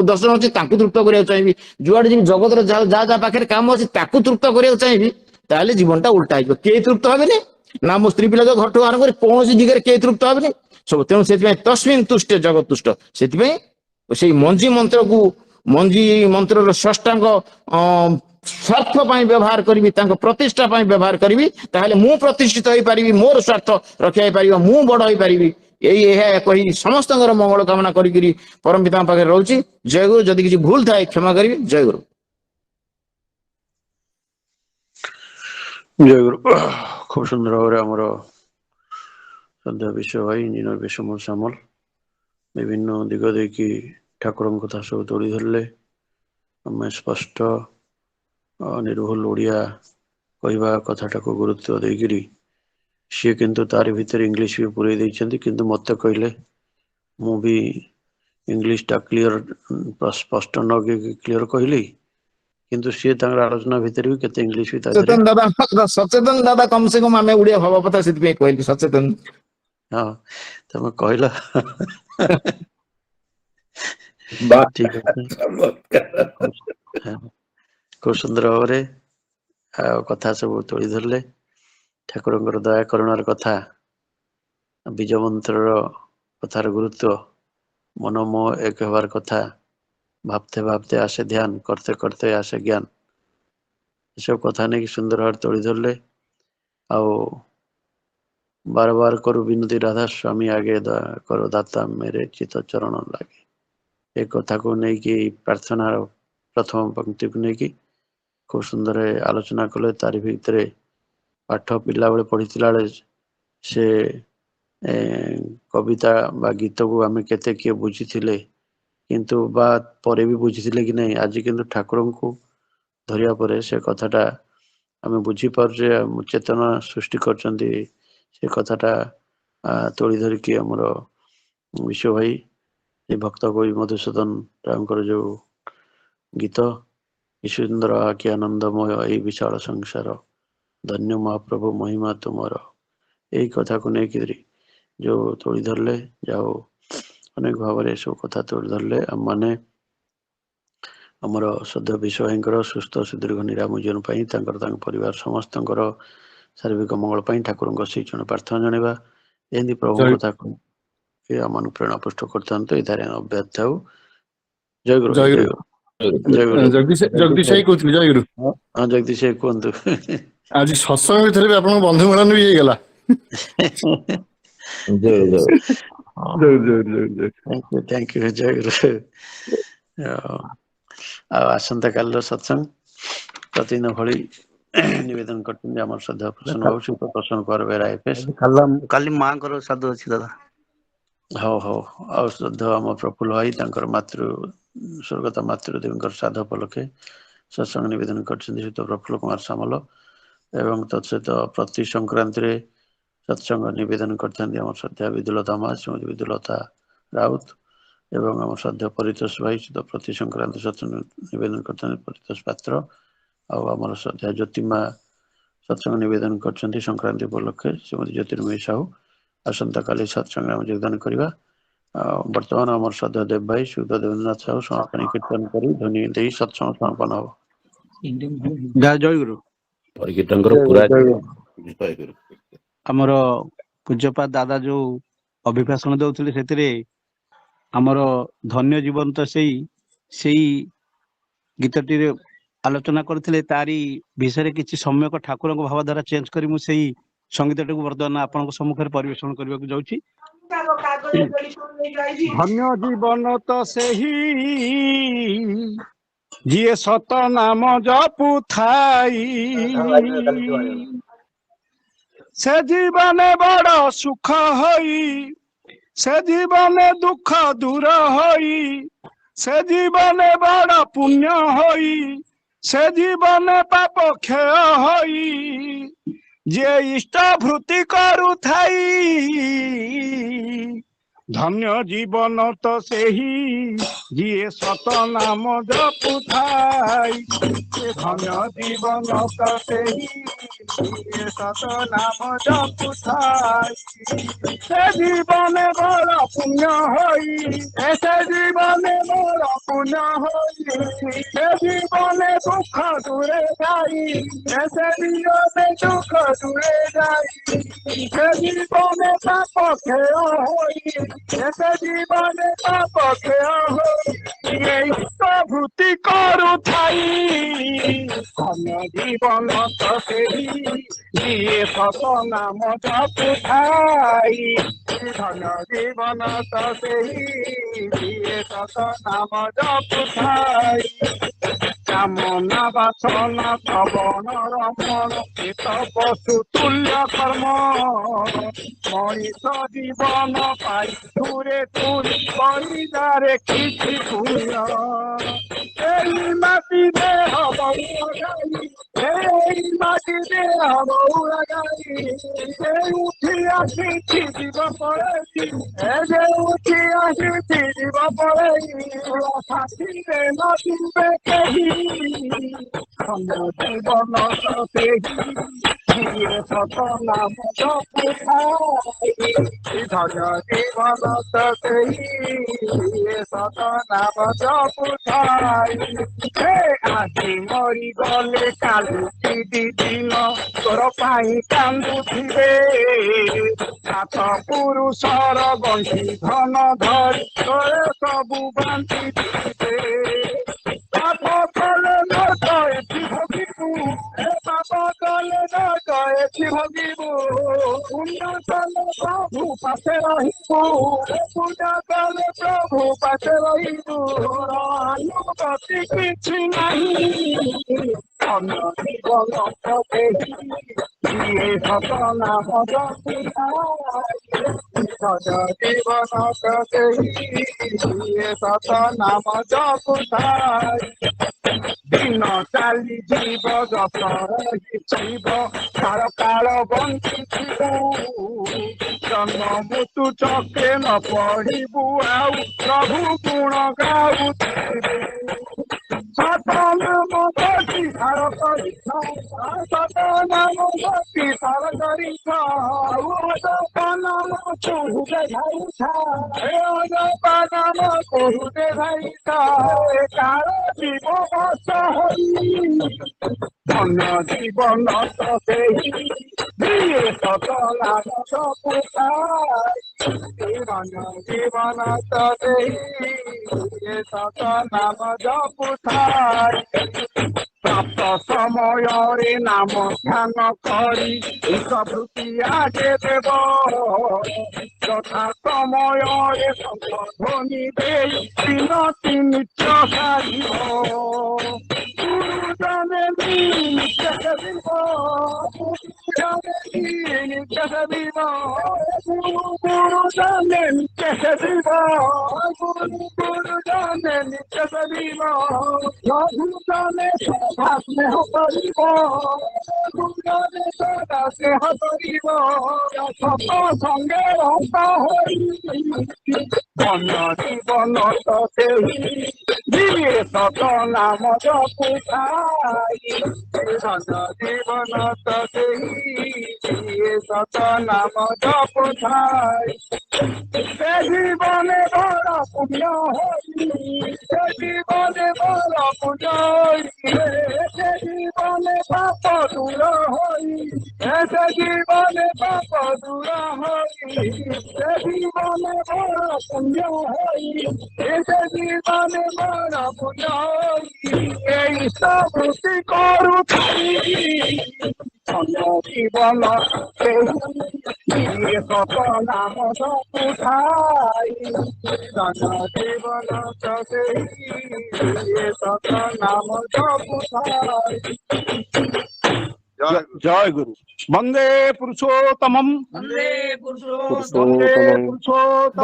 I: 10 ଜଣ ଅଛି ତାଙ୍କୁ ତୃପ୍ତ କରିବାକୁ ଚାହିଁବି, ଯୁଆଡେ ଯିବି ଜଗତର ଯାହା ପାଖରେ କାମ ଅଛି ତାକୁ ତୃପ୍ତ କରିବାକୁ ଚାହିଁବି, ତାହେଲେ ଜୀବନଟା ଉଲ୍ଟା ହେଇଯିବ। କେହି ତୃପ୍ତ ହେବେନି, ନା ମୋ ସ୍ତ୍ରୀ ପିଲା ଘରଠୁ ଆରମ୍ଭ କରି କୌଣସି ଦିଗରେ କେହି ତୃପ୍ତ ହେବେନି ସବୁ। ତେଣୁ ସେଥିପାଇଁ ତସ୍ମିନ୍ ତୁଷ୍ଟ ଜଗତ ତୁଷ୍ଟ। ସେଥିପାଇଁ ସେଇ ମଞ୍ଜି ମନ୍ତ୍ରର ସ୍ରଷ୍ଟାଙ୍କ ସ୍ୱାର୍ଥ ପାଇଁ ବ୍ୟବହାର କରିବି, ତାଙ୍କ ପ୍ରତିଷ୍ଠା ପାଇଁ ବ୍ୟବହାର କରିବି, ତାହେଲେ ମୁଁ ପ୍ରତିଷ୍ଠିତ ହେଇପାରିବି, ମୋର ସ୍ୱାର୍ଥ ରକ୍ଷା ହେଇପାରିବ, ମୁଁ ବଡ ହେଇପାରିବି। ଏହା କହି ସମସ୍ତଙ୍କର ମଙ୍ଗଳ କାମନା କରିକିରି ପରମପିତାଙ୍କ ପାଖରେ ରହୁଛି। ଜୟଗୁରୁ। ଯଦି କିଛି ଭୁଲ ଥାଏ କ୍ଷମା କରିବି। ଜୟଗୁରୁ।
A: ଜୟଗୁରୁ। ଖୁବ ସୁନ୍ଦର ଭାବରେ ଆମର ସନ୍ଧ୍ୟା ବିଶ୍ୱ ଭାଇ, ଇଞ୍ଜିନିୟର ବିଶ୍ୱମ ସାମଲ ବିଭିନ୍ନ ଦିଗ ଦେଇକି ଠାକୁରଙ୍କ କଥା ସବୁ ତୋଳି ଧରିଲେ। ଆମେ ସ୍ପଷ୍ଟ ନିର୍ଭୁଲ ଓଡ଼ିଆ କହିବା କଥାଟାକୁ ଗୁରୁତ୍ୱ ଦେଇକିରି ସିଏ କିନ୍ତୁ ତାରି ଭିତରେ ଇଂଲିଶ ବି ପୁରେଇ ଦେଇଛନ୍ତି। କିନ୍ତୁ ମତେ କହିଲେ ମୁଁ ବି ଇଂଲିଶଟା କ୍ଲିୟର ସ୍ପଷ୍ଟ ନ କ୍ଲିୟର କହିଲି, କିନ୍ତୁ ସିଏ ତାଙ୍କର ଆଲୋଚନା ଭିତରେ ବି କେତେ ଇଂଲିଶ ବି ତା ଦେହରେ।
I: ସଚେତନ ଦାଦା କମ ସେ କମ ଆମେ ଓଡିଆ ହବା କଥା, ସେଥିପାଇଁ କହିଲି ସଚେତନ।
A: ହଁ ତମେ କହିଲ ଠିକ ଅଛି। ଖୁବ ସୁନ୍ଦର ଭାବରେ ଆଉ କଥା ସବୁ ତୋଳି ଧରିଲେ। ଠାକୁରଙ୍କର ଦୟା କରୁଣାର କଥା, ବୀଜ ମନ୍ତ୍ରର କଥାର ଗୁରୁତ୍ୱ, ମନୋମୋହ ଏକ ହେବାର କଥା, ଭାବତେ ଭାବତେ ଆସେ ଧ୍ୟାନ, করতে করতে ଆସେ ଜ୍ଞାନ, ଏସବୁ କଥା ନେଇକି ସୁନ୍ଦର ଭାବରେ ତୋଳି ଧରିଲେ। ଆଉ ବାର ବାର କରୁ ବିନତି ରାଧା ସ୍ୱାମୀ ଆଗେ କର ଦାତା ମେରେ ଚିତ ଚରଣ ଲାଗେ। ଏ କଥାକୁ ନେଇକି ପ୍ରାର୍ଥନାର ପ୍ରଥମ ପଂକ୍ତିକୁ ନେଇକି ଖୁବ ସୁନ୍ଦର ଆଲୋଚନା କଲେ। ତାରି ଭିତରେ ପାଠ ପିଲାବେଳେ ପଢିଥିଲା ବେଳେ ସେ କବିତା ବା ଗୀତକୁ ଆମେ କେତେ କିଏ ବୁଝିଥିଲେ, କିନ୍ତୁ ବା ପରେ ବି ବୁଝିଥିଲେ କି ନାହିଁ, ଆଜି କିନ୍ତୁ ଠାକୁରଙ୍କୁ ଧରିବା ପରେ ସେ କଥାଟା ଆମେ ବୁଝିପାରୁଛେ। ଚେତନା ସୃଷ୍ଟି କରିଛନ୍ତି ସେ କଥାଟା ତୋଳି ଧରିକି ଆମର ବିଶ୍ୱ ଭାଇ, ଏ ଭକ୍ତ କବି ମଧୁସୂଦନ ରାଉଙ୍କର ଯୋଉ ଗୀତ, ସୁନ୍ଦର ଆଖି ଆନନ୍ଦମୟ ଏଇ ବିଶାଳ ସଂସାର, ଧନ୍ୟ ମହାପ୍ରଭୁ ମହିମା ତୁମର, ଏଇ କଥାକୁ ନେଇକିରି ଯୋଉ ତୋଳି ଧରିଲେ, ଯାଉ ଅନେକ ଭାବରେ ଏସବୁ କଥା ତୋଳି ଧରିଲେ। ଆମମାନେ ଆମର ସଦ୍ୟ ବିଶ୍ୱ ଭାଇଙ୍କର ସୁସ୍ଥ ସୁଦୀର୍ଘ ନିରାମ ଜୀବନ ପାଇଁ, ତାଙ୍କ ପରିବାର ସମସ୍ତଙ୍କର ଶାରୀରିକ ମଙ୍ଗଳ ପାଇଁ ଠାକୁରଙ୍କ ସେଇ ଜଣେ ପ୍ରାର୍ଥନା ଜଣେଇବା। ଏମିତି ପ୍ରଭୁଙ୍କ କଥା ଆମମାନଙ୍କୁ ପ୍ରେରଣା ପୃଷ୍ଟ କରିଥାନ୍ତୁ। ଏଠାରେ ଅବ୍ୟାହତ ଥାଉ। ଜୟଗୁରୁ ଭାଇ, ଜୟଗୁରୁ। ଜୟଗୁରୁ।
C: ଜଗଦୀଶ ଭାଇ କହୁଥିଲି। ଜୟଗୁରୁ।
A: ହଁ ଜଗଦୀଶ ଭାଇ କୁହନ୍ତୁ।
C: ଆଜି ସତ୍ସଙ୍ଗ ଭିତରେ ବି ଆପଣଙ୍କ ବନ୍ଧୁ ମିଳନ ବି ହେଇଗଲା।
A: ଥ୍ୟାଙ୍କ ୟୁ ଜୟଗୁରୁ। ଆଉ ଆସନ୍ତା କାଲିର ସତ୍ସଙ୍ଗ ପ୍ରତିଦିନ ଭଳି निवेदन करते आम श्रद्धा प्रसन्न बाबू श्रीयुत प्रसन्न कुमार बेहेरा IPS
D: କାଲି ମାଙ୍କର ଶ୍ରାଦ୍ଧ ଅଛି ଦାଦା।
A: ହଉ ହଉ ଆଉ ଶ୍ରଦ୍ଧା ଆମ ପ୍ରଫୁଲ୍ଲ ଭାଇ ତାଙ୍କର ସ୍ୱର୍ଗତ ମାତୃଦେବୀଙ୍କର ଶ୍ରାଦ୍ଧ ଉପଲକ୍ଷେ ସତ୍ସଙ୍ଗ ନିବେଦନ କରିଛନ୍ତି ଶ୍ରୀୟୁତ ପ୍ରଫୁଲ୍ଲ କୁମାର ସାମଲ ଏବଂ ତତ୍ସହିତ ପ୍ରତି ସଂକ୍ରାନ୍ତିରେ ସତ୍ସଙ୍ଗ ନିବେଦନ କରିଥାନ୍ତି ଆମ ଶ୍ରଦ୍ଧା ବିଦୁଲତା ମା ଶ୍ରୀମତୀ ବିଦୁଲତା ରାଉତ ଏବଂ ଆମ ଶ୍ରଦ୍ଧା ପରିତୋଷ ଭାଇ ଶ୍ରୀୟୁତ ପ୍ରତି ସଂକ୍ରାନ୍ତି ସତ୍ସଙ୍ଗ ନିବେଦନ କରିଥାନ୍ତି ପରିତୋଷ ପାତ୍ର ଆଉ ଆମର ଶ୍ରଦ୍ଧା ଜ୍ୟୋତିମା ସତ୍ସଙ୍ଗ ନିବେଦନ କରିଛନ୍ତି ସଂକ୍ରାନ୍ତି ଉପଲକ୍ଷେ ଶ୍ରୀମତୀ ଜ୍ୟୋତିର୍ମୟୀ ସାହୁ ଆସନ୍ତାକାଲି ସତ୍ସଙ୍ଗରେ ଆମେ ଯୋଗଦାନ କରିବା। ବର୍ତ୍ତମାନ ଆମର ଶ୍ରଦ୍ଧା ଦେବ ଭାଇ ଶ୍ରୀୟୁତ ଦେବେନ୍ଦ୍ରନାଥ ସାହୁ ସମାପନୀ କୀର୍ତ୍ତନ କରି ଧ୍ୱନି ଦେଇ ସତ୍ସଙ୍ଗ ସମାପନ ହବ।
B: ଜୟଗୁରୁ।
I: ପରିକୀର୍ତ୍ତନଙ୍କର ପୁରା
B: ଆମର ପୂଜ୍ୟପାଦ ଦାଦା ଯୋଉ ଅଭିଭାଷଣ ଦଉଥିଲେ ସେଥିରେ ଆମର ଧନ୍ୟ ଜୀବନ ତ ସେଇ ଗୀତଟିରେ ଆଲୋଚନା କରିଥିଲେ ତାରି ବିଷୟରେ କିଛି ସମ୍ୟକ ଠାକୁରଙ୍କ ଭାବ ଦ୍ୱାରା ଚେଞ୍ଜ କରି ମୁଁ ସେଇ ସଙ୍ଗୀତଟାକୁ ବର୍ତ୍ତମାନ ଆପଣଙ୍କ ସମ୍ମୁଖରେ ପରିବେଷଣ କରିବାକୁ ଯାଉଛି। ଧନ୍ୟ ଜୀବନ ତ ସେହି ଯିଏ ସତ ନାମ ଜପୁଥାଇ ସେ ଜୀବନେ ବଡ଼ ସୁଖ ହୋଇ ସେ ଜୀବନେ ଦୁଃଖ ଦୂର ହୋଇ ସେ ଜୀବନେ ବଡ଼ ପୁଣ୍ୟ ହୋଇ ସେ ଜୀବନେ ପାପ କ୍ଷୟ ହୋଇ ଯିଏ ଇଷ୍ଟ ଭୃତି କରୁଥାଇ ଧନ୍ୟ ଜୀବନ ତ ସେହି ଯିଏ ସତ ନାମ ଜପୁଥାଇ ଧନ୍ୟ ଜୀବନ ତ ସେହି ଯିଏ ସତ ନାମ ଜପୁଥାଇ ସେ ଜୀବନେ ବଡ଼ ପୁଣ୍ୟ ହୋଇ ସେ ଜୀବନେ ବଡ଼ ପୁଣ୍ୟ ହୋଇ ସେ ଜୀବନେ ଦୁଃଖ ଦୂରେ ଯାଇ ସେ ଜୀବନେ ଦୁଃଖ ଦୂରେ ଯାଇ ସେ ଜୀବନେ ପାପ କ୍ଷୟ ହୋଇ ସେ ଜୀବନେ ପାପ କ୍ଷୟ ହୋଇ ବୃତ୍ତି କରୁଥାଇ ଧନ୍ୟ ଜୀବନ ତ ସେହି ଯିଏ ସତ ନାମ ଜପୁଥାଇ ଧନ୍ୟ ଜୀବନ ତ ସେହି ଯିଏ ସତ ନାମ ଜପୁଥାଇ କାମନା ବାସନା ଶ୍ରବଣ ରମଣ ଚିତ ପଶୁ ତୁଲ୍ୟ କର୍ମ ମଣିଷ ଜୀବନ ପାଇ ତୁରେ ତୁରି କରିଦାରେ କିଛି ପୁଣ୍ୟ ଏଇ ମାଟି ଦେହ ବହୁ ଗାଇ ଏଇ ମାଟି ଦେହ ବହୁ ଗାଇ ଉଠି ଆସିଛି ଯିବ ପଳେଇ ଯେ ଉଠି ଆସିଛି ଯିବ ପଳେଇ ସାଥିରେ ନଯିବେ କେହି ଧନ୍ୟ ଜୀବନ ସେହି ଯିଏ ସତ ନାମ ଜପୁଥାଇ ଧନ୍ୟ ଜୀବନ ସେହି ଯିଏ ସତ ନାମ ଜପୁଥାଇ ଆଜି ମରିଗଲେ କାଲି ଦିନ ତୋର ପାଇଁ କାନ୍ଦୁଥିବେ ସାତ ପୁରୁଷର ଗଣ୍ଠି ଧନ ଧରି ତୋରେ ସବୁ ବାନ୍ଧିଥିବେ ପାପ କଲେ ନଟ ଏଠି ଭୋଗିବୁ ପାପ କଲେ ନଟ ଏଠି ଭୋଗିବୁ ପୁଣ୍ୟ କଲେ ପ୍ରଭୁ ପାଖେ ରହିବୁ ପୂଜା କଲେ ପ୍ରଭୁ ପାଖେ ରହିବୁ ଅନୁମତି କିଛି ନାହିଁ ଧନ୍ୟ ଜୀବନ ସେହି ଯିଏ ସତ ନାମ ଜପୁଥାଇ ଧନ୍ୟ ଜୀବନ ସେହି ଯିଏ ସତ ନାମ ଜପୁଥାଇ ଦିନ ଚାଲି ଯିବ ଯଶ ରହିଯିବ କାଳ କାଳ ବଞ୍ଚିଥିବୁ ଜନ୍ମ ମୃତ୍ୟୁ ଚକ୍ରେ ନ ପଢିବୁ ଆଉ ପ୍ରଭୁ ଗୁଣ ଗାଉଥିବୁ ସତ ନାମ ଭକ୍ତି ସାର କରିଥ ସତ ନାମ ଭକ୍ତି ସାର କରିଥ ସତ ନାମ କହୁରେ ଭାଇଥା ସତ ନାମ କହୁରେ ଭାଇଥା କାଳ ଜୀବ ବସ ହୋଇ ଧନ୍ୟ ଜୀବନ ତ ସେହି ଯିଏ ସତ ନାମ ଜପୁଥାଇ ଧନ୍ୟ ଜୀବନ ତ ସେହି ଯିଏ ସତ ନାମ ଜପୁଥାଇ ପ୍ରାପ୍ତ ସମୟରେ ନାମ ଧ୍ୟାନ କରି ବୃତ୍ତି ଆଗେ ଦେବ ଯଥା ସମୟରେ ଧ୍ୱନି ଦେଇ ଦିନଟି ନିତ୍ୟ ସାରିବ ଗୁରୁଜନେ ନିତ୍ୟ
C: সঙ্গে জীবন দিবে সত নাম জপুথাই জীবন দিয়ে সত নাম জপুথাই সে জীবনে বড় পুণ্য হই সে জীবনে বড় পুণ্য সে জীবনে পাপ দূর হই সে জীবনে পাপ দূর হই সে জীবনে বড় পুণ্য হই সে জীবনে বড় পুণ্য হই এই স্বীকৃতি করুথাই জীবন সত নাম জপুথাই জীবন সত নাম জপুথাই। জয় গুরু। বন্দে পুরুষোত্তমম
F: বন্দে
C: বন্দে পুরুষোত্তম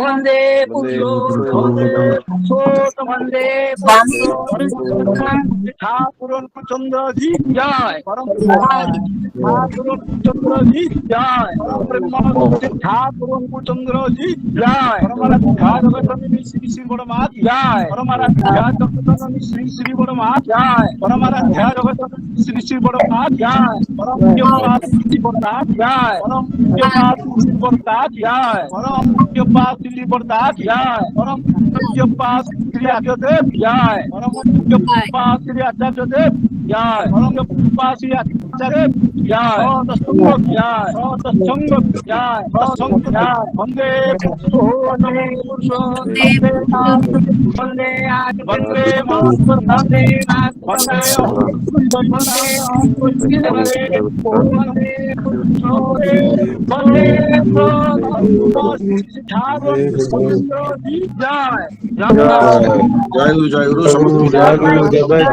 F: বন্দে বন্দে
C: ঠাকুর চন্দ্র জি জয় পরম ঠাকুর চন্দ্র জি জয় ঠাকুর চন্দ্র জি জয় শ্রী শ্রী বড় মা জয় শ্রী শ্রী বড় মা জয় শ্রী শ্রী বড় মা জয় পরম শ্রী বড়দাস জয় পরম শ্রী বড়দাস জয় পরম শ্রী বড়দাস জয় পরম শ্রী আচার্যদেব জয় পরম শ্রী আচার্যদেব জয় পরম শ্রী আচার্যদেব জয় সৎসঙ্গ জয় সৎসঙ্গ জয় সৎসঙ্গ জয় বন্দে বন্দে বন্দে বন্দে
A: জয় গুরু জয় গুরু সমস্ত
I: জয় গুরু জয়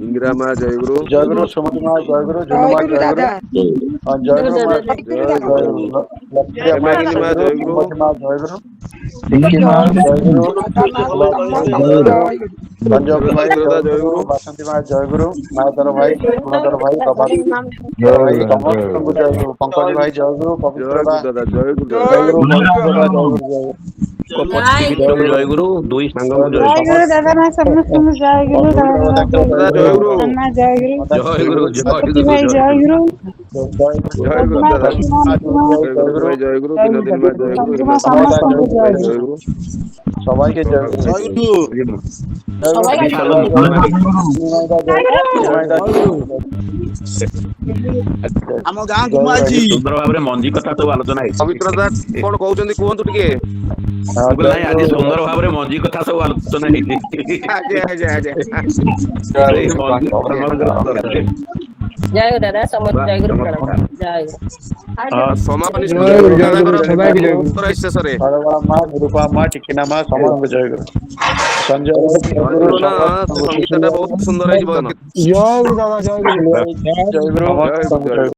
A: ইংরামা জয় গুরু জয় গুরু সমতমা জয় গুরু জুনুমা জয় গুরু জয় গুরু মা জয় গুরু মা জয় গুরু সিংকিমা জয় গুরু সঞ্জয় কুমার জয় গুরু বাসন্তী মা জয় গুরু মায়াধর ভাই গুণধর ভাই বাবা জয় সমস্তଙ୍କୁ জয় গুরু পଙ୍କଜ ଭାଇ ଜୟ ଗୁରୁ ପବିତ୍ର ଦାଦା ଜୟ ଗୁରୁ ଜୟ ଗୁରୁ
D: ଜୟ ଗୁରୁ ଦୁଇ ସାଙ୍ଗଙ୍କୁ ଜୟ
F: ଜୟ ଗୁରୁ ଦାଦା ମା ସମସ୍ତଙ୍କୁ ଜୟ ଗୁରୁ ଜୟ ଗୁରୁ ଜୟ ଗୁରୁ ଭାଇ ଜୟ ଗୁରୁ
A: ଜୟ ଗୁରୁ ଦିନ ଦିନ ମା ଜୟ ଗୁରୁ
F: ସମସ୍ତଙ୍କୁ ଜୟ ଗୁରୁ
A: সবাইকে জয় গুরু
C: ଆମ ଗାଁକୁ ମୁଁ ଆଜି
D: ସୁନ୍ଦର ଭାବରେ ମଞ୍ଜି କଥା ସବୁ ଆଲୋଚନା ହେଇଛି।
A: ପବିତ୍ର ଦାସ କଣ କହୁଛନ୍ତି କୁହନ୍ତୁ ଟିକେ।
D: ନାଇଁ ଆଜି ସୁନ୍ଦର ଭାବରେ ମଞ୍ଜି କଥା ସବୁ ଆଲୋଚନା ହେଇଛି।
A: ଆଜ୍ଞା ଆଜ୍ଞା ଆଜ୍ଞା
F: ଜୟ ଗୁରୁ ଦାଦା ସମସ୍ତ ଜୟ ଗୁରୁ ଜୟ
A: ସମାପନୀ ଶେଷରେ ମା ଗୁରୁପା ମା ଟିକିନା ମା ସମସ୍ତଙ୍କୁ ଜୟ ଗୁରୁ ସଞ୍ଜୟ ସଙ୍ଗୀତଟା ବହୁତ ସୁନ୍ଦର ହେଇଛି।
C: ଜୟ ଗୁରୁ ଦାଦା ଜୟ ଗୁରୁ
A: ଜୟ ଗୁରୁ